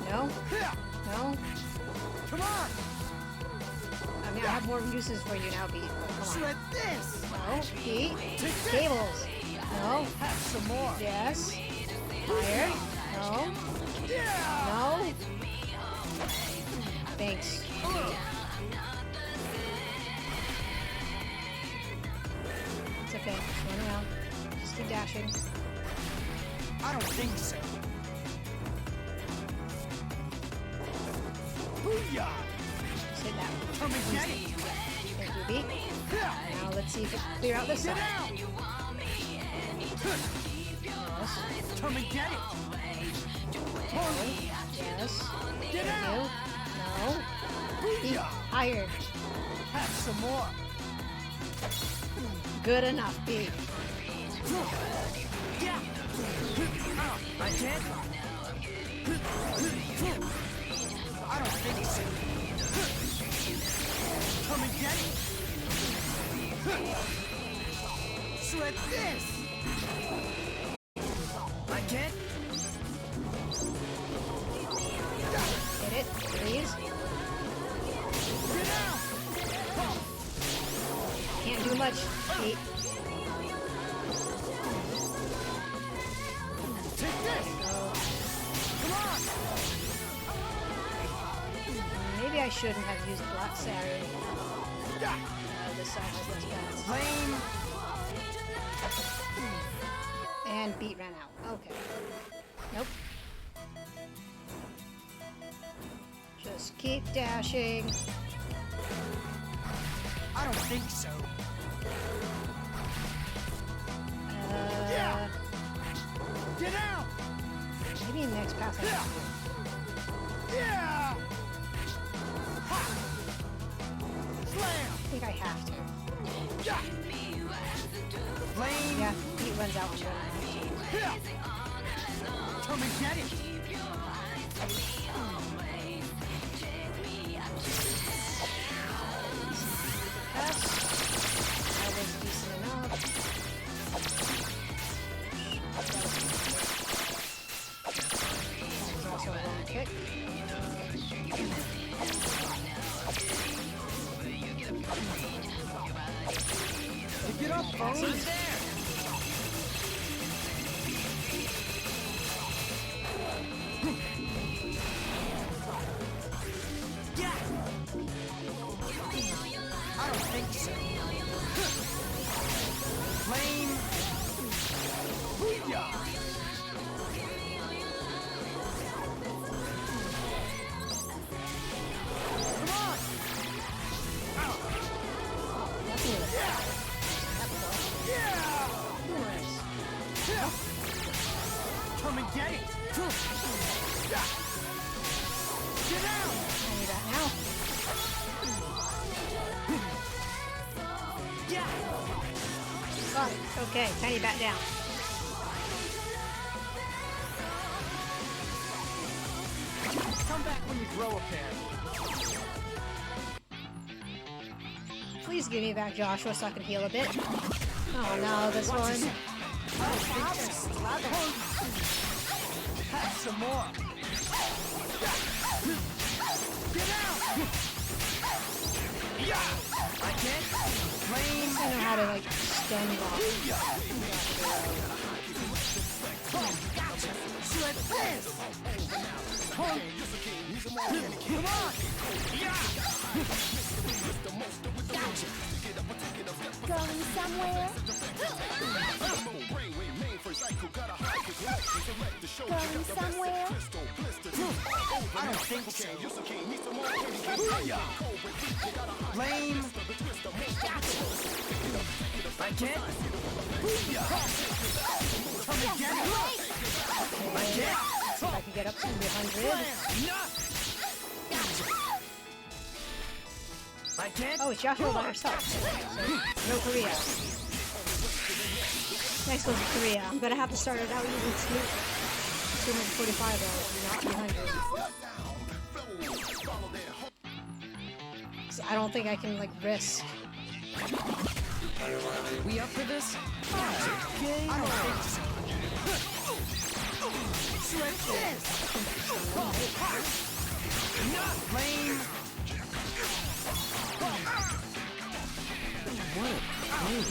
No? No? Come on. I mean, I have more uses for you now, Beat. Come on. Shred this. No, Beat. Cables. No. Have some more. Yes. Higher. No. No. Thanks. It's okay. Just run around. Just keep dashing. I don't think so. Booyah! Sit down. Come and get it. Thank you, Beat. Now let's see if it can clear out this side. Yes. Come and get it. Yes. Get Thank out. you. No. Beat. Higher. Have some more. Good enough, Beat. Yeah. I can't. I don't think so. Come and get it. Shred this. I can't. Hit it, please. Get out. Can't do much, Beat. Take this. Come on. Maybe I shouldn't have used Black Saturn. This side has less bats. Flame. And Beat ran out. Okay. Nope. Just keep dashing. I don't think so. Yeah. Get out. Maybe next pass I have to. Yeah. Ha. Slam. I think I have to. Yeah. Flame. Yeah, Beat runs out on one. Yeah. Come and get it. Pass. That was decent enough. That was also a wrong kick. Pick it up, folks. Get out! I need that now. Oh, okay, tiny bat down. Come back when you grow a pair. Please give me back Joshua so I can heal a bit. Oh no, this one. Have some more. Get out! I can't. Flame. I know how to like stun you off. Slip this. Come on. Going somewhere? Going somewhere? I don't think so. Flame. I can't. Come again. I can't. If I can get up to 100. I can't. Oh, it's Joshua by herself. So, no Korea. Next goes to Korea. I'm gonna have to start it out using 245 though, not 300. So I don't think I can like risk. We up for this? Okay. I don't think so. Slip this. Not lame. What a pain.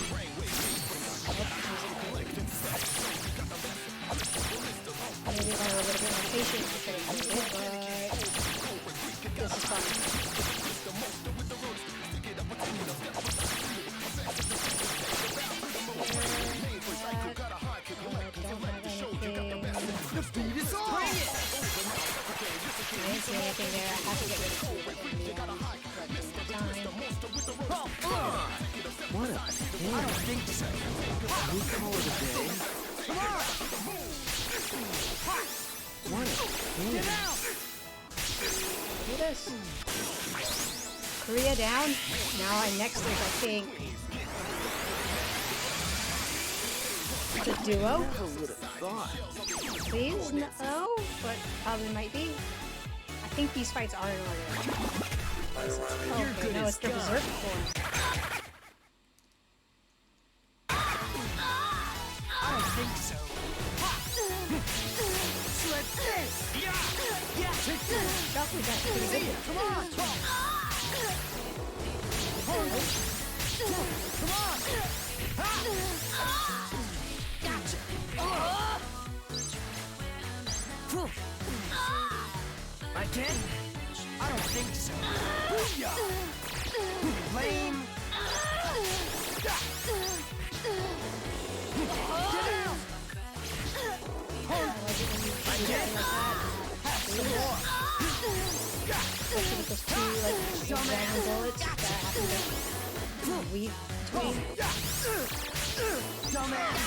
Maybe if I were a little bit more patient, I could have done it, but this is fun. The beat is on. I didn't see anything there. I have to get rid of it. What a pain. I don't think so. Can we come over the day? Come on! What a pain. Get out! Do this. Korea down. Now our next is, I think, the duo. Never would have thought. Please? No, but probably might be. I think these fights are in order. You're good no, as it's the done. berserk form. I don't think so. Slip this! Yeah! Take this! Joshua's actually pretty good. Come on! Come on! Gotcha! I can? I don't think so. Booyah! Flame! Get out! I can? Have some more! Especially with those two, like, dragon bullets that I have to weave between. Dumbass!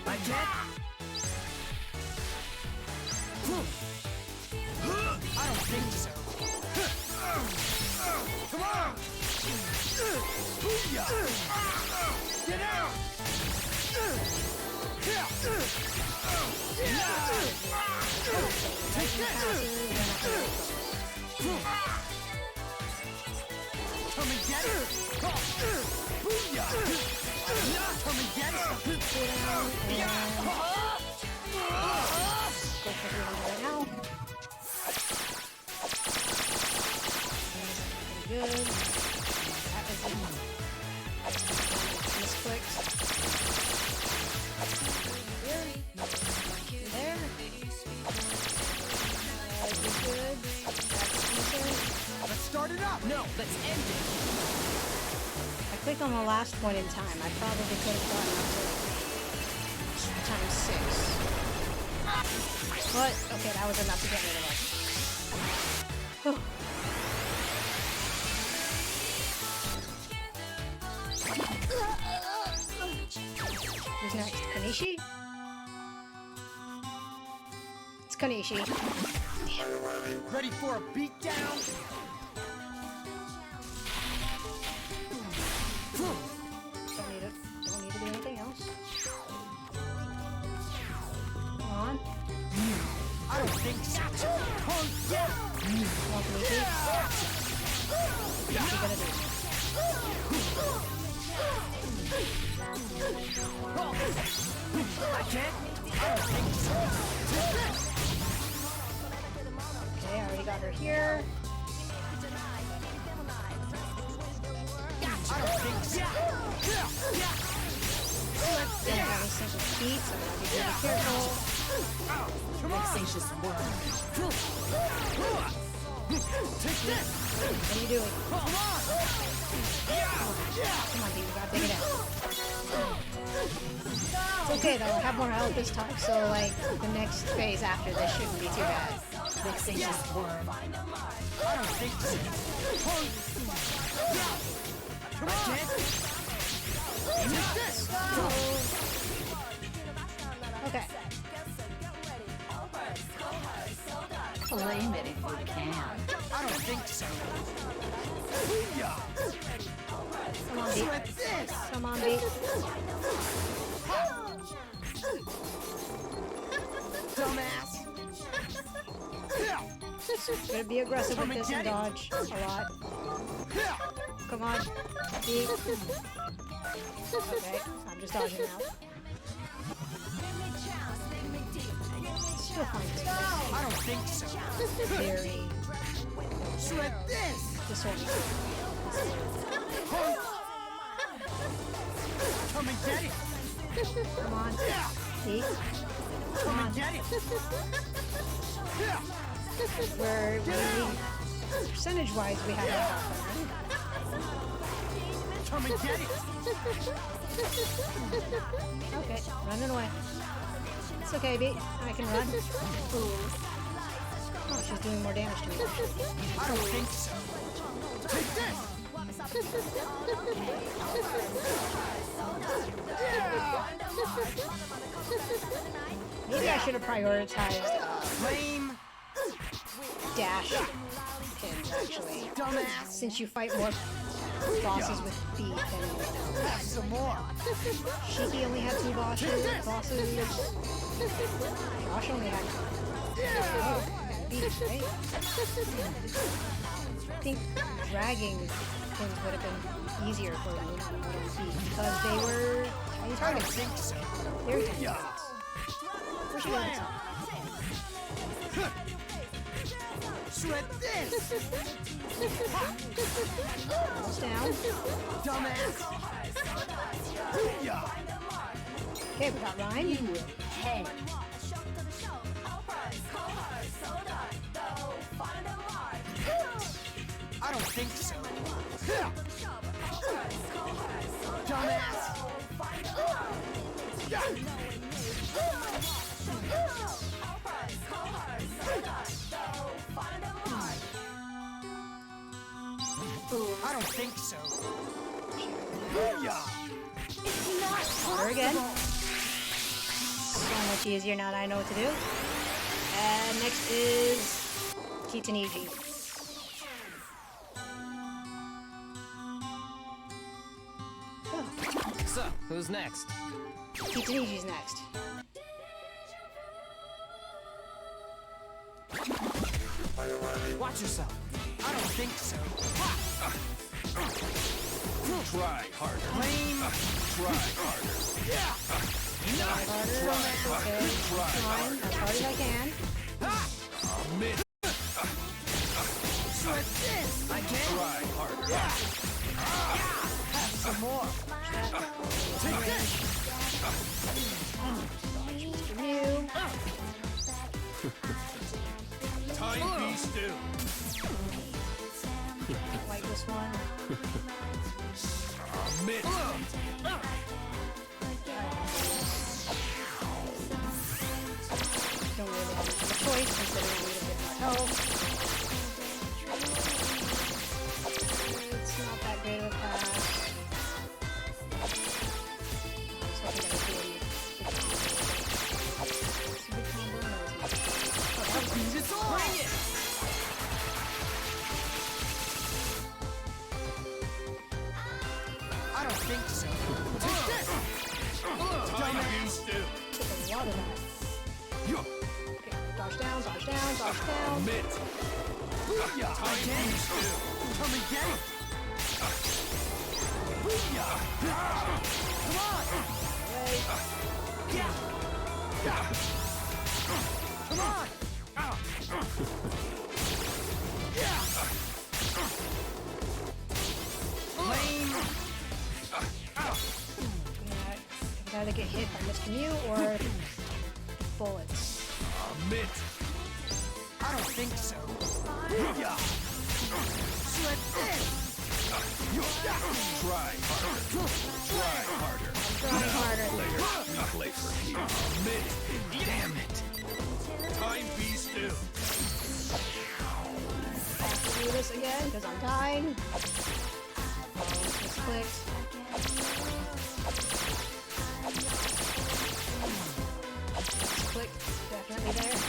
I can? I don't think so. Come on! Booyah! Get out! Take that! Come and get it! Booyah! Come and get it! Go for 300 right now. Pretty good. That was misclicked. Here. There. You're good. That's decent. Let's start it up! No, let's end it! I clicked on the last one in time. I probably could have gotten up to times 6. But, okay, that was enough to get rid of us. Whew. Who's next? Kanishi? Konishi. Ready for a beatdown? Don't need to do anything else. Come on. I don't think so. Oh, yeah. Come on, Konishi. What's he gonna do? I can't. I don't think so. Okay, I already got her here. I don't think so. Don't have any simple feet, so I gotta be really careful. Vexatious worm. Take this. What are you doing? Come on. Come on, dude, we gotta take it out. It's okay though, I have more health this time, so like the next phase after this shouldn't be too bad. Vexatious worm. I don't think so. Come on. Take this. Okay. Claim it if you can. I don't think so. Come on, beat. Sweat this. Come on, beat. Dumbass. Gonna be aggressive with this and dodge a lot. Come on, beat. Okay, I'm just dodging now. Still find this I don't think so. very Sweat this. disorganized. Come and get it. Come on, beat. Come Come on. and get it. We're percentage-wise, we have no Come and get it. Okay, running away. It's okay, beat. I can run. Oh, she's doing more damage to me. I don't think so. Take this. Maybe I should have prioritized Lame. dash pins, actually. Dumbass. Since you fight more bosses with beat than Have some more. Shiki only had 2 bosses. Josh only had beat, right? I think dragging pins would have been easier for Luna and beat because they were tiny I don't targets. think so. They're tiny targets. First one. Sweat this. Almost down. Dumbass. Okay, we got Rhyme. Head. I don't think so. Dumbass. I don't think so. Her again. So much easier now that I know what to do. And next is Kitaniji. So, who's next? Kitaniji's next. Watch yourself. I don't think so. Try harder. Lame. Try harder. Try harder. Okay. Trying as hard as I can. Miss. Sweat this. I can. Try harder. Have some more. Take this. Mr. New. Time be still. Like this one. Miss. Don't really have much of a choice considering I need a bit more health. It's not that great of a pass. I was hoping that would be a big combo. It's a big combo. No, it's not. don't think so. Take this! Time being still. Took a lot of that. Okay, dodge down, dodge down, dodge down. Mitt. Booyah! Time Again? being still. Come again? Booyah! Come on! Yeah! Come on! Yeah! Lame! Yeah, either get hit by Mr. Mew or bullets. Mitt. I don't think so. Booyah! Slip this! Try harder. Try harder. Trying harder. We play for keeps. Mitt. Damn it. Time be still. Have to do this again because I'm dying. Just clicked. Just clicked. Definitely there.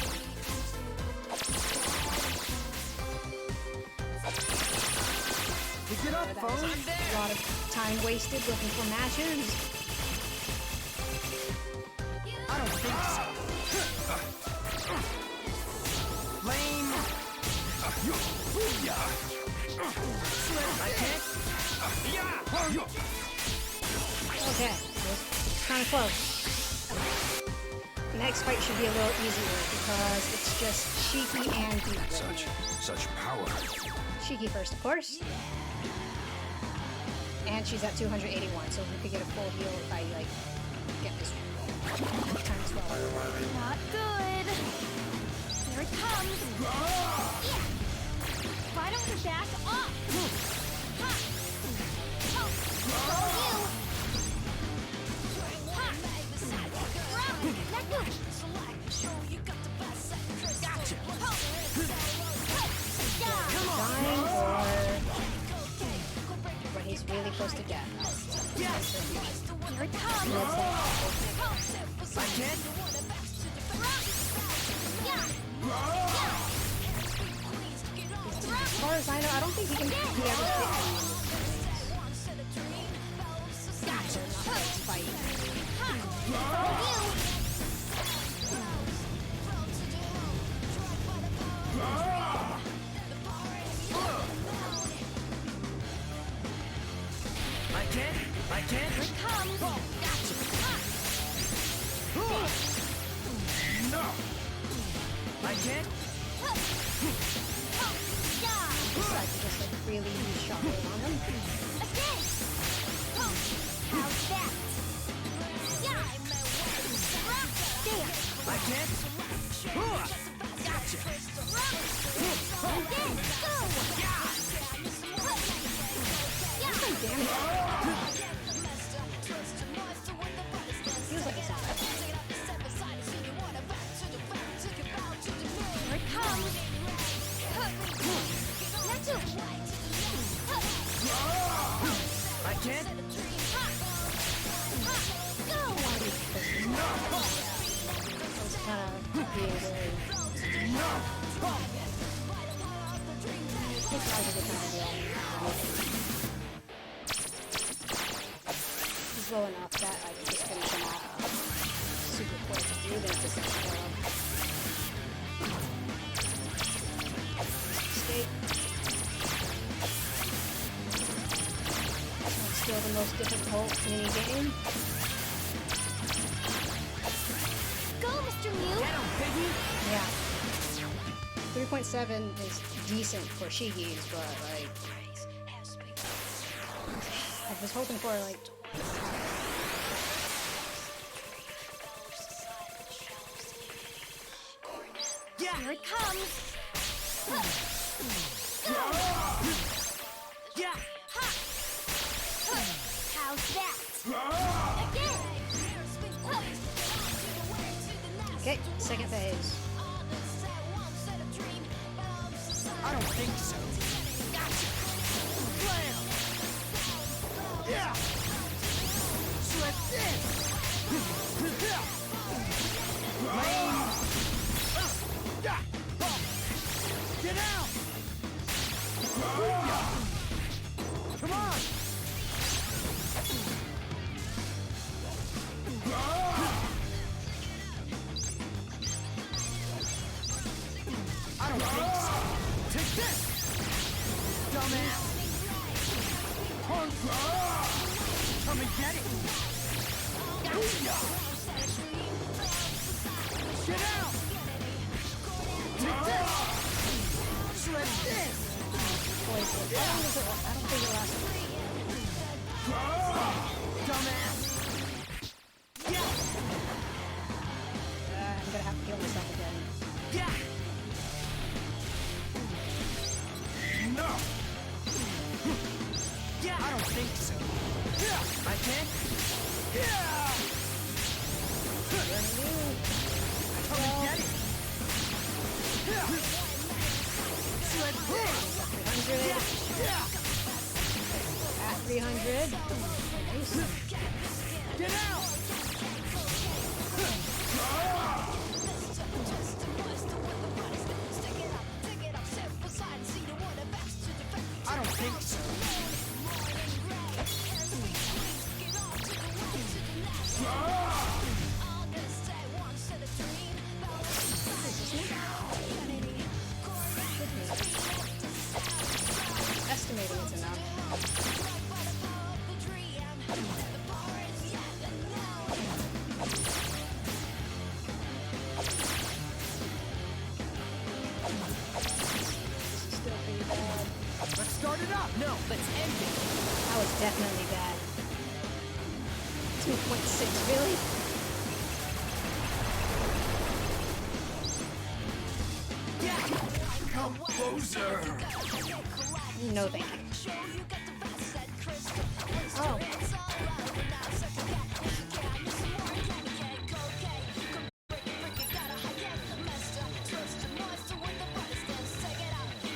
Pick it up, That was phone! a lot of time wasted looking for matches. I don't think so. Lame! Booyah! Slip I can't. Okay, kind of close. The next fight should be a little easier because it's just Shiki and Beat. Such power. Shiki first, of course. And she's at 281, so we could get a full heal if I, like, get this times 12. Not good. Here it comes. Yeah. Why don't you back off? Ha. Oh, go you. Ha. Run, Neku. Gotcha. Yeah. Come on! Dying or when he's really close to death. Yes! Here it comes. I can't. Yeah. As far as I know, I don't think he can. He ever hit me. Gotcha. Let's fight. I can't. I can't. Here it comes. Gotcha. No. I can't. Yeah. Just like really use shockwave on him. Again. How's that? Yeah. There. I can't. Gotcha. Again. Go. Yeah. Damn it. Feels like it's not that bad. Here it comes. Neku. I can't. Go. It's kind of being very. It's hard to get kind of deal. He's low enough that I can just finish him off super quick. Even if it's not escape. Still the most difficult mini game. Go, Mr. Mew. Get him, piggy! Yeah. 3.7 is decent for Shigi's, but like I was hoping for like Yeah. Here it comes. Yeah! How's that? Again. okay, second phase. I don't think so. Gotcha! Blam! Yeah! Slip this! Lame! Get out! Come on! Come and get it! Get out! Take this! Shred this! Poison. I don't think it lasts. Dumbass! I'm gonna have to heal myself again. Yeah! Enough! Yeah! I don't think so. Yeah! I can't? Yeah! Come and get it! Yeah! Shred this! 300. Yeah! At 300. Nice. Get out! I don't think so. Estimating it's enough. Still pretty bad. Let's start it up. No, let's end it. That was definitely bad. 2.6, really? Come closer! No thank you. Oh.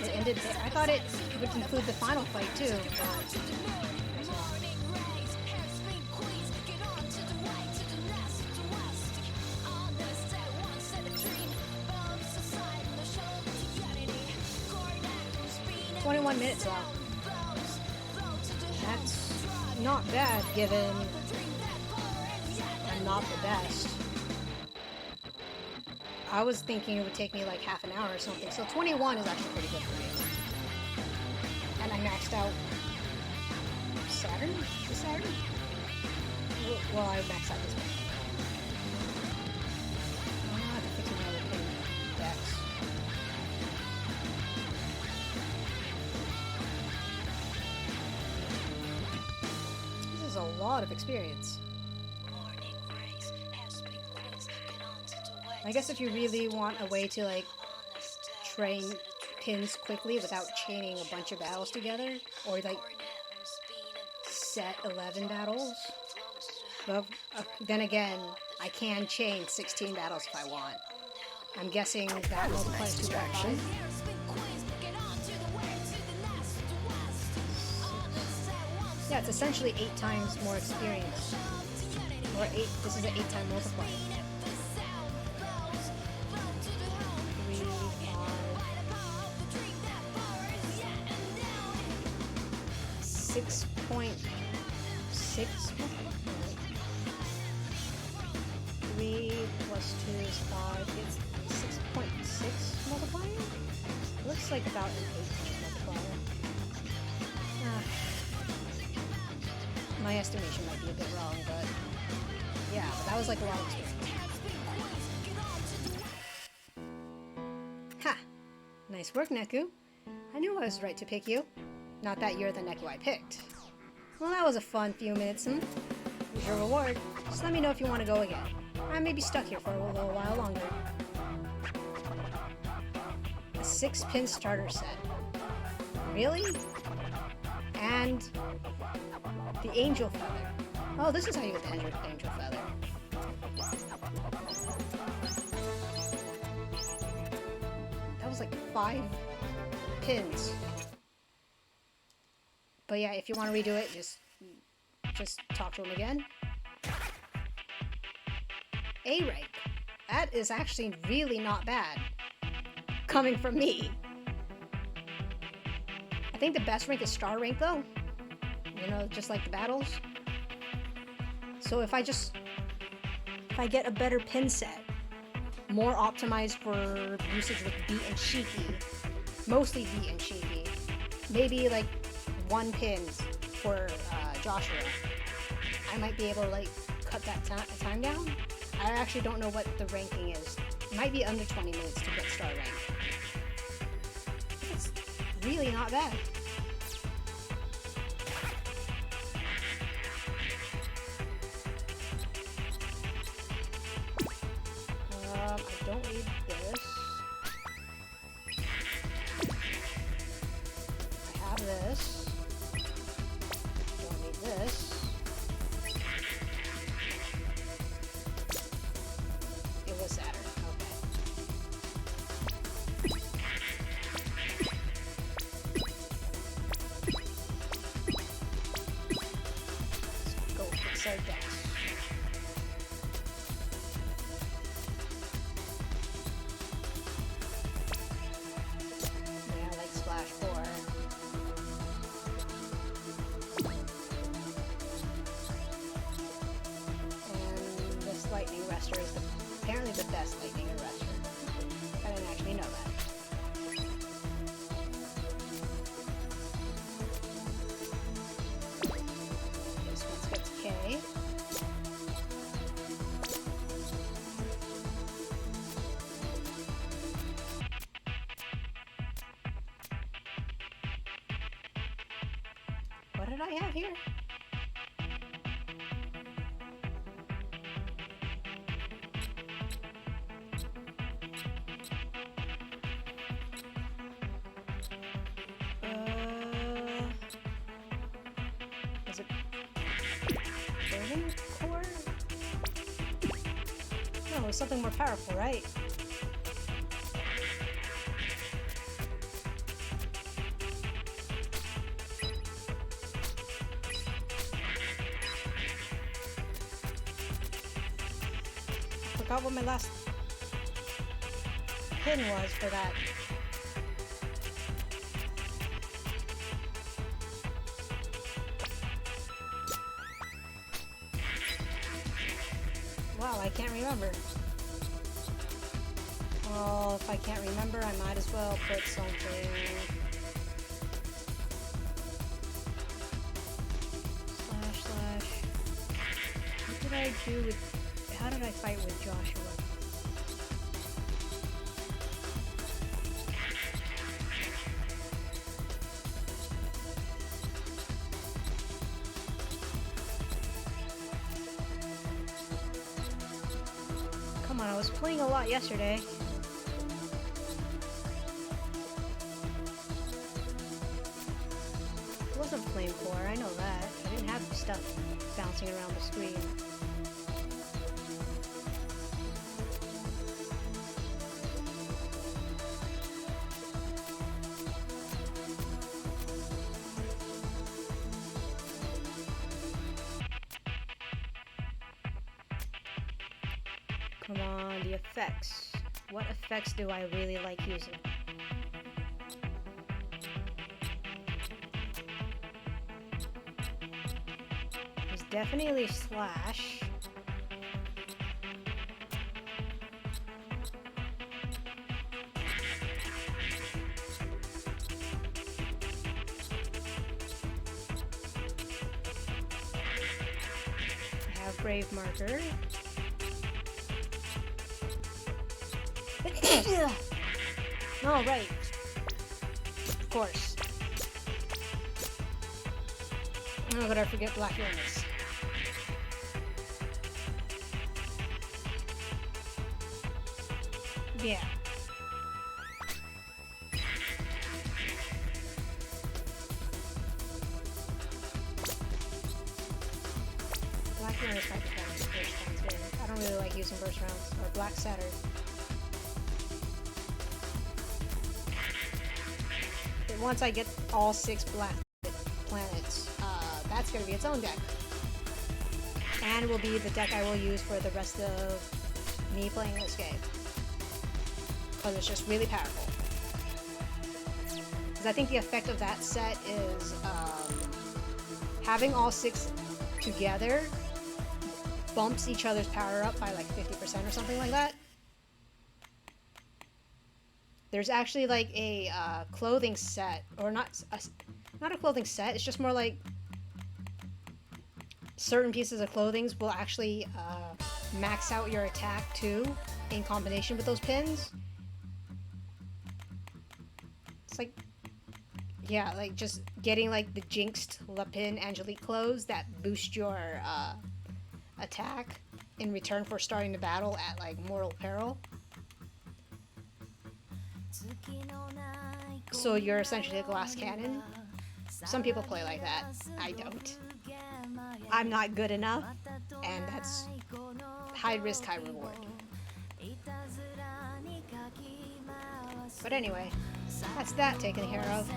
It ended there. I thought it would conclude the final fight too. But 21 minutes long. That's not bad given I'm not the best. I was thinking it would take me like half an hour or something, so 21 is actually pretty good for me. And I maxed out Saturn? This Saturn? Well, I maxed out this one. I have to fix another thing. Dex. This is a lot of experience. I guess if you really want a way to like train pins quickly without chaining a bunch of battles together, or like set 11 battles, well, then again, I can chain 16 battles if I want. I'm guessing that multiplies to action. Yeah, it's essentially 8 times more experience. Or 8, this is an 8-time multiplier. 3, 5, 6.6. 3 plus 2 is 5. It's 6.6 multiplier? Looks like about an 8 multiplier. My estimation might be a bit wrong, but yeah, but that was like a lot of experience. Ha! Nice work, Neku. I knew I was right to pick you. Not that you're the Neku I picked. Well, that was a fun few minutes, Here's your reward. Just let me know if you want to go again. I may be stuck here for a little while longer. A 6-pin starter set. Really? And the angel feather. Oh, this is how you get the angel feather. That was like 5 pins. But yeah, if you want to redo it, just talk to him again. A rank. That is actually really not bad. Coming from me. I think the best rank is star rank though. You know, just like the battles. So if I get a better pin set, more optimized for usage with Beat and Shiki, mostly Beat and Shiki, maybe like 1 pin for Joshua, I might be able to like cut that time down. I actually don't know what the ranking is. It might be under 20 minutes to get star rank. It's really not bad. I don't need this. I have this. Don't need this. It was Saturn. Okay. Let's go fix our decks. Apparently the best lightning arrestor. I didn't actually know that. This one gets K. What did I have here? Is it burning core? No, it's something more powerful, right? I forgot what my last pin was for that. Wow, I can't remember. Well, if I can't remember, I might as well put something. // What did I do with... How did I fight with Joshua? Come on, I was playing a lot yesterday. It wasn't flame core, I know that. I didn't have stuff bouncing around the screen. Come on, the effects. What effects do I really like using? There's definitely slash. I have Brave Marker. Oh, right. Of course. Oh, but I forget Black Uranus. Yeah. Black Uranus might be better than burst rounds too. I don't really like using burst rounds. Or Black Saturn. Once I get all 6 black planets, that's going to be its own deck. And will be the deck I will use for the rest of me playing this game. Because it's just really powerful. Because I think the effect of that set is having all 6 together bumps each other's power up by like 50% or something like that. There's actually like a clothing set, or not a clothing set. It's just more like certain pieces of clothing will actually max out your attack too in combination with those pins. It's like, yeah, like just getting like the jinxed Lapin Angelique clothes that boost your attack in return for starting the battle at like mortal peril. So you're essentially a glass cannon. Some people play like that. I don't. I'm not good enough, and that's high risk, high reward. But anyway, that's that taken care of.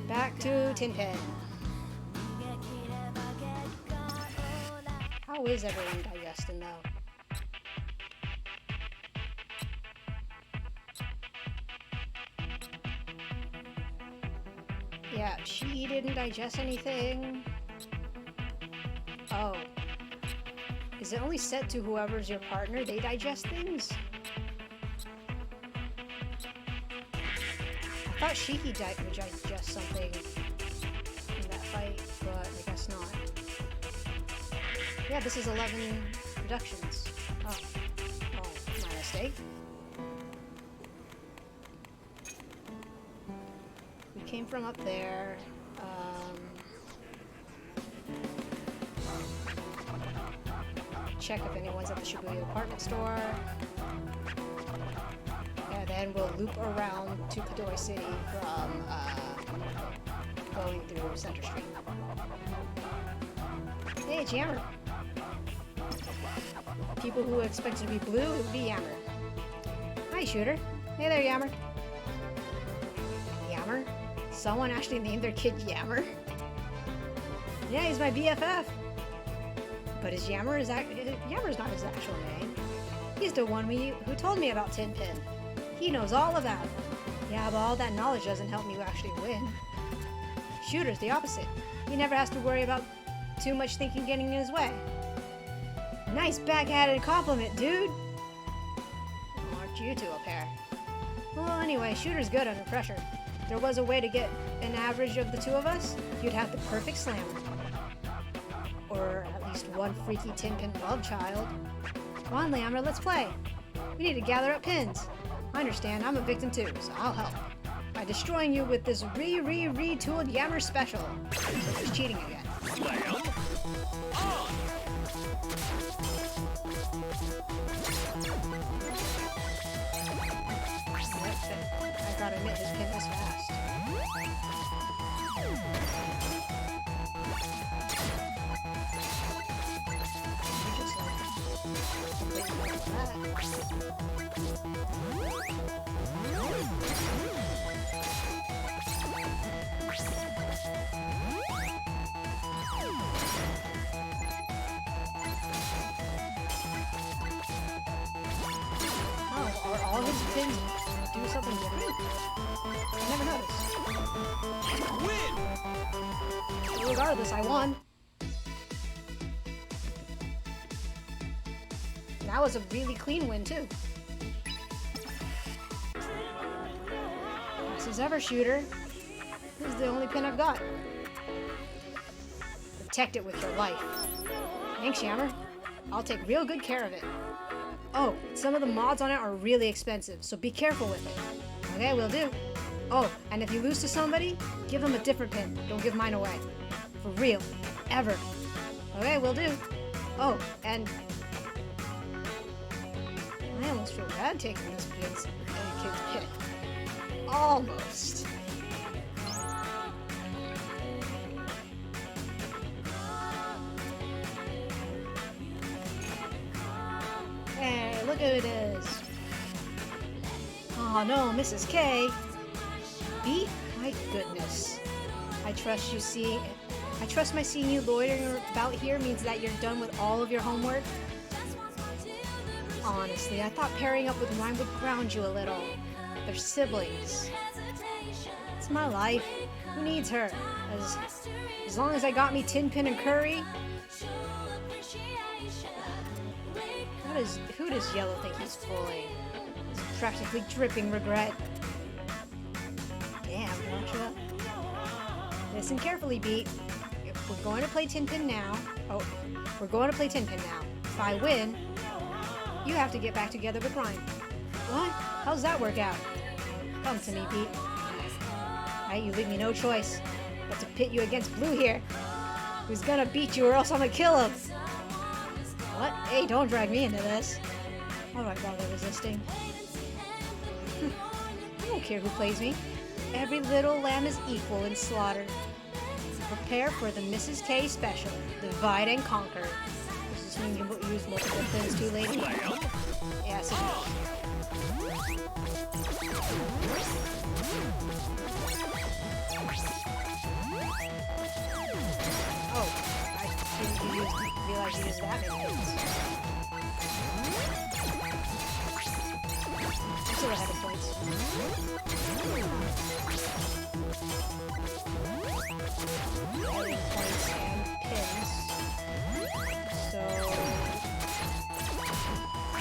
Back to Tinpin. How is everyone digesting though? Yeah, she didn't digest anything. Oh. Is it only set to whoever's your partner? They digest things? I thought Shiki would digest something in that fight, but I guess not. Yeah, this is 11 reductions. Oh. Oh, my mistake. We came from up there. Check if anyone's at the Shibuya department store. And then we'll loop around to Kadoi City from going through Center Street. Hey, it's Yammer. People who expected to be blue, it would be Yammer. Hi, Shooter. Hey there, Yammer. Yammer? Someone actually named their kid Yammer? Yeah, he's my BFF. But Yammer's not his actual name. He's the one who told me about Tinpin. He knows all of that. Yeah, but all that knowledge doesn't help me actually win. Shooter's the opposite. He never has to worry about too much thinking getting in his way. Nice backhanded compliment, dude. Aren't you two a pair? Well, anyway, Shooter's good under pressure. If there was a way to get an average of the two of us, you'd have the perfect slammer. Or at least one freaky Tinpin love child. Come on, Lammer, let's play. We need to gather up pins. I understand, I'm a victim too, so I'll help. By destroying you with this retooled Yammer special. He's cheating again. Slam on! I gotta admit, his pin is fast. Oh, are all his pins do something different? I never noticed. Win! Regardless, I won. That was a really clean win, too. Fast as ever, Shooter. This is the only pin I've got. Protect it with your life. Thanks, Yammer. I'll take real good care of it. Oh, some of the mods on it are really expensive, so be careful with it. Okay, will do. Oh, and if you lose to somebody, give them a different pin. Don't give mine away. For real. Ever. Okay, will do. Oh, and I almost feel bad taking this kid's pin. Almost. Hey, look who it is. Oh no, Mrs. K. B? My goodness. I trust my seeing you loitering about here means that you're done with all of your homework. Honestly, I thought pairing up with Rhyme would ground you a little. They're siblings. It's my life. Who needs her? As long as I got me Tinpin and Curry. Who does Yellow think he's fooling? His practically dripping regret. Damn, Joshua. Listen carefully, Beat. If we're going to play Tin Pin now... Oh, we're going to play Tin Pin now. If I win, you have to get back together with Ryan. What? How's that work out? Come to me, Pete. Alright, you leave me no choice but to pit you against Blue here. Who's gonna beat you or else I'm gonna kill him? What? Hey, don't drag me into this. Alright, bother resisting. I don't care who plays me. Every little lamb is equal in slaughter. Prepare for the Mrs. K special. Divide and conquer. Does this mean you use multiple pins too, lady? Yes, it does. Oh, I didn't realize you used that many pins. I'm still ahead of points. Adding points and pins. So I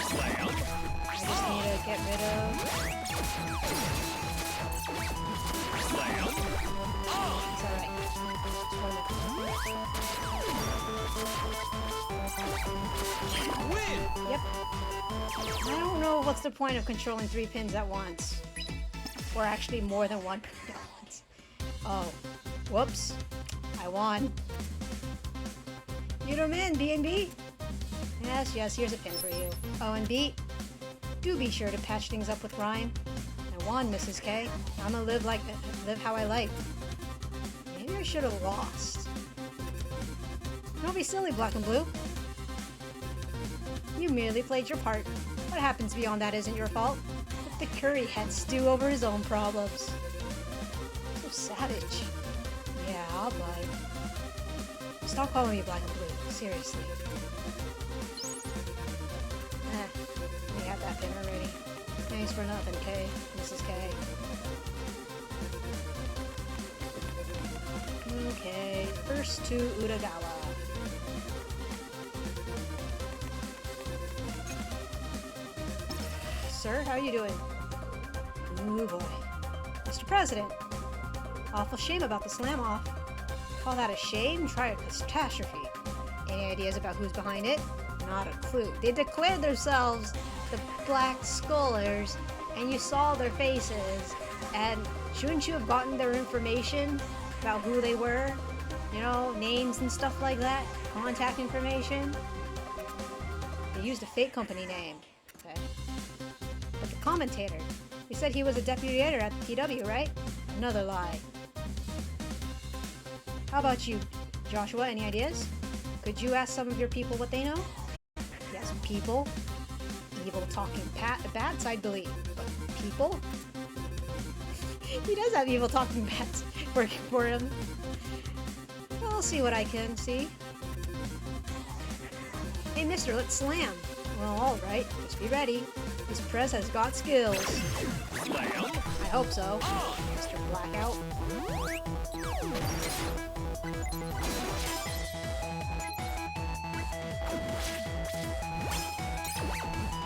just need to get rid of. It's alright. Yep. I don't know what's the point of controlling 3 pins at once. Or actually more than 1 pin at once. Oh. Whoops. I won. You don't in, B&B? Yes, here's a pin for you. Oh, and B, do be sure to patch things up with Ryan. I won, Mrs. K. I'ma live how I like. Maybe I should have lost. Don't be silly, Black and Blue. You merely played your part. What happens beyond that isn't your fault. Let the curry head stew over his own problems. So savage. Yeah, I'll bite. Stop calling me Black and Blue. Seriously. We have that pin already. Thanks for nothing, K. Mrs. K. Okay, first to Utagawa. Sir, how are you doing? Ooh boy. Mr. President. Awful shame about the slam-off. Call that a shame? Try a catastrophe. Any ideas about who's behind it? Not a clue. They declared themselves the Black Skullers, and you saw their faces, and shouldn't you have gotten their information about who they were? You know, names and stuff like that? Contact information? They used a fake company name. Okay. But the commentator, he said he was a deputy editor at the PW, right? Another lie. How about you, Joshua? Any ideas? Could you ask some of your people what they know? Yes, people. Evil talking bats, I believe. But people? He does have evil talking bats working for him. Well, I'll see what I can see. Hey, mister, let's slam. Well, alright. Just be ready. This press has got skills. I hope so. Mr. Blackout.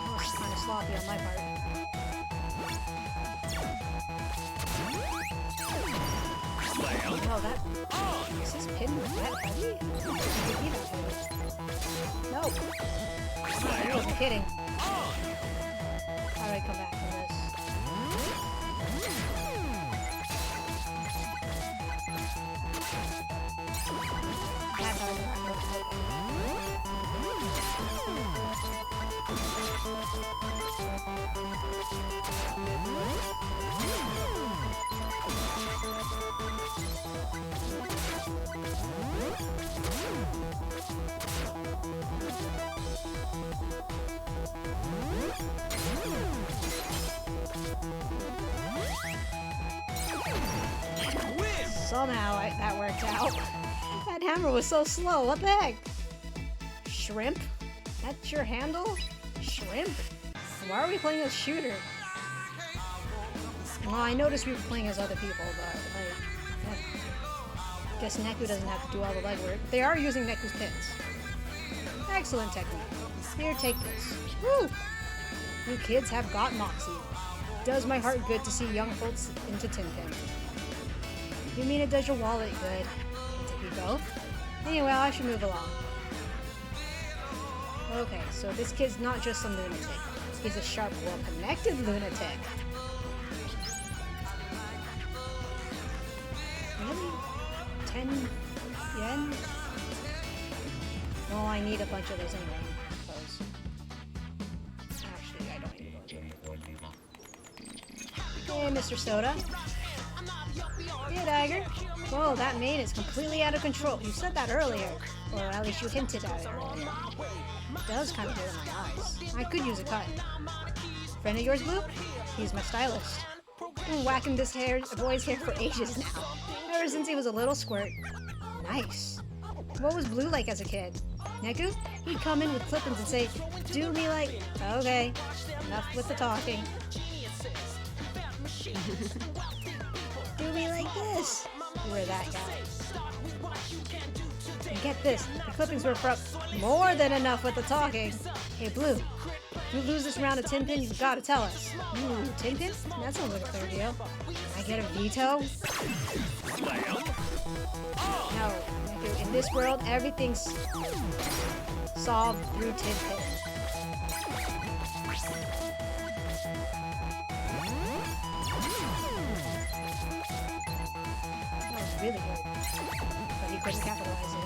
Oh, it's kind of sloppy on my part. Oh, that... Is this pin that heavy? No! I wasn't kidding. How do I come back from this? That's how I Somehow that worked out. That hammer was so slow. What the heck? Shrimp? That's your handle? Shrimp? Why are we playing as shooter? Well, I noticed we were playing as other people, but like, I guess Neku doesn't have to do all the legwork. They are using Neku's pins. Excellent technique. Here, take this. Woo! You kids have got moxie. does my heart good to see young folks into Tinpin. You mean it does your wallet good? Did we both? Anyway, I should move along. Okay, so this kid's not just some lunatic. He's a sharp, well-connected lunatic. Really? 10 yen? Well, I need a bunch of those anyway, I suppose. Actually, I don't need those. Hey, Mr. Soda. Hey, Dagger. Whoa, that mane is completely out of control. You said that earlier. Or at least you hinted at it earlier. It does kind of hurt in my eyes. I could use a cut. Friend of yours, Blue? He's my stylist. Been whacking this boy's hair for ages now. Ever since he was a little squirt. Nice. What was Blue like as a kid? Neku? He'd come in with clippings and say, do me like... Okay, enough with the talking. Do me like this. You were that guy. And get this, the clippings were for more than enough with the talking. Hey, Blue, if you lose this round of Tinpin, you've got to tell us. Ooh, Tinpin? That sounds like a fair deal. Can I get a veto? No, in this world, everything's solved through Tinpin. That was really good, but he couldn't capitalize it.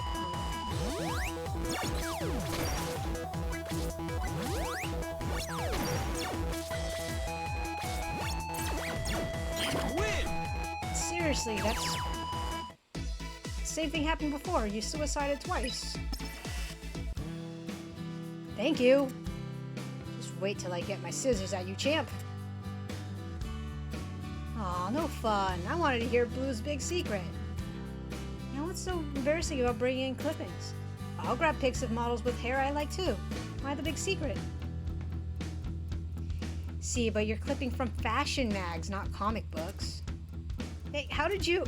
Seriously, that's... Same thing happened before. You suicided twice. Thank you. Just wait till I get my scissors at you, champ. Aw, no fun. I wanted to hear Blue's big secret. Now what's so embarrassing about bringing in clippings? I'll grab pics of models with hair I like too. Why the big secret? See, but you're clipping from fashion mags, not comic books. Hey, how did you...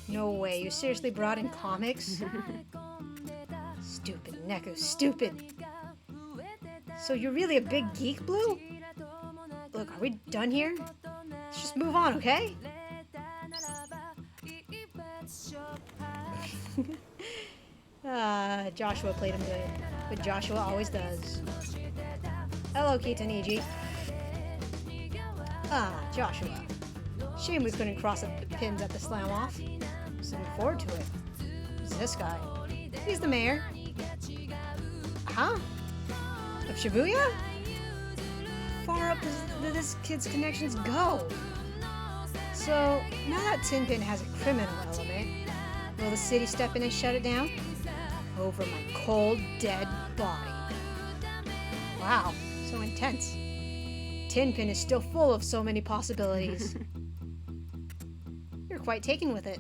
No way, you seriously brought in comics? Stupid, Neku, stupid. So you're really a big geek, Blue? Look, are we done here? Let's just move on, okay? Joshua played him good, but Joshua always does. Hello, Kitaniji. Joshua. Shame we couldn't cross the pins at the slam-off. Looking forward to it. Who's this guy? He's the mayor. Huh? Of Shibuya? Far up does this kid's connections go? So, now that Tinpin has a criminal element, will the city step in and shut it down? Over my cold, dead body. Wow, so intense. Tinpin is still full of so many possibilities. You're quite taken with it.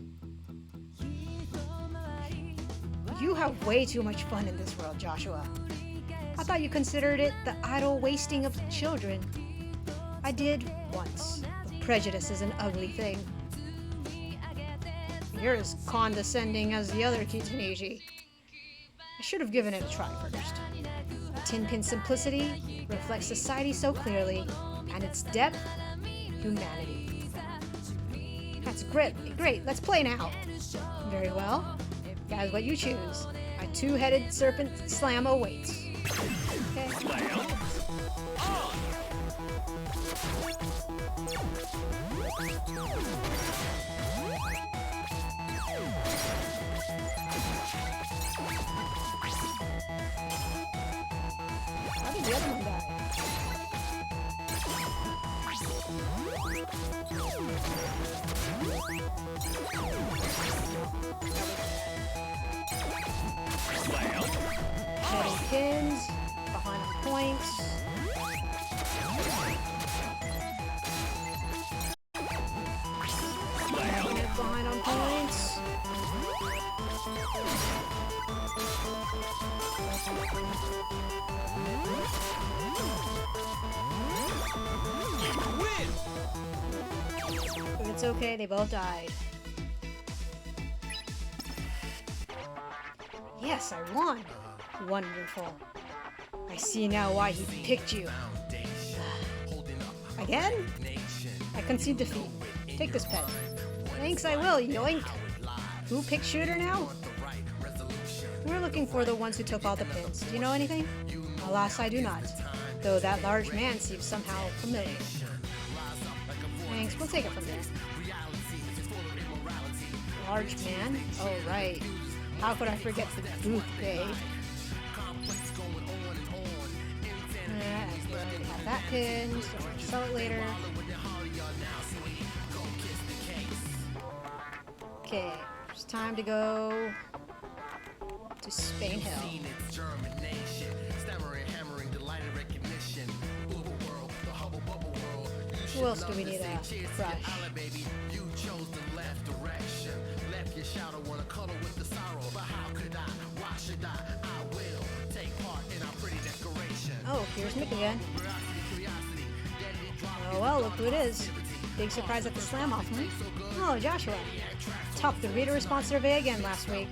You have way too much fun in this world, Joshua. I thought you considered it the idle wasting of children. I did once. Prejudice is an ugly thing. You're as condescending as the other Kitaniji. I should have given it a try first. Tinpin's simplicity reflects society so clearly, and its depth, humanity. That's great, let's play now. Very well. That is what you choose. A two-headed serpent slam awaits. Okay. How did the other one die? Heading pins, behind the points. Behind on points. But it's okay, they both died. Yes, I won. Wonderful. I see now why he picked you. Again? I concede defeat. Take this pen. Thanks, I will, yoink. Who picked shooter now? We're looking for the ones who took all the pins. Do you know anything? Alas, I do not. Though that large man seems somehow familiar. Thanks, we'll take it from there. Large man? Oh, right. How could I forget the booth babe? I already have that pin, so I'll sell it later. Okay, it's time to go to Spain Hill. Who else do we need a crush? Oh, here's Nick again. Oh well, look who it is. Big surprise at the slam off, hmm? Oh, Joshua. Topped the reader response survey again last week.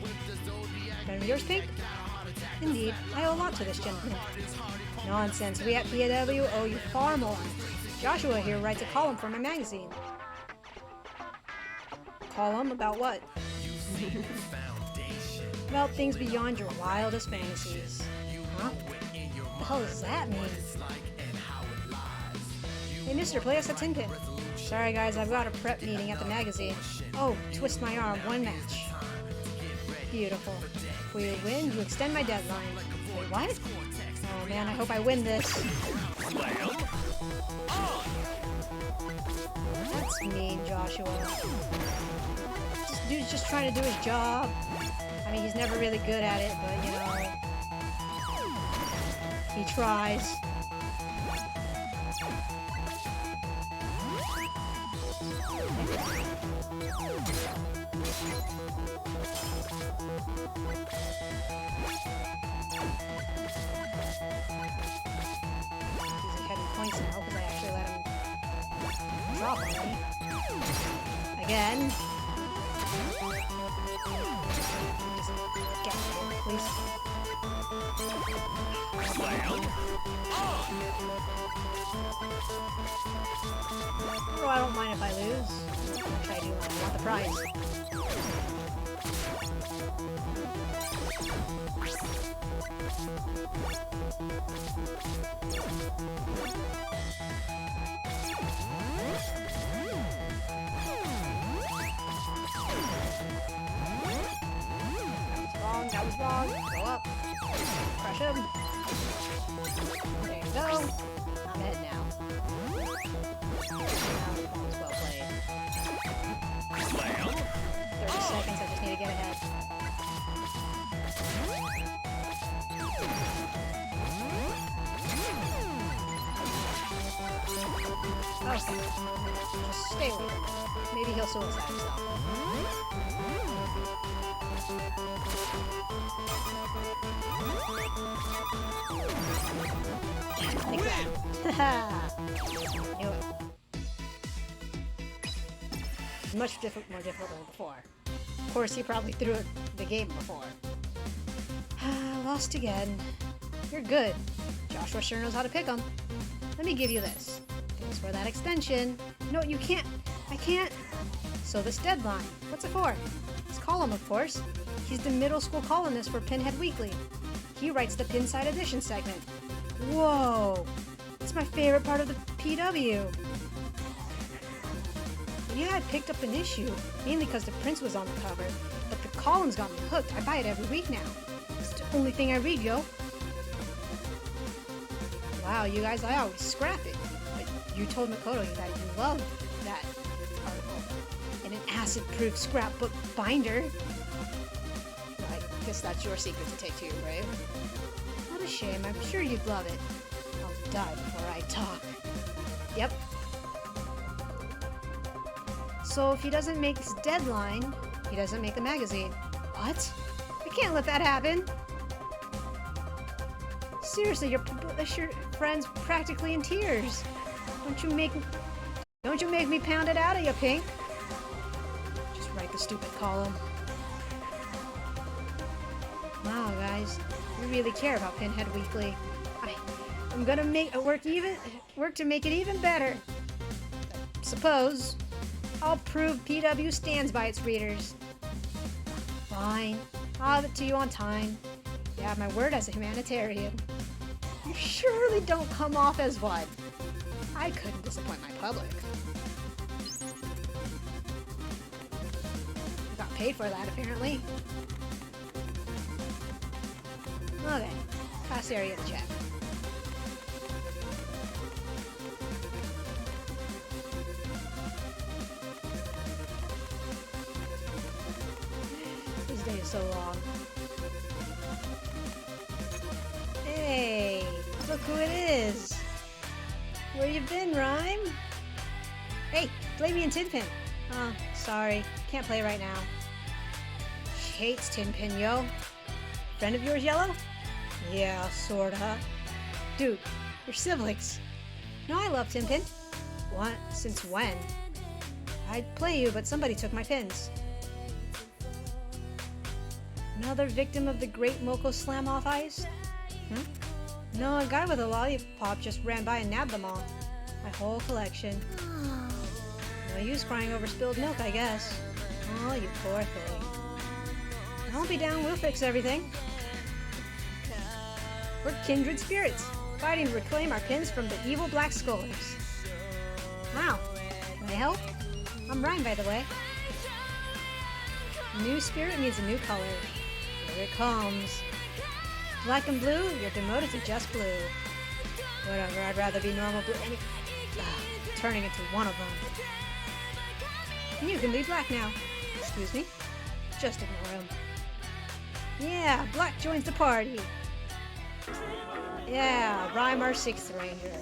Friend of yours, Pink? Indeed, I owe a lot to this gentleman. Nonsense, we at PAW owe you far more. Joshua here writes a column for my magazine. Column about what? About things beyond your wildest fantasies. Huh? What the hell does that mean? Hey mister, play us a tin pin. Sorry guys, I've got a prep meeting at the magazine. Oh, twist my arm, one match. Beautiful. If we win, you extend my deadline. Wait, what? Oh man, I hope I win this. That's mean, Joshua. This dude's just trying to do his job. I mean, he's never really good at it, but you know, he tries. He's heading points now because I actually let him drop on me. Again. Just get me, please. Oh, I don't mind if I lose. I'll try to do what I want the prize. That was wrong. Go up. Crush him. There you go. I'm ahead now. That was well played. 30 seconds, I just need to get ahead. Okay. Just stay with him. Maybe he'll suicide himself. Like that. Haha! Knew it. Much more difficult than before. Of course, he probably threw the game before. Lost again. You're good. Joshua sure knows how to pick 'em. Let me give you this. Thanks for that extension. No, you can't. I can't. So this deadline. What's it for? His column, of course. He's the middle school columnist for Pinhead Weekly. He writes the Pinside Edition segment. Whoa! It's my favorite part of the PW. Yeah, I picked up an issue, mainly because the Prince was on the cover, but the column's got me hooked. I buy it every week now. It's the only thing I read, yo. Wow, you guys, I always scrap it. But you told Makoto that you loved that article. In an acid-proof scrapbook binder. I guess that's your secret to take to your grave. What a shame. I'm sure you'd love it. I'll die before I talk. Yep. So if he doesn't make his deadline, he doesn't make the magazine. What? I can't let that happen. Seriously, your friend's practically in tears. Don't you make me pound it out of you, Pink. Just write the stupid column. Wow, guys, you really care about Pinhead Weekly. I'm gonna make it work to make it even better. suppose I'll prove PW stands by its readers. Fine. I'll have it to you on time. You have my word as a humanitarian. You surely don't come off as one. I couldn't disappoint my public. I got paid for that, apparently. Okay. Pass area to check. This day is so long. Hey, look who it is. Where you been, Rhyme? Hey, play me in Tinpin. Oh, sorry. Can't play right now. She hates Tinpin, yo. Friend of yours, Yellow? Yeah, sorta. Dude, we're siblings. No, I love Tinpin. What? Since when? I'd play you, but somebody took my pins. Another victim of the Great Moko Slam-Off Heist? No, a guy with a lollipop just ran by and nabbed them all. My whole collection. No use crying over spilled milk, I guess. Oh, you poor thing. I'll be down, we'll fix everything. We're kindred spirits, fighting to reclaim our pins from the evil black scholars. Wow, can I help? I'm Rhyme, by the way. New spirit needs a new color. Here it comes. Black and blue, you're demoted to just blue. Whatever, I'd rather be normal blue. Turning into one of them. You can be black now. Excuse me. Just ignore him. Yeah, Black joins the party. Yeah, Rhyme our 6th Ranger.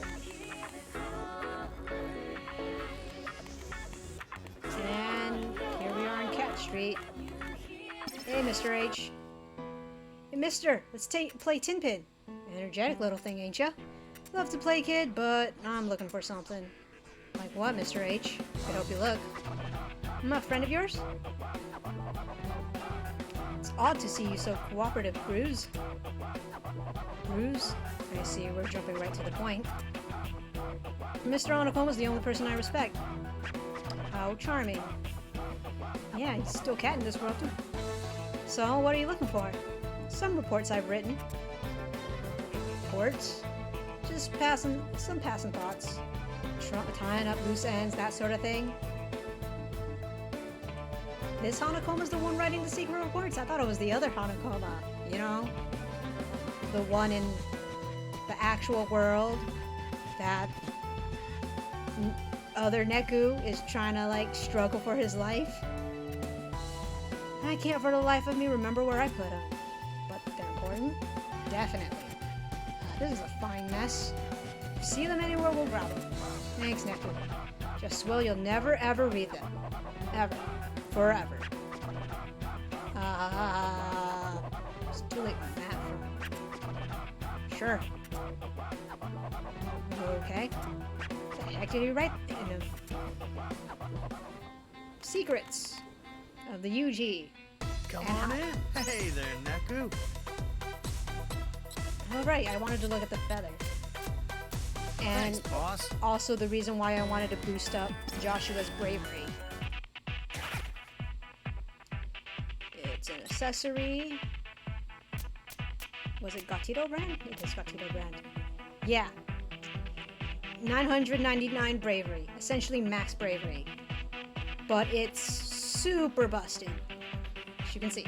And here we are on Cat Street. Hey, Mr. H. Hey, mister, let's play Tinpin. Energetic little thing, ain't ya? Love to play, kid, but I'm looking for something. Like what, Mr. H? Could help you look. I'm a friend of yours? It's odd to see you so cooperative, Bruce. Bruce? I see, we're jumping right to the point. Mr. Onakoma's the only person I respect. How charming. Yeah, he's still cat in this world, too. So, what are you looking for? Some reports I've written. Reports? Just some passing thoughts. Tying up loose ends, that sort of thing. This Hanakoma's the one writing the secret reports? I thought it was the other Hanakoma, you know? The one in the actual world that other Neku is trying to, like, struggle for his life. I can't for the life of me remember where I put them. But they're important? Definitely. This is a fine mess. If you see them anywhere, we'll grab them. Thanks, Neku. Just swear you'll never ever read them. Ever. Forever. It's too late for that. Sure. Okay. What the heck did he write in them? Secrets of the UG. Come on in. Hey there, Neku. Oh, right, I wanted to look at the feather. And Thanks, boss. also the reason why I wanted to boost up Joshua's bravery. It's an accessory. Was it Gatito brand? It is Gatito brand. Yeah. 999 bravery. Essentially max bravery. But it's super busted. As you can see.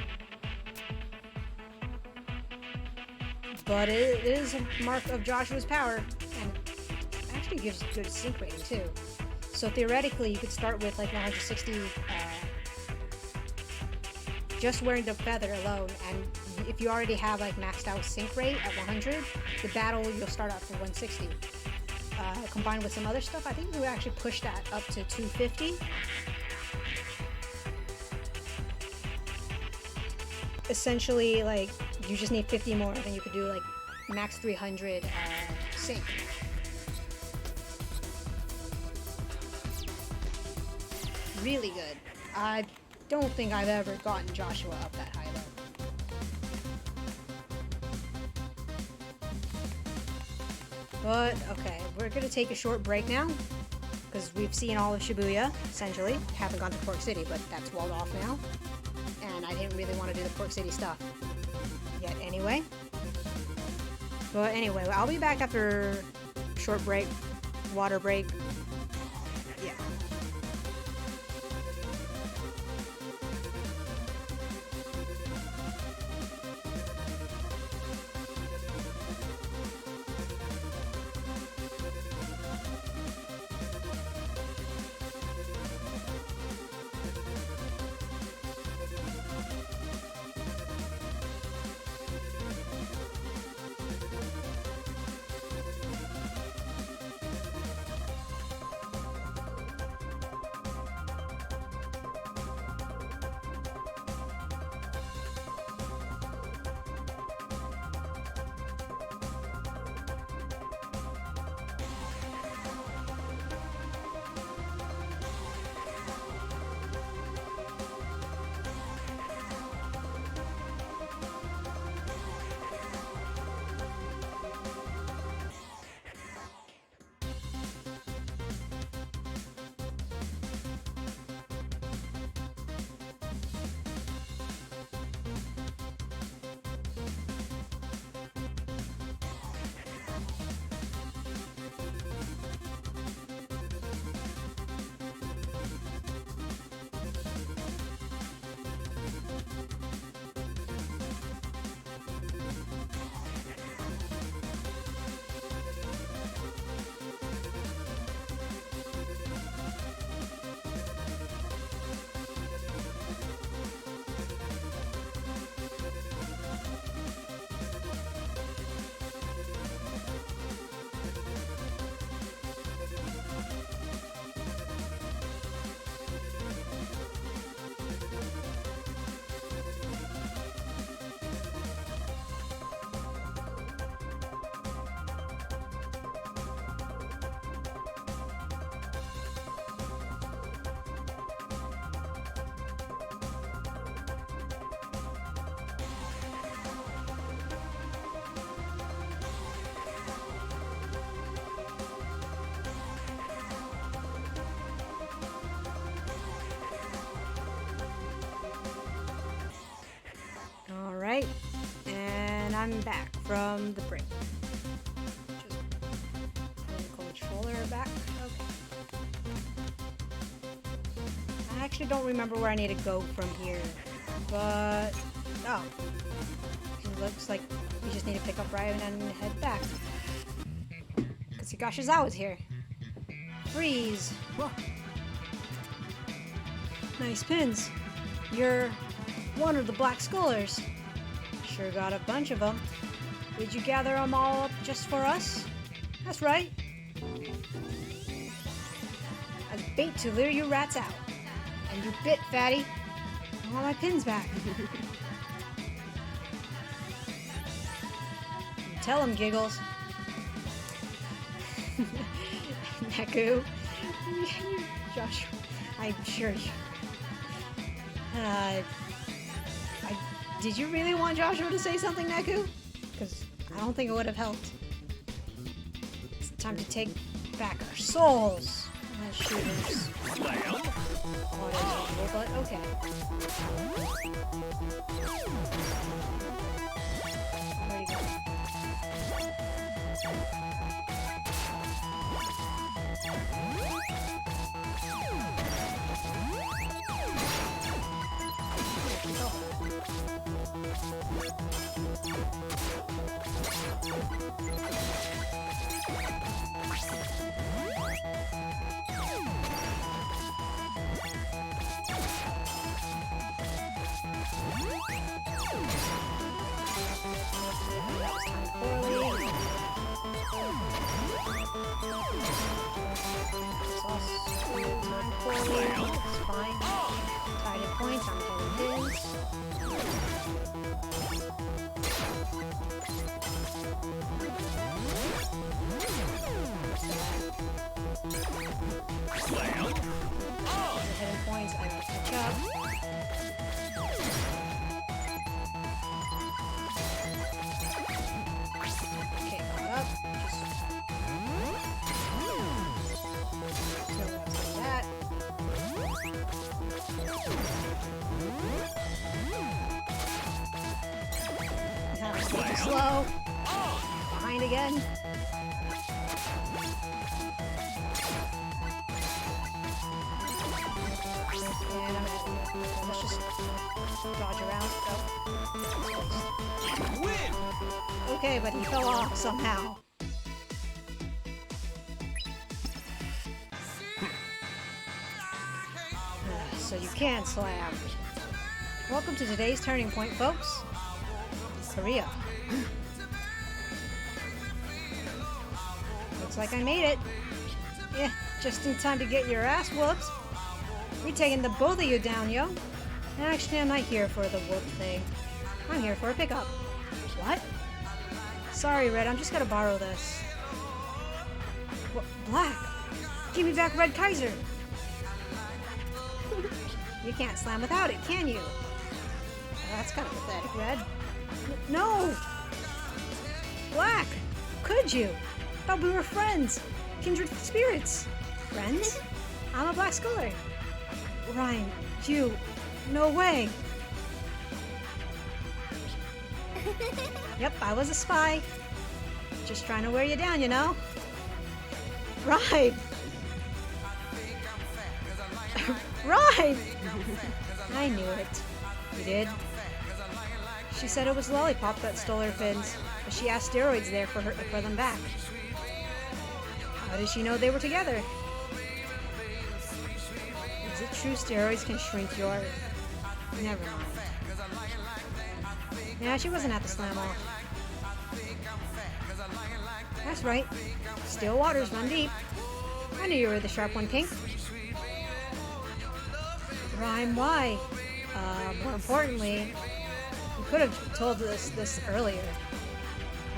But it is a mark of Joshua's power. And actually gives good sync rating too. So theoretically you could start with like 160 just wearing the feather alone, and if you already have like maxed out sync rate at 100, the battle you'll start out for 160. Combined with some other stuff, I think you would actually push that up to 250. Essentially, like, you just need 50 more, then you could do like max 300 sync. Really good. I don't think I've ever gotten Joshua up that high though. But, okay, we're gonna take a short break now, because because we've seen all of Shibuya, essentially. Haven't gone to Pork City, but that's walled off now. And I didn't really want to do the Pork City stuff yet anyway. But anyway, I'll be back after a short break, water break. Yeah. Alright, and I'm back from the break. Just put the controller back. Okay. I actually don't remember where I need to go from here, but oh, it looks like we just need to pick up Ryan and head back. Because Higashizawa's here. Freeze! Whoa. Nice pins. You're one of the Black Skullers. Sure got a bunch of them. Did you gather them all up just for us? That's right. As bait to lure you rats out. And you bit, fatty. I want my pins back. Tell him, Giggles. Neku. Josh, I'm sure you... did you really want Joshua to say something, Neku? Because I don't think it would have helped. It's time to take back our souls. Shooters. But okay. Where'd he go? It's fine. Tied at points, I'm getting his. The hidden points, I gotta catch up. Okay, caught up. Slow. Behind again. And I'm at. Let's just dodge around. Oh. Okay, but he fell off somehow. So you can slam. Welcome to today's turning point, folks. Korea. Looks like I made it. Yeah, just in time to get your ass whooped. We're taking the both of you down, yo. Actually, I'm not here for the whoop thing. I'm here for a pickup. What? Sorry, Red, I'm just gonna borrow this. What? Black? Give me back Red Kaiser! You can't slam without it, can you? That's kind of pathetic, Red. No! Black! Could you? Thought we were friends! Kindred spirits! Friends? I'm a Black Scholar. Ryan, you... No way! Yep, I was a spy. Just trying to wear you down, you know? Right! Right! I knew it. You did? She said it was Lollipop that stole her fins, but she asked steroids there for them back. How did she know they were together? Is it true steroids can shrink your... Never mind. Yeah, she wasn't at the slam off. That's right. Still waters run deep. I knew you were the sharp one, Pink. Rhyme, why? More importantly, you could have told us this earlier.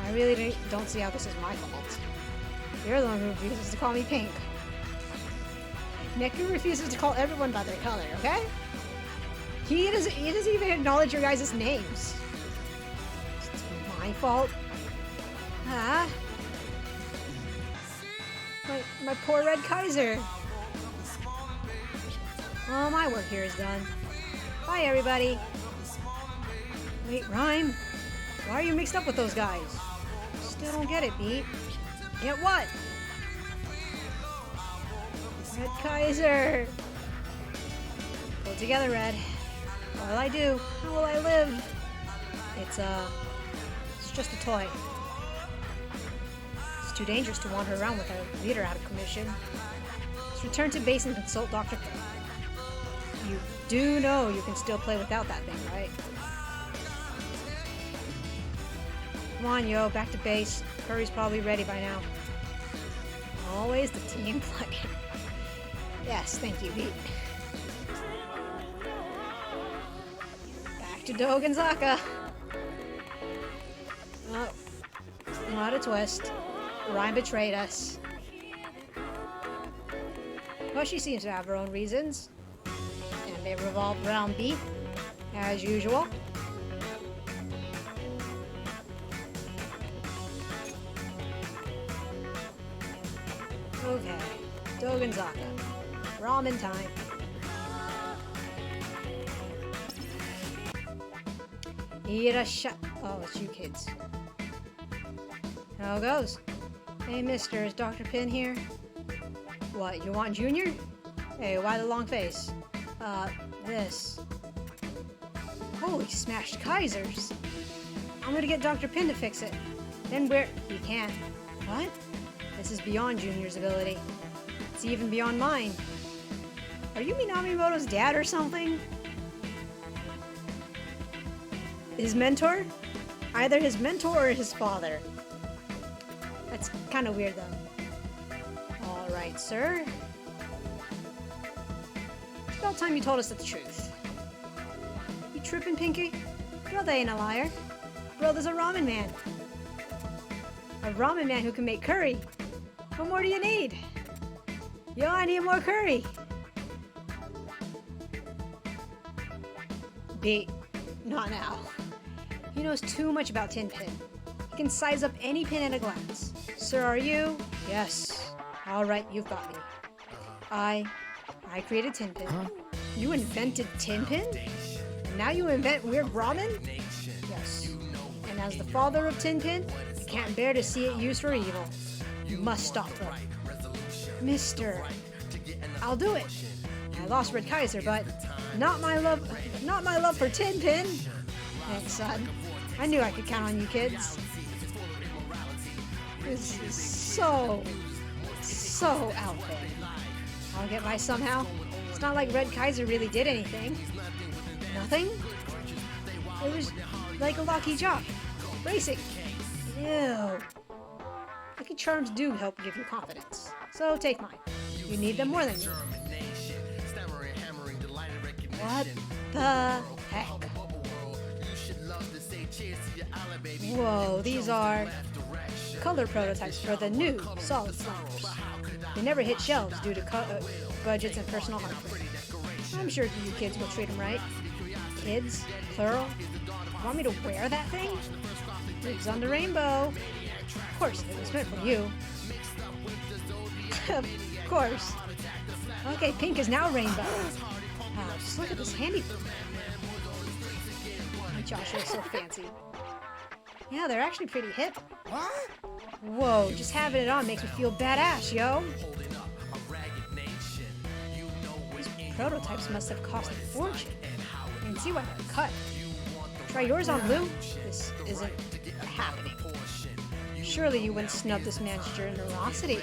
I really don't see how this is my fault. You're the one who refuses to call me Pink. Neku refuses to call everyone by their color, okay? He doesn't even acknowledge your guys' names. It's my fault. Ah. My poor Red Kaiser. Well, my work here is done. Bye, everybody. Wait, Rhyme? Why are you mixed up with those guys? Still don't get it, Beat. Get what? Red Kaiser. Pull together, Red. What'll I do? How will I live? It's just a toy. It's too dangerous to wander around with our leader out of commission. Let's return to base and consult Dr. K. You do know you can still play without that thing, right? Come on, yo, back to base. Curry's probably ready by now. Always the team player. Yes, thank you, Beat. Back to Doganzaka. Oh, not a twist. Rhyme betrayed us. Well, she seems to have her own reasons. And they revolve around Beat, as usual. Okay, Doganzaka. Ramen time. Irasha. Oh, it's you kids. How it goes? Hey, mister, is Dr. Pin here? What, you want Junior? Hey, why the long face? This. Holy smashed Kaisers! I'm gonna get Dr. Pin to fix it. Then where... He can't. What? This is beyond Junior's ability. It's even beyond mine. Are you Minamimoto's dad or something? His mentor? Either his mentor or his father. That's kind of weird, though. Alright, sir. It's about time you told us the truth. You tripping, Pinky? Brother ain't a liar. Brother's a ramen man. A ramen man who can make curry. What more do you need? Yo, I need more curry. Beat. Not now. He knows too much about Tin Pin. He can size up any pin at a glance. Sir, are you? Yes. Alright, you've got me. I created Tin Pin. Huh? You invented Tin Pin? And now you invent weird ramen? Yes. And as the father of Tinpin, I can't bear to see it used for evil. You must stop them. Mister, I'll do it. I lost Red Kaiser, but not my love for Tinpin. Thanks, son. I knew I could count on you kids. This is so out there. I'll get by somehow. It's not like Red Kaiser really did anything. Nothing? It was like a lucky jock. Racing. Ew. Lucky charms do help give you confidence. So take mine. You need them more than me. What the heck? Whoa, these are color prototypes for the new solid slammers. They never hit shelves due to budgets and personal hardware. I'm sure you kids will treat them right. Kids? Plural? Want me to wear that thing? It's on the rainbow. Of course, it was meant for you. Of course. Okay, pink is now rainbow. Wow, just look at this handy. Josh is so fancy. Yeah, they're actually pretty hip. Whoa, just having it on makes me feel badass, yo. These prototypes must have cost a fortune. You can see why they're cut. Try yours on blue? This isn't happening. Surely you wouldn't snub this man's generosity.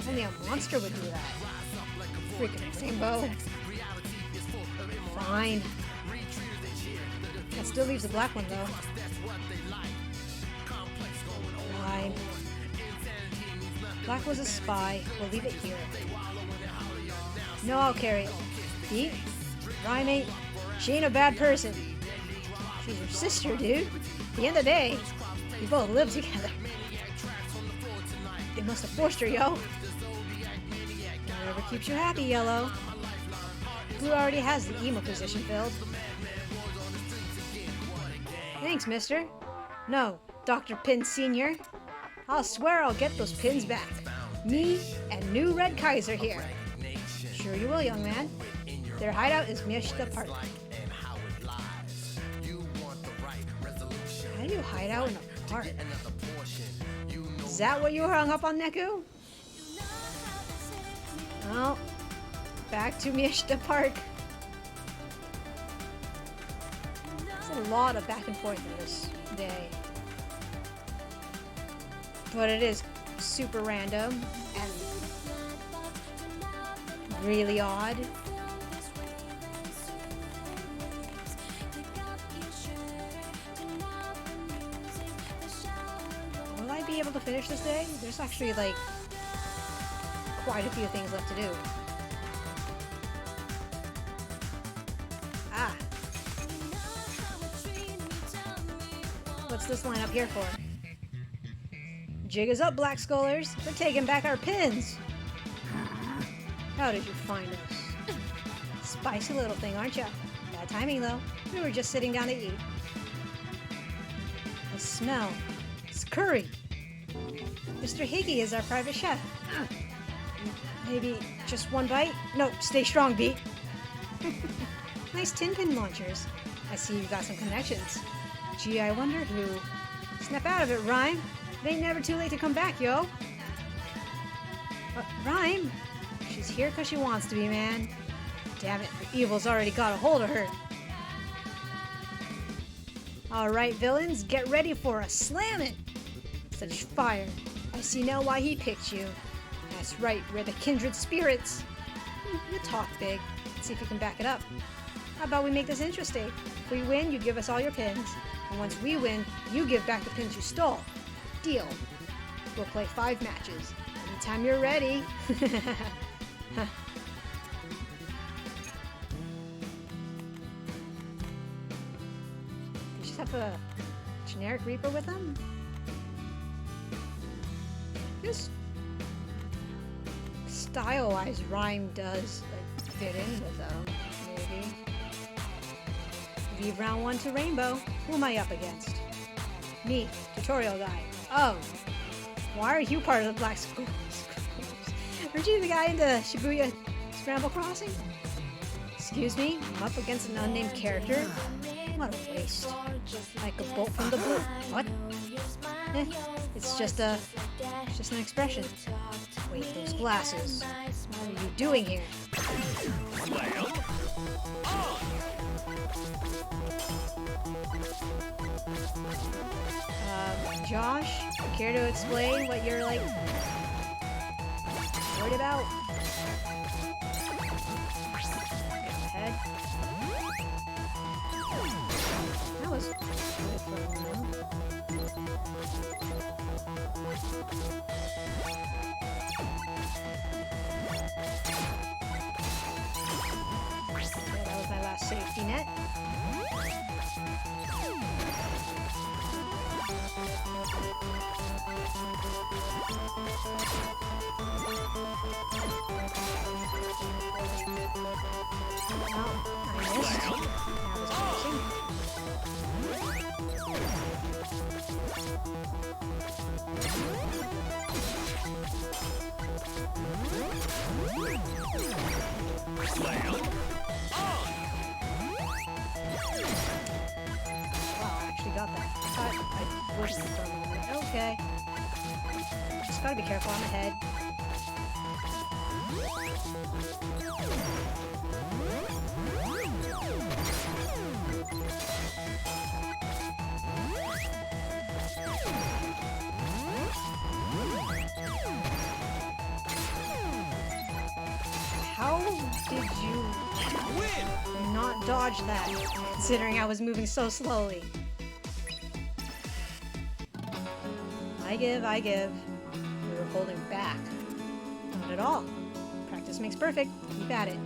Only a monster would do that. Freaking rainbow. Fine. That still leaves the black one, though. Fine. Black was a spy. We'll leave it here. No, I'll carry it. Beat? Rhyme ain't... She ain't a bad person. She's your sister, dude. At the end of the day, we both live together. They must have forced her, yo. Whatever keeps you happy, Yellow. Blue already has the emo position filled. Thanks, mister. No, Dr. Pin Sr. I'll swear I'll get those pins back. Me and new Red Kaiser here. Sure you will, young man. Their hideout is Mishta Park. How do you hide out in a park? Is that what you were hung up on, Neku? Well, back to Mishta Park. There's a lot of back and forth in this day. But it is super random and really odd. Will I be able to finish this day? There's actually like quite a few things left to do. Ah. What's this line up here for? Jig is up, Black Skullers. We're taking back our pins. How did you find us? Spicy little thing, aren't you? Bad timing, though. We were just sitting down to eat. The smell. It's curry. Mr. Higgy is our private chef. Maybe just one bite? No, stay strong, Beat. Nice tin pin launchers. I see you got some connections. Gee, I wonder who. Snap out of it, Rhyme. It ain't never too late to come back, yo. Rhyme? She's here because she wants to be, man. Damn it, the evil's already got a hold of her. Alright, villains, get ready for a slamming. Such fire. I see now why he picked you. That's right, we're the kindred spirits. You talk big. Let's see if you can back it up. How about we make this interesting? If we win, you give us all your pins. And once we win, you give back the pins you stole. Deal. We'll play 5 matches. Anytime you're ready. Huh. You just have a generic Reaper with them? Just style-wise, Rhyme does like fit in with them, maybe. Leave round 1 to Rainbow. Who am I up against? Me, tutorial guy. Oh, why are you part of the Black Schools? Aren't you the guy in the Shibuya Scramble Crossing? Excuse me, I'm up against an unnamed character. What a waste. Like a bolt from the blue. What? Eh, it's just an expression. Wait, those glasses. What are you doing here? Josh, care to explain what you're like worried about? Head. That was good for a while. Okay, that was my last safety net. Oh, I missed. That was embarrassing. Wow, I actually got that. I thought I wouldn't for a moment. Okay. Just gotta be careful, I'm ahead. How did you not dodge that, considering I was moving so slowly? I give. We were holding back. Not at all. Practice makes perfect. Keep at it.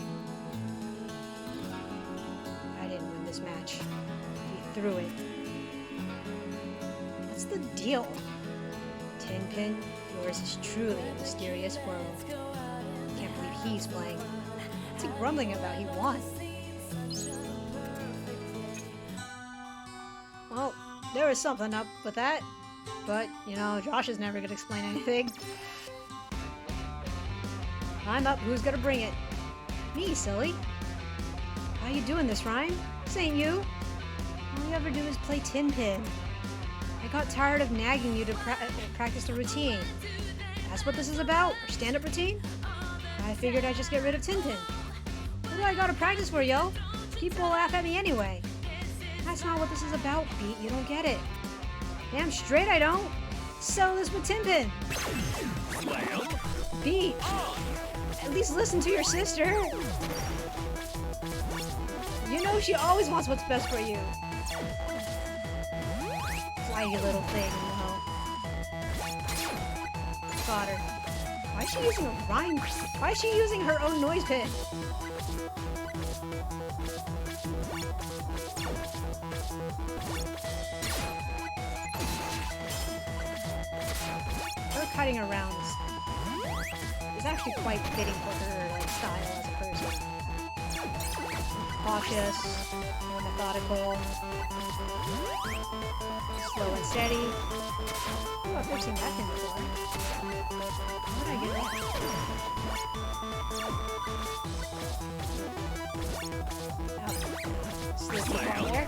I didn't win this match. He threw it. What's the deal? Tinpin, yours is truly a mysterious world. Can't believe he's playing. What's he grumbling about? He won. Well, there was something up with that. But, you know, Josh is never gonna explain anything. I'm up. Who's gonna bring it? Me, silly. How you doing this, Ryan? This ain't you. All you ever do is play Tinpin. I got tired of nagging you to practice the routine. That's what this is about? Or stand-up routine? I figured I'd just get rid of Tinpin. What do I gotta practice for, yo? People laugh at me anyway. That's not what this is about, Beat. You don't get it. Damn straight I don't. Settle this with Tinpin. Beat. At least listen to your sister. You know she always wants what's best for you. Flighty little thing, you know. Got her. Why is she using a rhyme? Why is she using her own noise pit? Her cutting around is actually quite fitting for her like style as a person. Cautious, more methodical, slow and steady. Ooh, I've never seen that thing before. How did I get that? Oh, slip on there.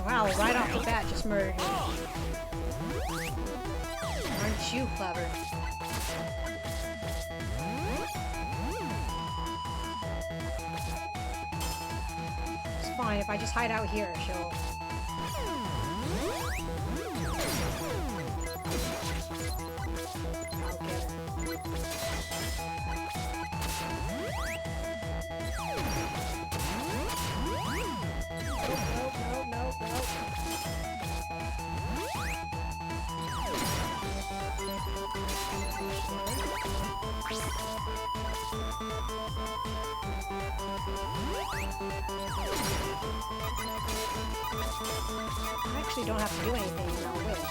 Wow, right off the bat, just murdered him. Aren't you clever? It's fine, if I just hide out here, she'll... I'll get her. Nope. I actually don't have to do anything now with.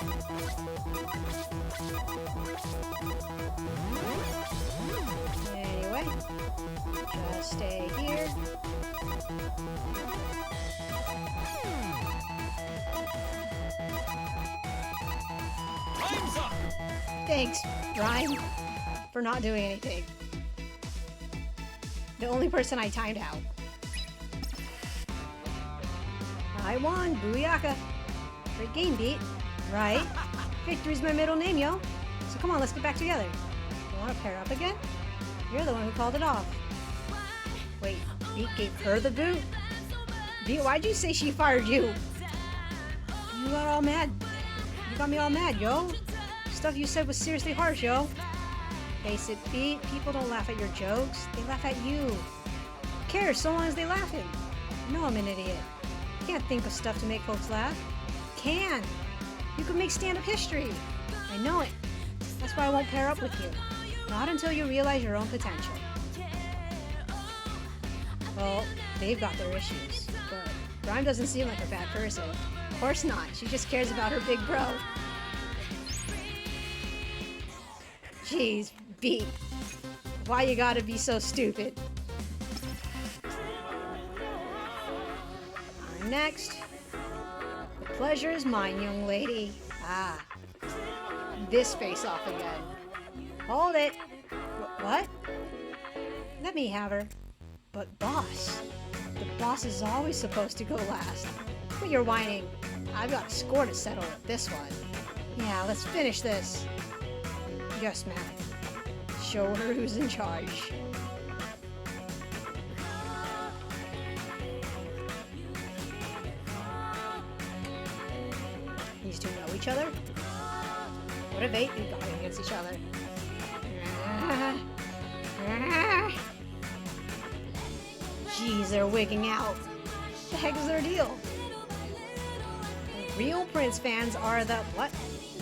Anyway, just stay here. Thanks, Ryan, for not doing anything. The only person I timed out. I won, booyaka. Great game, Beat. Right? Victory's my middle name, yo. So come on, let's get back together. You want to pair up again? You're the one who called it off. Wait, Beat gave her the boot? Beat, why'd you say she fired you? You got all mad. You got me all mad, yo. Stuff you said was seriously harsh, yo. Face it, Beat, people don't laugh at your jokes. They laugh at you. Who cares so long as they laughing? I know I'm an idiot. You can't think of stuff to make folks laugh. You can. You can make stand-up history. I know it. That's why I won't pair up with you. Not until you realize your own potential. Well, they've got their issues, but Rhyme doesn't seem like a bad person. Of course not. She just cares about her big bro. Jeez, Beat. Why you gotta be so stupid? I'm next. The pleasure is mine, young lady. Ah. This face-off again. Hold it. What? Let me have her. But boss, the boss is always supposed to go last. But you're whining. I've got a score to settle with this one. Yeah, let's finish this. Yes, ma'am. Show her who's in charge. These two know each other? What have they got against each other? Jeez, they're wigging out. What the heck is their deal? The real Prince fans are the what?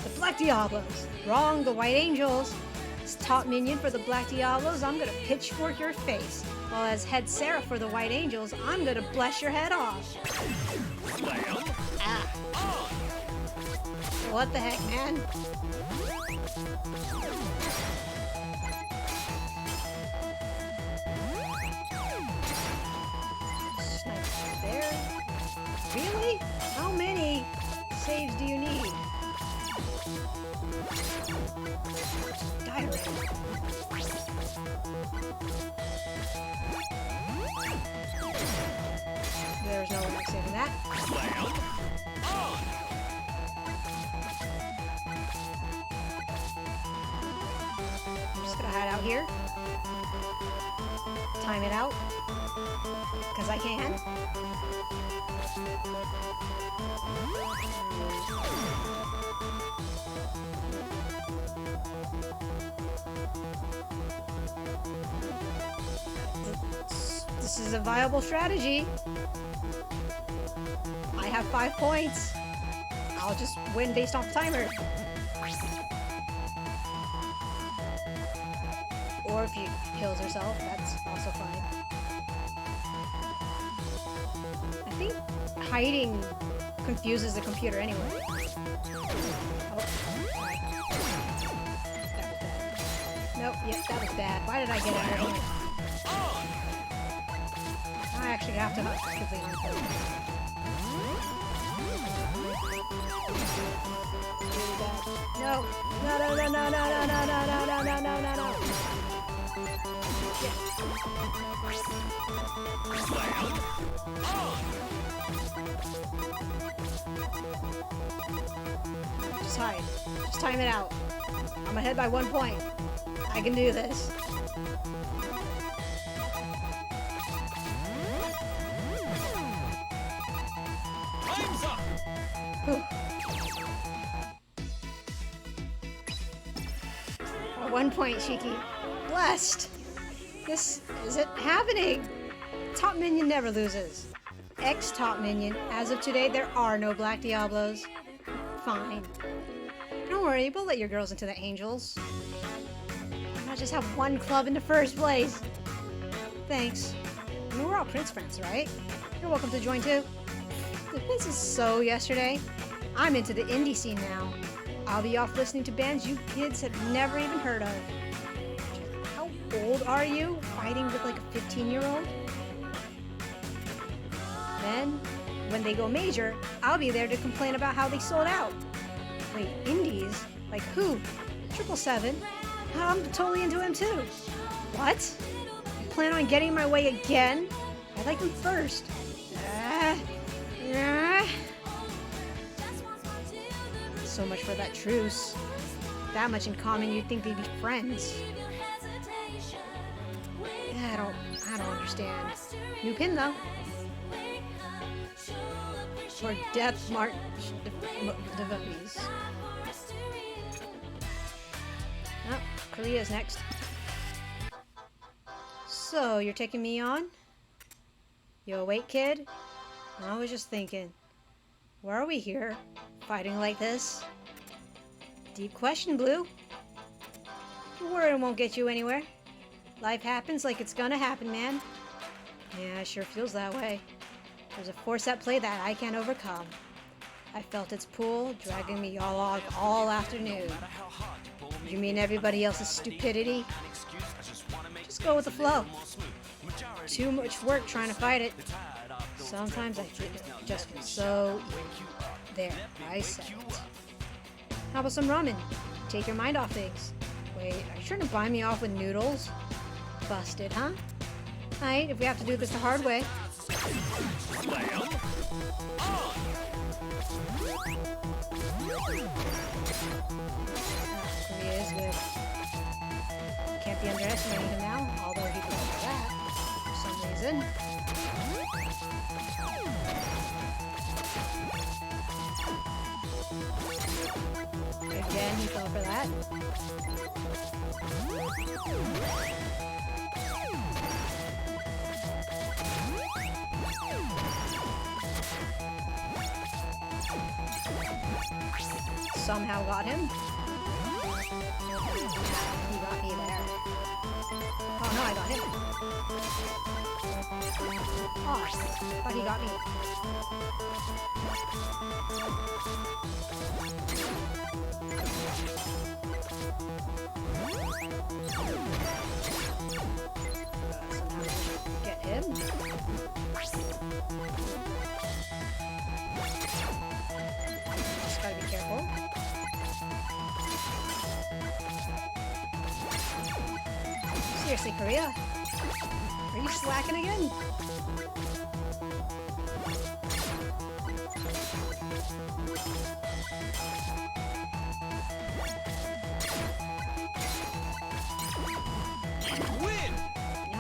The Black Diablos. Wrong, the White Angels. As top minion for the Black Diablos, I'm gonna pitchfork your face. While as head Seraph for the White Angels, I'm gonna bless your head off. Ah. What the heck, man? Sniper there. Really? How many saves do you need? Diary. There's no way of saving that. I'm just gonna hide out here. Time it out. Because I can. This is a viable strategy. I have 5 points. I'll just win based off timer. Or if she kills herself, that's also fine. I think hiding confuses the computer anyway. Oh. That was bad. Nope, yep, that was bad. Why did I get out of here? I actually have to quickly unfold. No, no, no, no, no, no, no, no, no, no, no, no, no, no. Just hide. Just time it out. I'm ahead by 1 point. I can do this. Whew. 1 point, Shiki. Blessed! This isn't happening! Top minion never loses. Ex-top minion, as of today, there are no Black Diablos. Fine. Don't worry, we'll let your girls into the Angels. Why not just have one club in the first place? Thanks. I mean, we're all Prince friends, right? You're welcome to join too. This is so yesterday. I'm into the indie scene now. I'll be off listening to bands you kids have never even heard of. How old are you? Fighting with like a 15-year-old? Then, when they go major, I'll be there to complain about how they sold out. Wait, indies? Like who? 777? I'm totally into him too. What? You plan on getting my way again? I like him first. so much for that truce. That much in common, you'd think they'd be friends. Yeah, I don't understand. New pin though. For Death March devotees. Oh, Korea's next. So, you're taking me on? You awake, kid? I was just thinking, why are we here? Fighting like this? Deep question, Blue. Worrying won't get you anywhere. Life happens like it's gonna happen, man. Yeah, it sure feels that way. There's a force at play that I can't overcome. I felt its pull, dragging me all afternoon. You mean everybody else's stupidity? Just go with the flow. Too much work trying to fight it. Sometimes I just feel so easy. There, I said it. How about some ramen? Take your mind off things. Wait, are you trying to buy me off with noodles? Busted, huh? Alright, if we have to do this the hard way. Korea is good. Can't be underestimating him now, although he can do that for some reason. Again, he fell for that. Somehow got him. He got me there. Oh no, I got him. Oh, thought he got me. Get him. Just gotta be careful. Seriously, Korea? Are you slacking again?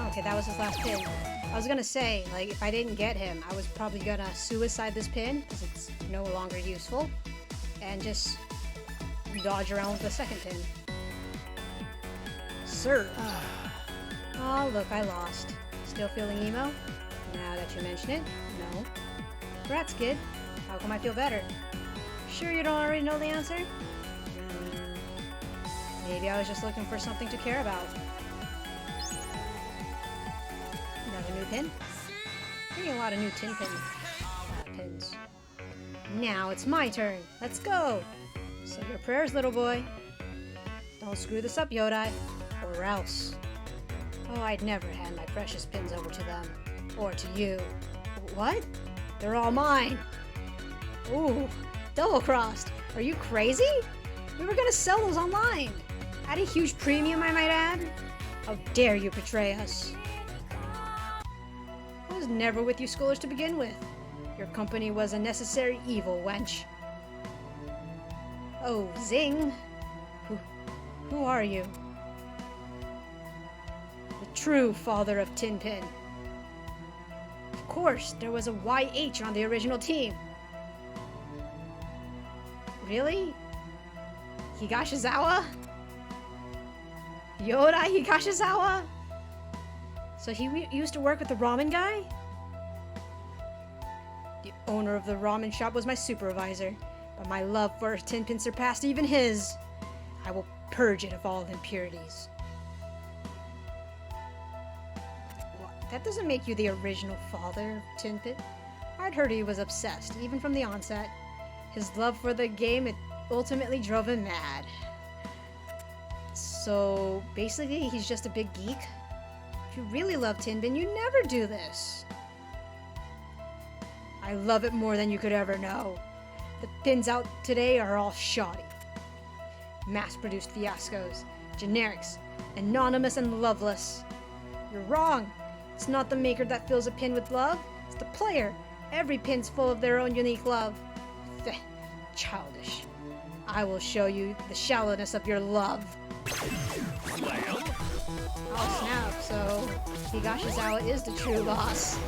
Okay, that was his last pin. I was gonna say, like, if I didn't get him, I was probably gonna suicide this pin, because it's no longer useful, and just dodge around with the second pin. Sir. Oh, look, I lost. Still feeling emo? Now that you mention it, no. Congrats, kid. How come I feel better? Sure you don't already know the answer? Maybe I was just looking for something to care about. Another new pin? Getting a lot of new pins. Now it's my turn. Let's go! Say your prayers, little boy. Don't screw this up, Yodai, or else. Oh, I'd never hand my precious pins over to them. Or to you. What? They're all mine! Ooh, double-crossed. Are you crazy? We were gonna sell those online. At a huge premium, I might add. How dare you betray us? I was never with you scholars to begin with. Your company was a necessary evil, wench. Oh, zing! Who are you? The true father of Tinpin. Of course, there was a YH on the original team. Really? Higashizawa? Yoda Higashizawa? So he used to work with the ramen guy? The owner of the ramen shop was my supervisor, but my love for Tinpin surpassed even his. I will purge it of all impurities. What? That doesn't make you the original father of Tinpin. I'd heard he was obsessed, even from the onset. His love for the game, it ultimately drove him mad. So, basically, he's just a big geek? If you really love Tinpin, you never do this. I love it more than you could ever know. The pins out today are all shoddy. Mass-produced fiascos, generics, anonymous and loveless. You're wrong. It's not the maker that fills a pin with love. It's the player. Every pin's full of their own unique love. Childish. I will show you the shallowness of your love. Oh snap, so Higashizawa is the true boss.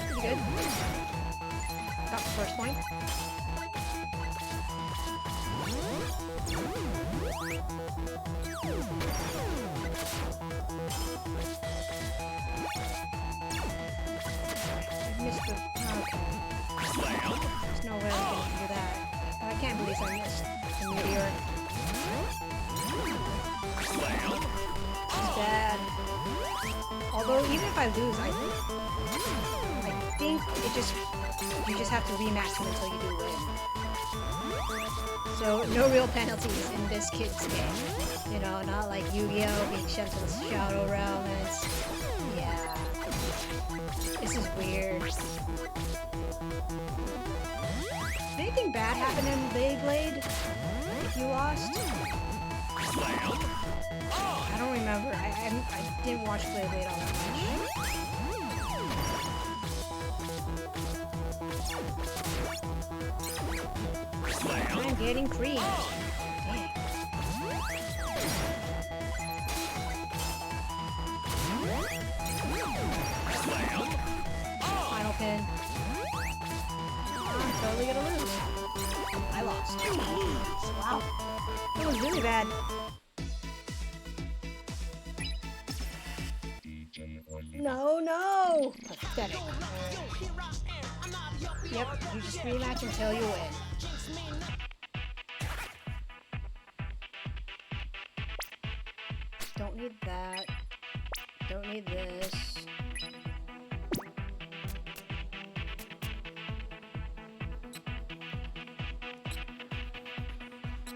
Pretty good. Got the first point. Missed the... Okay. There's no way I can do that. I can't believe I missed the meteor. It's bad. Although, even if I lose, I think it just... You just have to rematch them until you do win. So, no real penalties in this kid's game. You know, not like Yu-Gi-Oh! Being sent to the Shadow Realm, and it's... Yeah. This is weird. Did anything bad happen in Beyblade? If you lost? I don't remember. I didn't watch Beyblade all that much. I'm getting creamed. Dang. Final pin. I'm totally gonna lose. I lost. Wow. That was really bad. No, no! Pathetic. Yep, you just rematch until you win. Don't need that. Don't need this.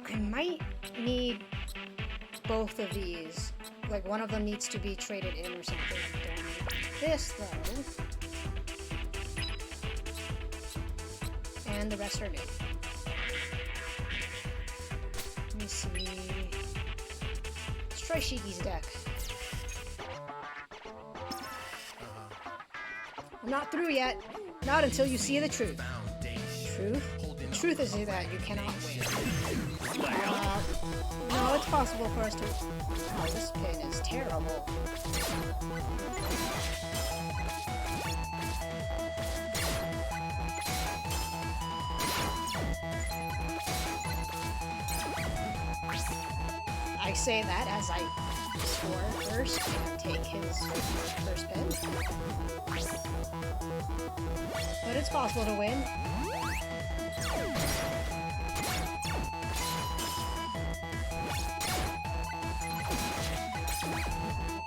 I might need both of these. Like, one of them needs to be traded in or something. Don't need this, though. And the rest are new. Let me see. Let's try Shiki's deck. I'm not through yet. Not until you see the truth. Truth? The truth is that you cannot win. No, it's possible for us to... Oh, this pin is terrible. I say that as I score first and take his first pin. But it's possible to win.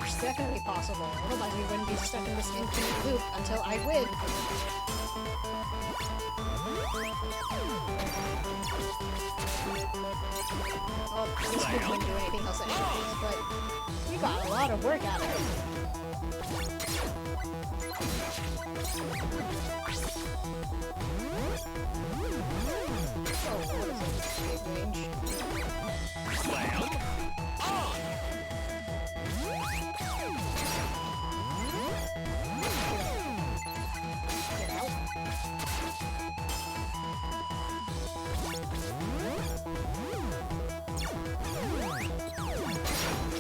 It's definitely possible. Otherwise we wouldn't be stuck in this infinite loop until I win. Well, this kid wouldn't do anything else anyways, but we got a lot of work out of it. Oh, what is it? Big range. Slam on! Get out.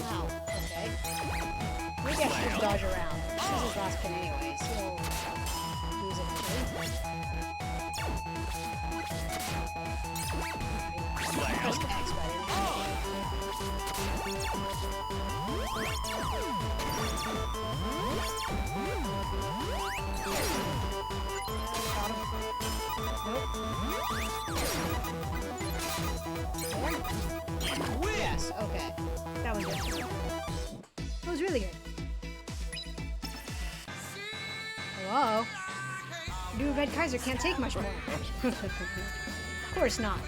Wow, okay. We guess just dodge around. This is his last pin anyway, so he'll lose eventually. Pressed X, but I didn't have Nope. Yes, okay. That was good. That was really good. Hello? New Red Kaiser can't take much more. Of course not.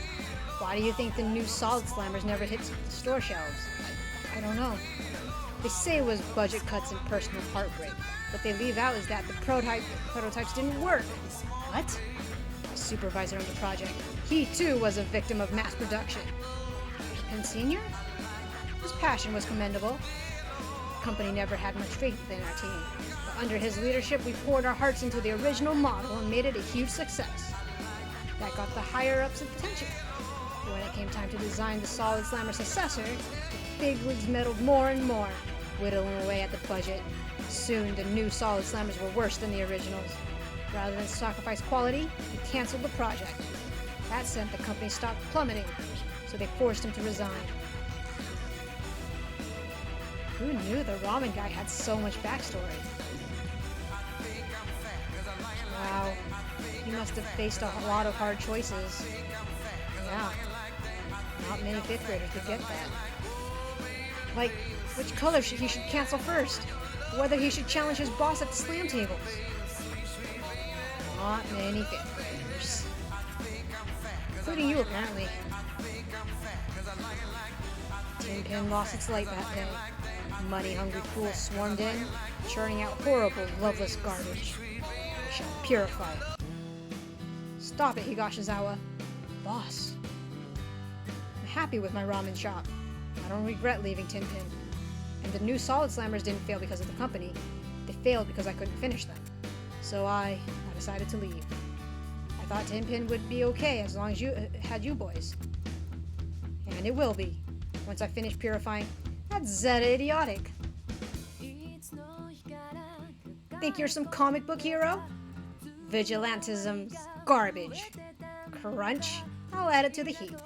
Why do you think the new Solid Slammers never hit store shelves? I don't know. They say it was budget cuts and personal heartbreak. What they leave out is that the prototypes didn't work. What? The supervisor of the project. He too was a victim of mass production. And Senior? His passion was commendable. company never had much faith in our team. But under his leadership, we poured our hearts into the original model and made it a huge success. That got the higher-ups' attention. When it came time to design the Solid Slammer successor, the bigwigs meddled more and more, whittling away at the budget. Soon, the new Solid Slammers were worse than the originals. Rather than sacrifice quality, we canceled the project. That sent the company's stock plummeting, so they forced him to resign. Who knew the ramen guy had so much backstory? Wow, he must have faced a lot of hard choices. Yeah, not many 5th graders could get that. Like, which color he should cancel first? Whether he should challenge his boss at the slam tables? Not many 5th graders. Including you, apparently. Tinpin lost its light that day. Money-hungry fools swarmed in, churning out horrible, loveless garbage. I shall purify it. Stop it, Higashizawa. Boss. I'm happy with my ramen shop. I don't regret leaving Tinpin. And the new Solid Slammers didn't fail because of the company. They failed because I couldn't finish them. So I decided to leave. I thought Tinpin would be okay as long as you had you boys. And it will be. Once I finish purifying, that's zeta idiotic. Think you're some comic book hero? Vigilantism's garbage. Crunch, I'll add it to the heap.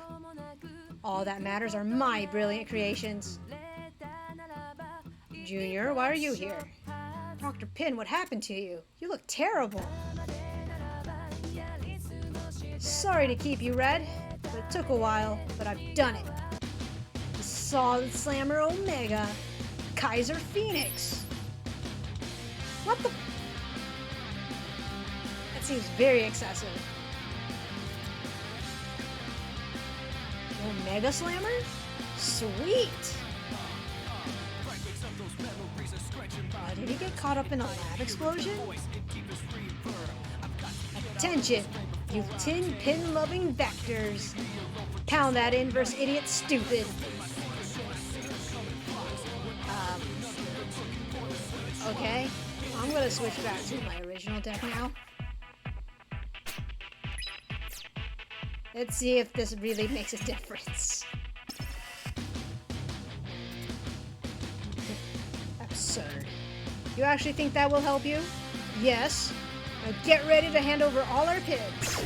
All that matters are my brilliant creations. Junior, why are you here? Dr. Pin, what happened to you? You look terrible. Sorry to keep you, Red, but it took a while, but I've done it. The Solid Slammer Omega, Kaiser Phoenix. What the? That seems very excessive. Omega Slammers? Sweet! Did he get caught up in a lab explosion? Attention, you Tinpin-loving vectors. Pound that inverse idiot stupid. Okay, I'm gonna switch back to my original deck now. Let's see if this really makes a difference. Absurd. You actually think that will help you? Yes. Now get ready to hand over all our pins.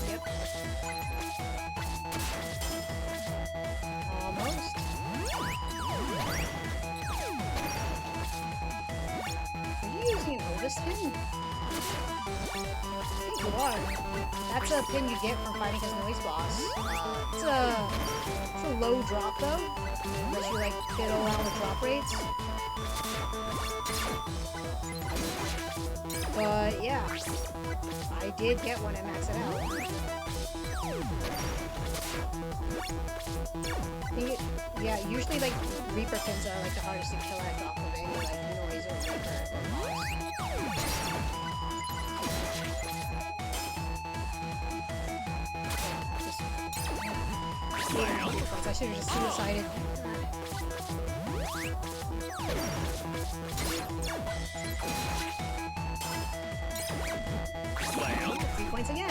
Yep. Almost. Are you using an Otis pin? I think you are. That's a pin you get from fighting his noise boss. It's a low drop though, unless you like fiddle around with drop rates. But yeah, I did get one and max it out. Yeah, usually like Reaper pins are like the hardest to kill at drop of any like noise or Reaper or boss. I should have just suicided. 3 points again.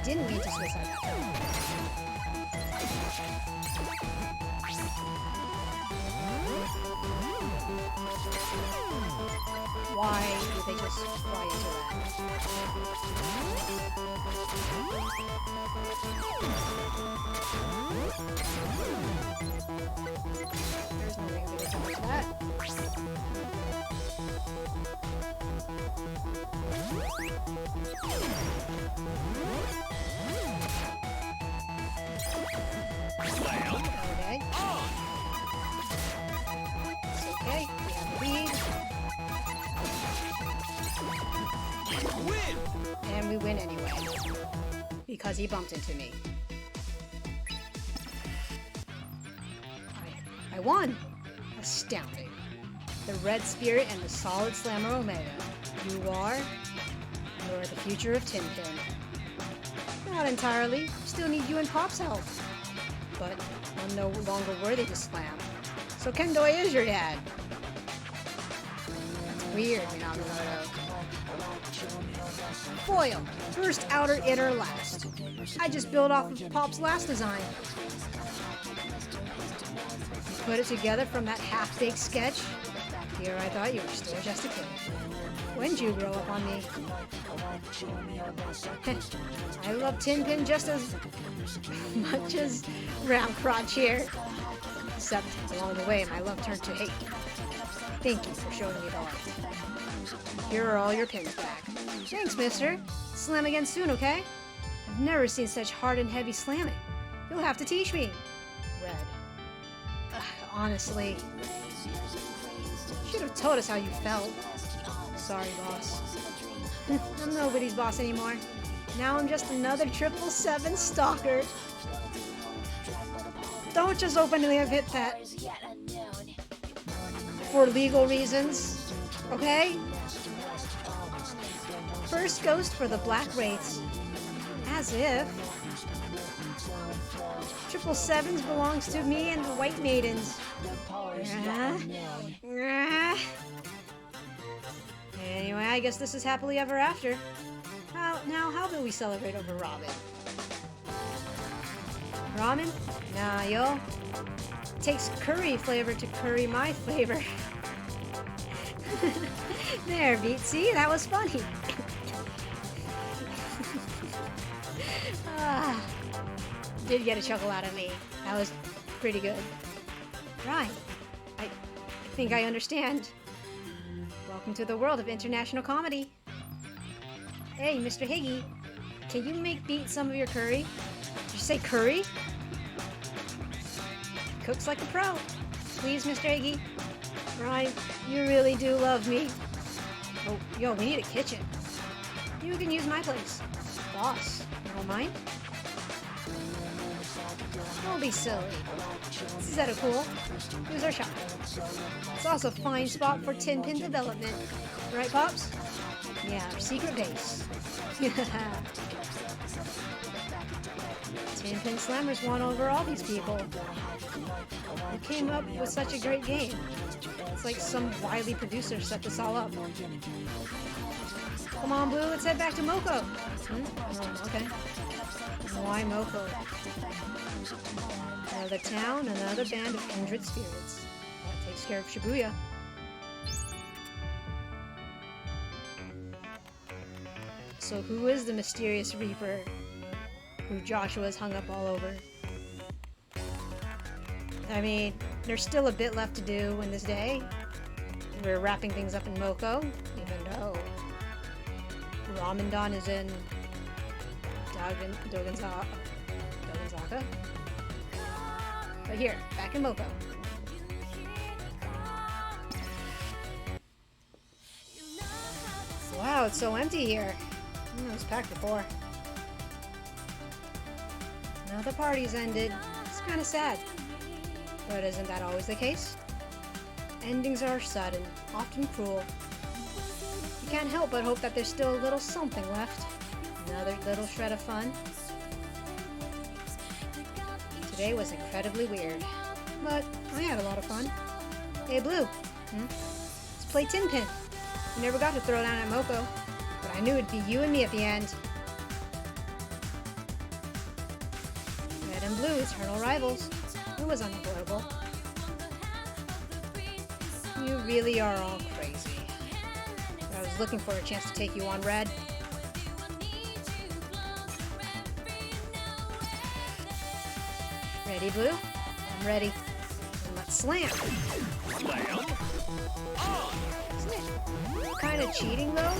Didn't mean to suicide that time. Why did they just fly into that? There's no way they can do that. Okay. It's okay. We have the lead. Win! And we win anyway. Because he bumped into me. I won! Astounding. The Red Spirit and the Solid Slammer Omega. You're the future of Tinpin. Not entirely. Still need you and Pop's help. But I'm no longer worthy to slam. So Kendoi is your dad. That's weird, Minamoto. Foil. First, outer, inner, last. I just built off of Pop's last design. You put it together from that half-baked sketch? Here I thought you were still just a kid. When'd you grow up on me? I love Tinpin just as much as round crotch here. Except along the way, my love turned to hate. Thank you for showing me the light. Here are all your pins back. Thanks, mister. Slam again soon, okay? I've never seen such hard and heavy slamming. You'll have to teach me. Red. Honestly. Should have told us how you felt. Sorry, boss. I'm nobody's boss anymore. Now I'm just another 777 stalker. Don't just openly admit that. For legal reasons. Okay? First ghost for the Black Wraiths. As if. 777s belongs to me and the White Maidens. Anyway, I guess this is happily ever after. How do we celebrate over ramen? Ramen? Nah, yo. Takes curry flavor to curry my flavor. There, Beat. See? That was funny. Did get a chuckle out of me. That was pretty good. Right. I think I understand. Welcome to the world of international comedy. Hey, Mr. Higgy, can you make Beat some of your curry? Did you say curry? Cooks like a pro. Please, Mr. Higgy. Ryan, you really do love me. Oh, yo, we need a kitchen. You can use my place. Boss, you don't mind? Don't be silly. This is at a cool. Here's our shop. It's also a fine spot for Tinpin development. Right, Pops? Yeah, our secret base. Tinpin Slammers won over all these people. Who came up with such a great game? It's like some wily producer set this all up. Come on, Blue, let's head back to Moko. Oh, okay. Why Moko? Another town, another band of kindred spirits. That takes care of Shibuya. So who is the mysterious Reaper who Joshua's hung up all over? I mean, there's still a bit left to do in this day. We're wrapping things up in Moko, even though Ramendon is in Dogenzaka. But here, back in Moko. Wow, it's so empty here. It was packed before. Now the party's ended. It's kind of sad. But isn't that always the case? Endings are sudden, often cruel. You can't help but hope that there's still a little something left. Another little shred of fun. Today was incredibly weird, but I had a lot of fun. Hey, Blue. Let's play Tinpin. We never got to throw down at Moko, but I knew it'd be you and me at the end. Red and Blue, eternal rivals. It was unavoidable. You really are all crazy. But I was looking for a chance to take you on, Red. Ready, Blue? I'm ready. And let's slam. Slam. Isn't it kind of cheating, though?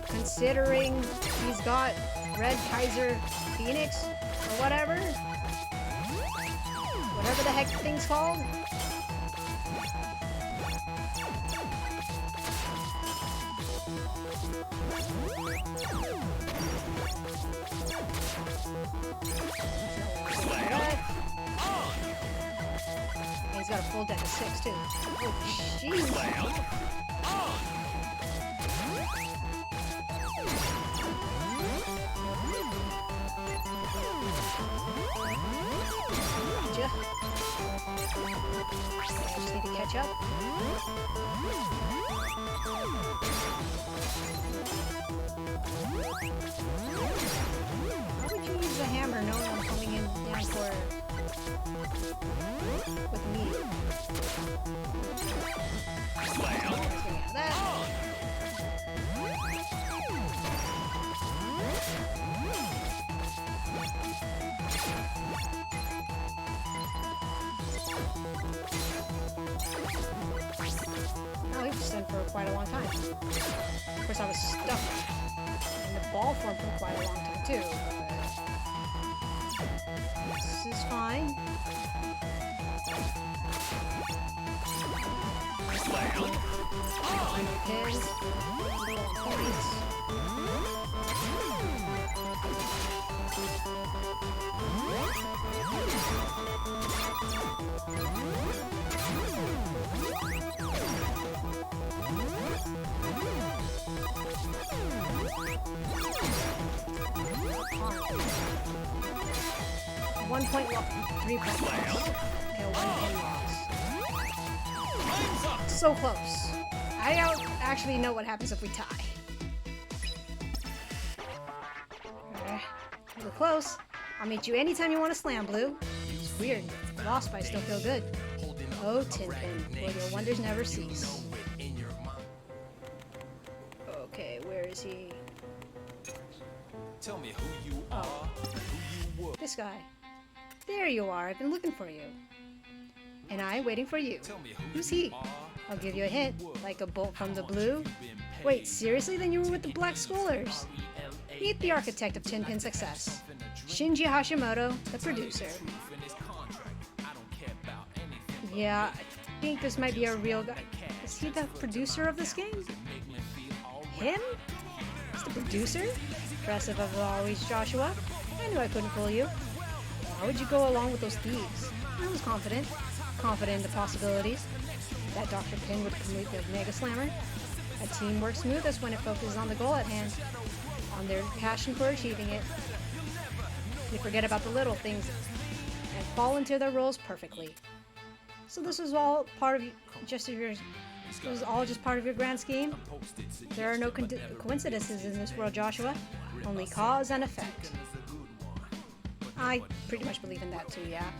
Considering he's got Red Kaiser Phoenix or whatever? Whatever the heck the thing's called? full deck of 6 too. Oh, jeez. Gotcha. I just need to catch up. Why would you use the hammer knowing I'm coming in down for with me? That. Oh, he was in for quite a long time. Of course, I was stuck in the ball form for quite a long time too. But this is fine. Pins, points. 1 point loss. 3 point loss. Okay, 1 pin loss. So close. I don't actually know what happens if we tie. Okay. We're close. I'll meet you anytime you want to slam, Blue. It's weird. Lost, but I still feel good. Oh, Tin Pin, will your wonders never cease. Okay, where is he? Tell me who you are, who you were. This guy. There you are. I've been looking for you. And I waiting for you. Tell me who Who's you he? are. I'll give you a hint. Like a bolt from the blue. Wait, seriously? Then you were with the Black Scholars. Meet the architect of Tin Pin success. Shinji Hashimoto, the producer. Yeah, I think this might be a real guy. Is he the producer of this game? Him? He's the producer? Impressive as always, Joshua. I knew I couldn't fool you. Why would you go along with those thieves? I was confident. Confident in the possibilities. That Dr. Pin would complete the Mega Slammer. A team works smoothest when it focuses on the goal at hand. On their passion for achieving it. They forget about the little things and fall into their roles perfectly. So this is all part of this is all just part of your grand scheme? There are no coincidences in this world, Joshua. Only cause and effect. I pretty much believe in that too, yeah.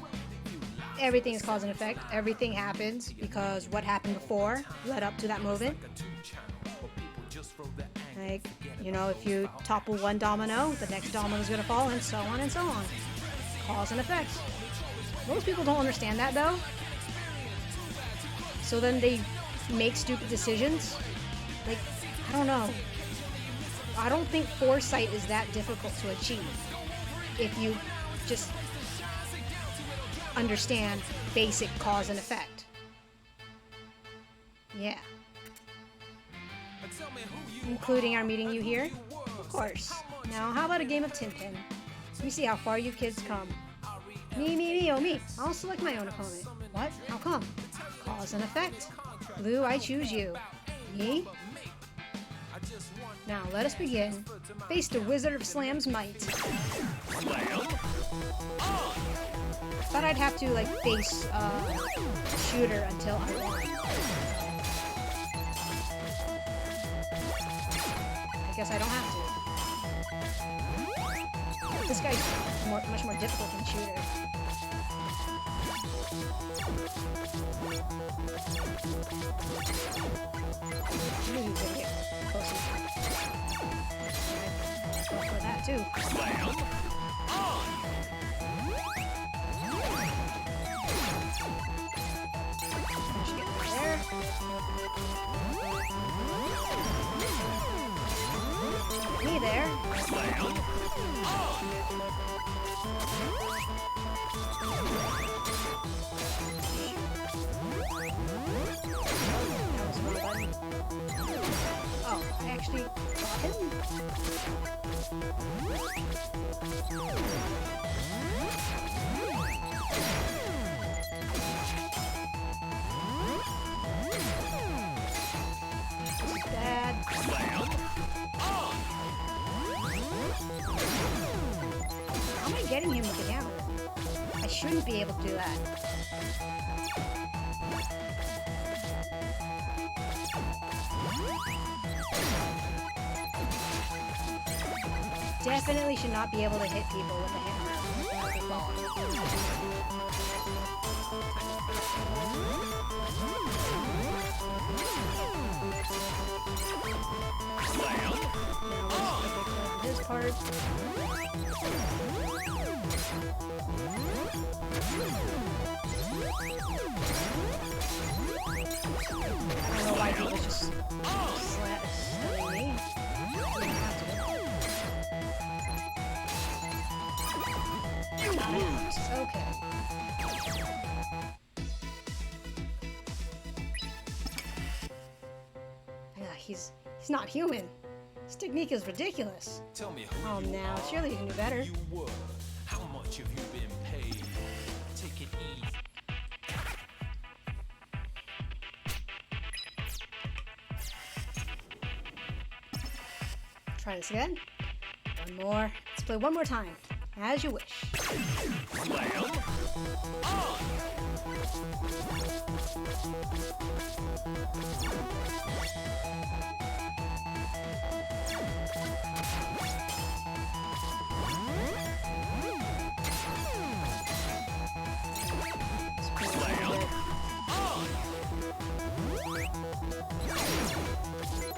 Everything is cause and effect. Everything happens because what happened before led up to that moment. Like, you know, if you topple one domino, the next domino is going to fall, and so on and so on. Cause and effect. Most people don't understand that, though. So then they make stupid decisions. Like, I don't know. I don't think foresight is that difficult to achieve if you just understand basic cause and effect. Yeah. Including our meeting you here? Of course. Now, how about a game of Tin Pin? Let me see how far you kids come. Me, oh me. I'll select my own opponent. What? How come? Cause and effect. Blue, I choose you. Me? Now, let us begin. Face the Wizard of Slam's might. Thought I'd have to, like, face Shooter until I won. I guess I don't have to. This guy's much more difficult than Shooter. I knew he was gonna get close enough. Go for that too. Finish getting there. Me there. Oh, I actually got him. shouldn't be able to do that. Definitely should not be able to hit people with a hammer or a ball. This part. I don't know why he was just slamming me. Didn't have to. Okay. Yeah, he's not human. This technique is ridiculous. Tell me who Oh, you now are, surely you can do better. you were, how much have you been paid? Take it easy. Try this again. One more. Let's play one more time. As you wish.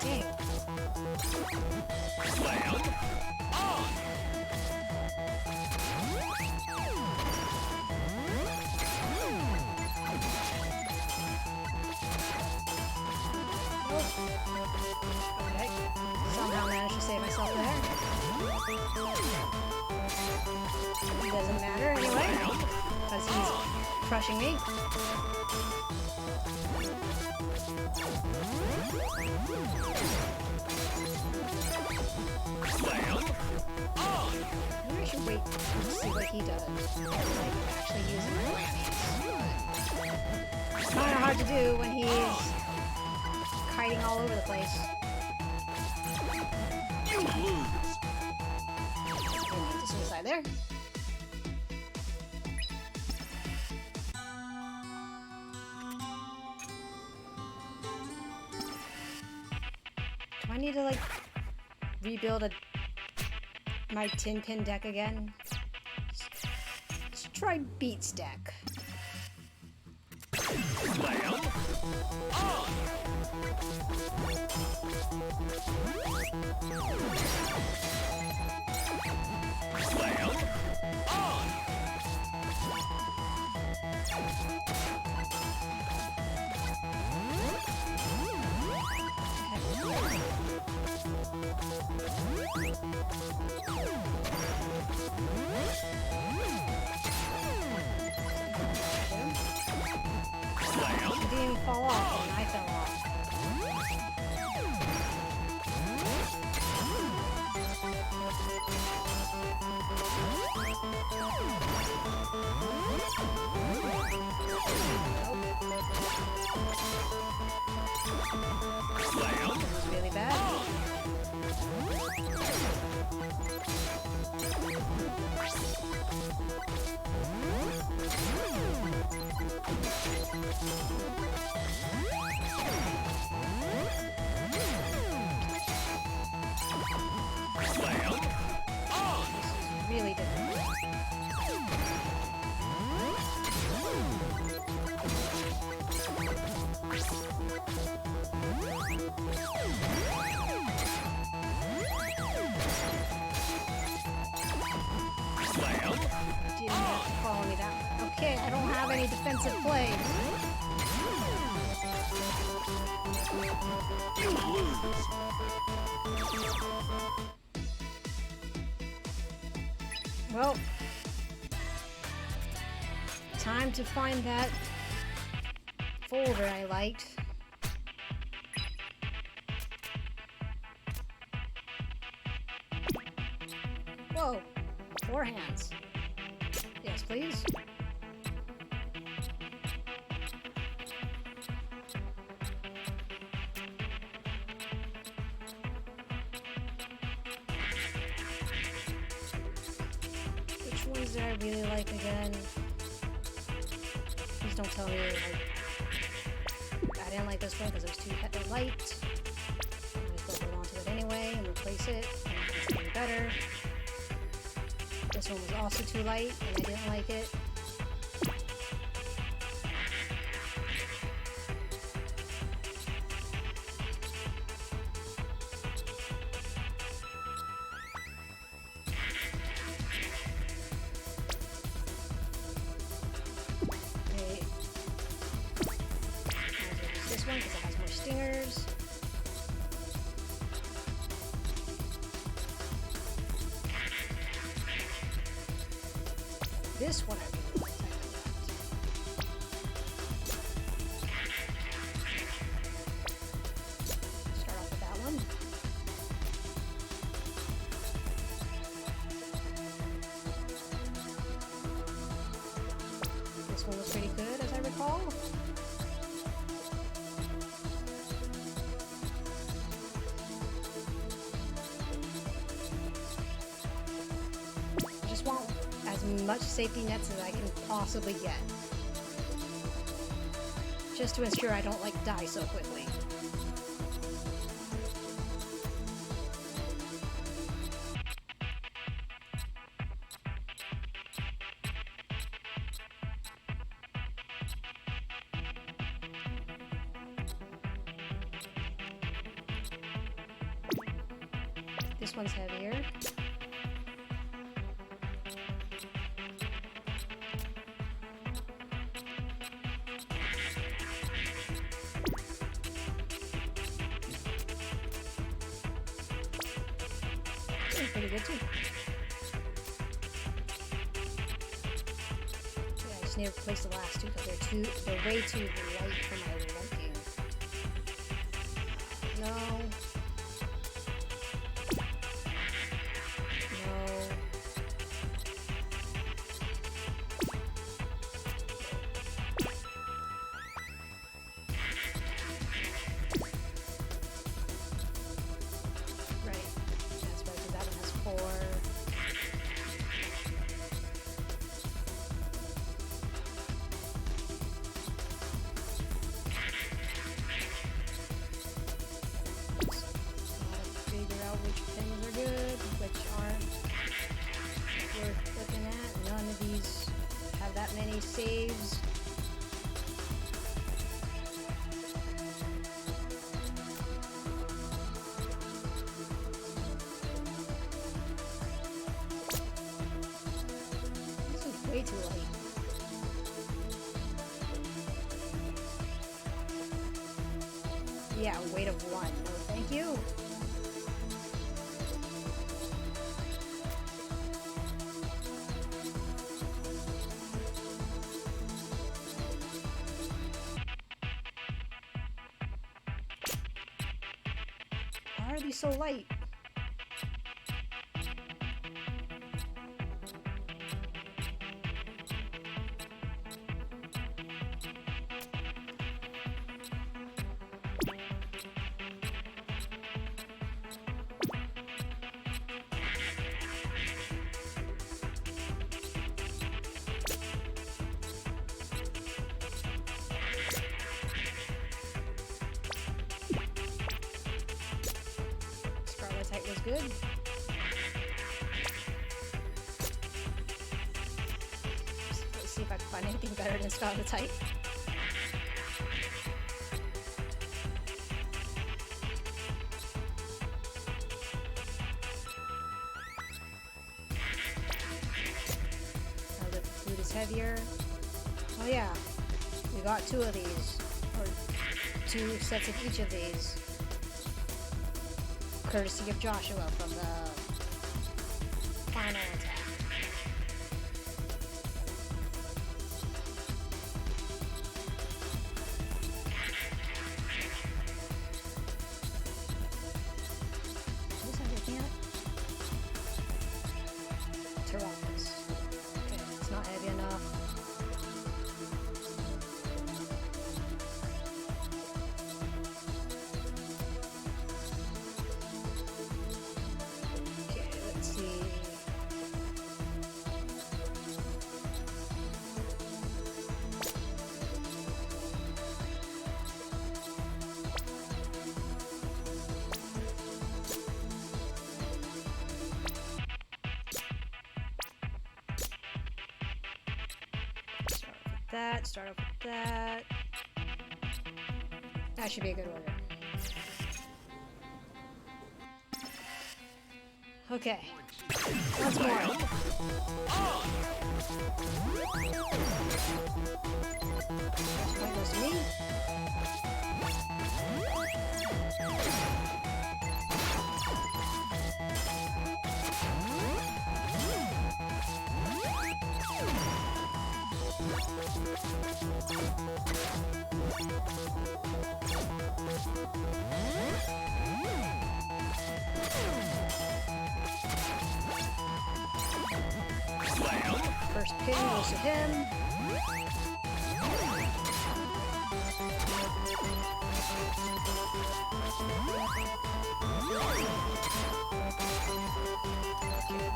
Dang. Okay. Somehow managed to save myself there. It doesn't matter anyway, because he's crushing me. Maybe I should wait to see what he does. Like, actually using my whammies. It's kind of hard to do when he's kiting all over the place. You lose. Didn't mean to suicide there. Do I need to, like, rebuild my tin pin deck again? Let's try Beats deck. He didn't even fall off, and I fell off. This is really bad. Really difficult. Didn't have to follow me down. Okay, I don't have any defensive plays. You lose. Well, time to find that folder I liked. Whoa, 4 hands. Yes, please. Which ones did I really like again? Please don't tell me, like, I didn't like this one because it was too light. I'm just gonna hold on to it anyway and replace it. And it's gonna be better. This one was also too light, and I didn't like it. This one because it has more stingers. This one I really like. Start off with that one. This one was pretty good, as I recall. I just want as much safety nets as I can possibly get. Just to ensure I don't, like, die so quickly. This one's heavier. Pretty good too. Yeah, I just need to replace the last two because they're way too light for my liking. No. No. Right. That's right, 'cause that one has 4. Gotta figure out which things are good, which aren't worth looking at. None of these have that many saves. This is way too light. Yeah, weight of 1. No, thank you. Why are these so light? Scarletite was good. Let's see if I can find anything better than Scarletite. Now the food is heavier. Oh yeah, we got 2 of these, or 2 sets of each of these. Courtesy of Joshua from the final attack. What is that looking at? Tyrannus. Okay, it's not heavy enough. Okay, let's see. that. Start off with that. That should be a good order. Okay. Once more. First point goes to me. First pin goes to him.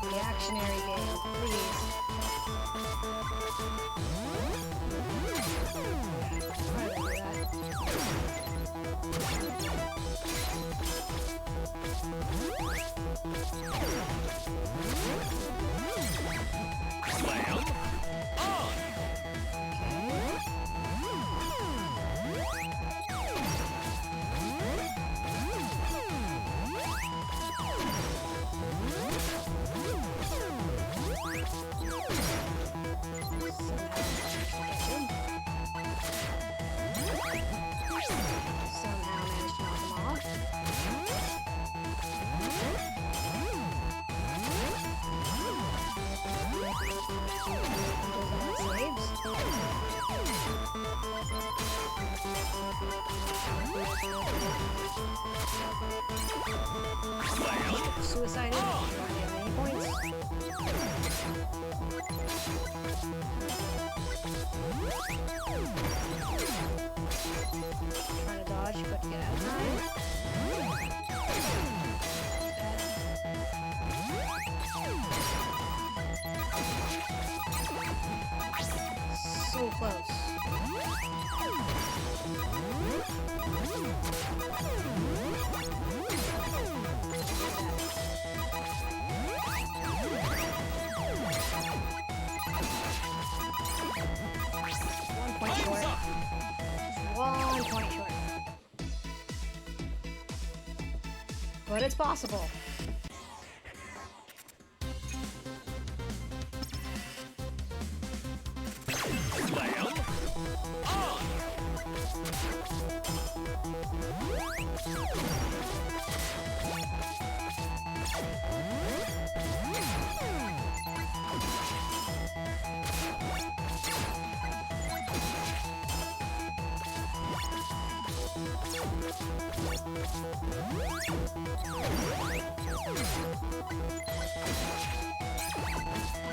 Reactionary game, please. Somehow managed to knock him off. Suicided. Do not have any points. Trying to dodge, but get out of time. So close. One point short. Just 1 point short. But it's possible.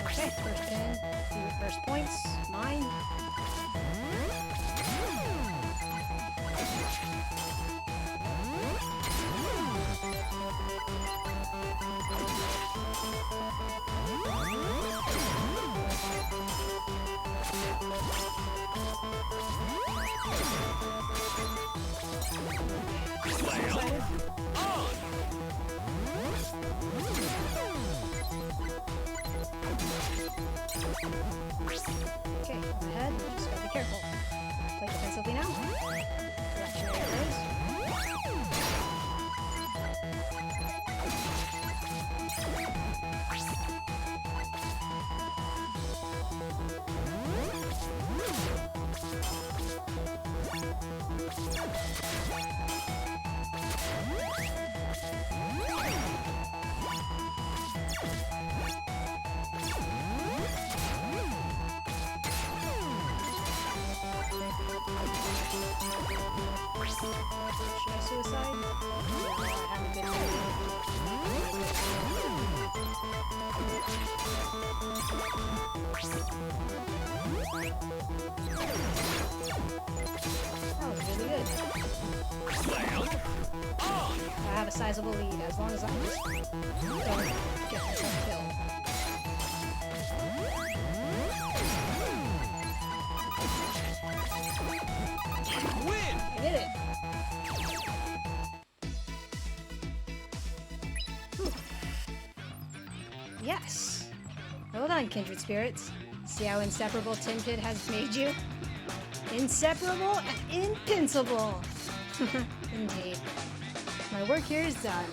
Okay, first pin. First points. Mine. Okay, I'm ahead. Just gotta be careful. Play defensively now. Reactionary plays. Should I suicide? No, I haven't been That was really good. I have a sizable lead as long as I just don't get myself killed. I did it! Whew. Yes! Well done, kindred spirits. See how inseparable Tinpit has made you? Inseparable and invincible! Indeed. My work here is done.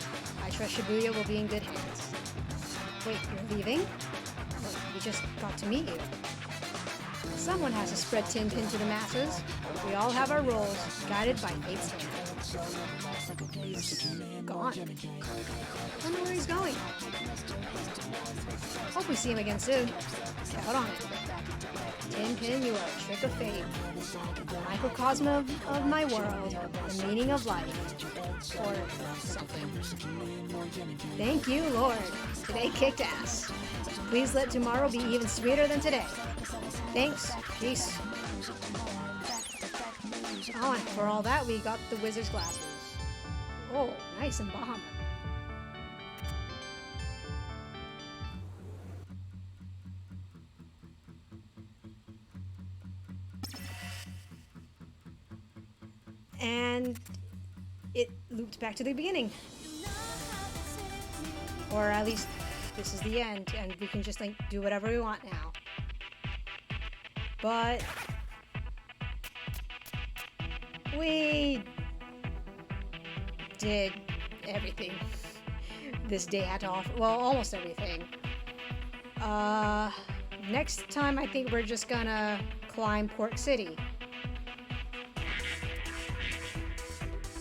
I trust Shibuya will be in good hands. Wait, you're leaving? Look, we just got to meet you. Someone has to spread Tinpin to the masses. We all have our roles, guided by fate's hand. He's gone. I wonder where he's going. Hope we see him again soon. Count on it. Tinpin, you are a trick of fate. The microcosm of my world, the meaning of life. Or something. Thank you, Lord. Today kicked ass. Please let tomorrow be even sweeter than today. Thanks. Peace. Oh, and for all that, we got the wizard's glasses. Oh, nice and bomb. And it looped back to the beginning. Or at least this is the end, and we can just like do whatever we want now. But we did everything this day had to offer. Well, almost everything. Next time I think we're just gonna climb Port City.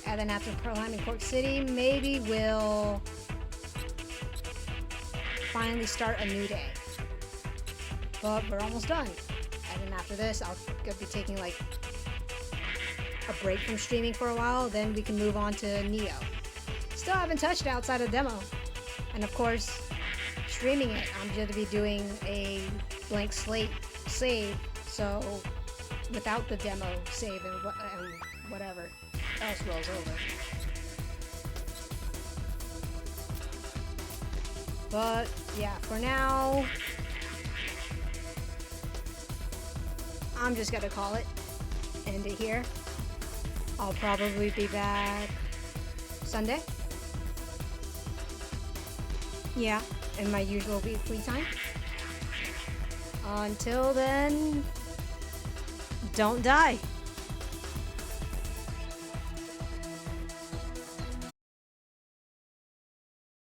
And then after climbing Port City, maybe we'll finally start a new day. But we're almost done. And then after this, I'll be taking like a break from streaming for a while, then we can move on to Neo. Still haven't touched it outside of demo. And of course, streaming it, I'm going to be doing a blank slate save, so without the demo save and whatever else rolls over. But yeah, for now, I'm just gonna call it, end it here. I'll probably be back Sunday. Yeah, in my usual weekly time. Until then, don't die.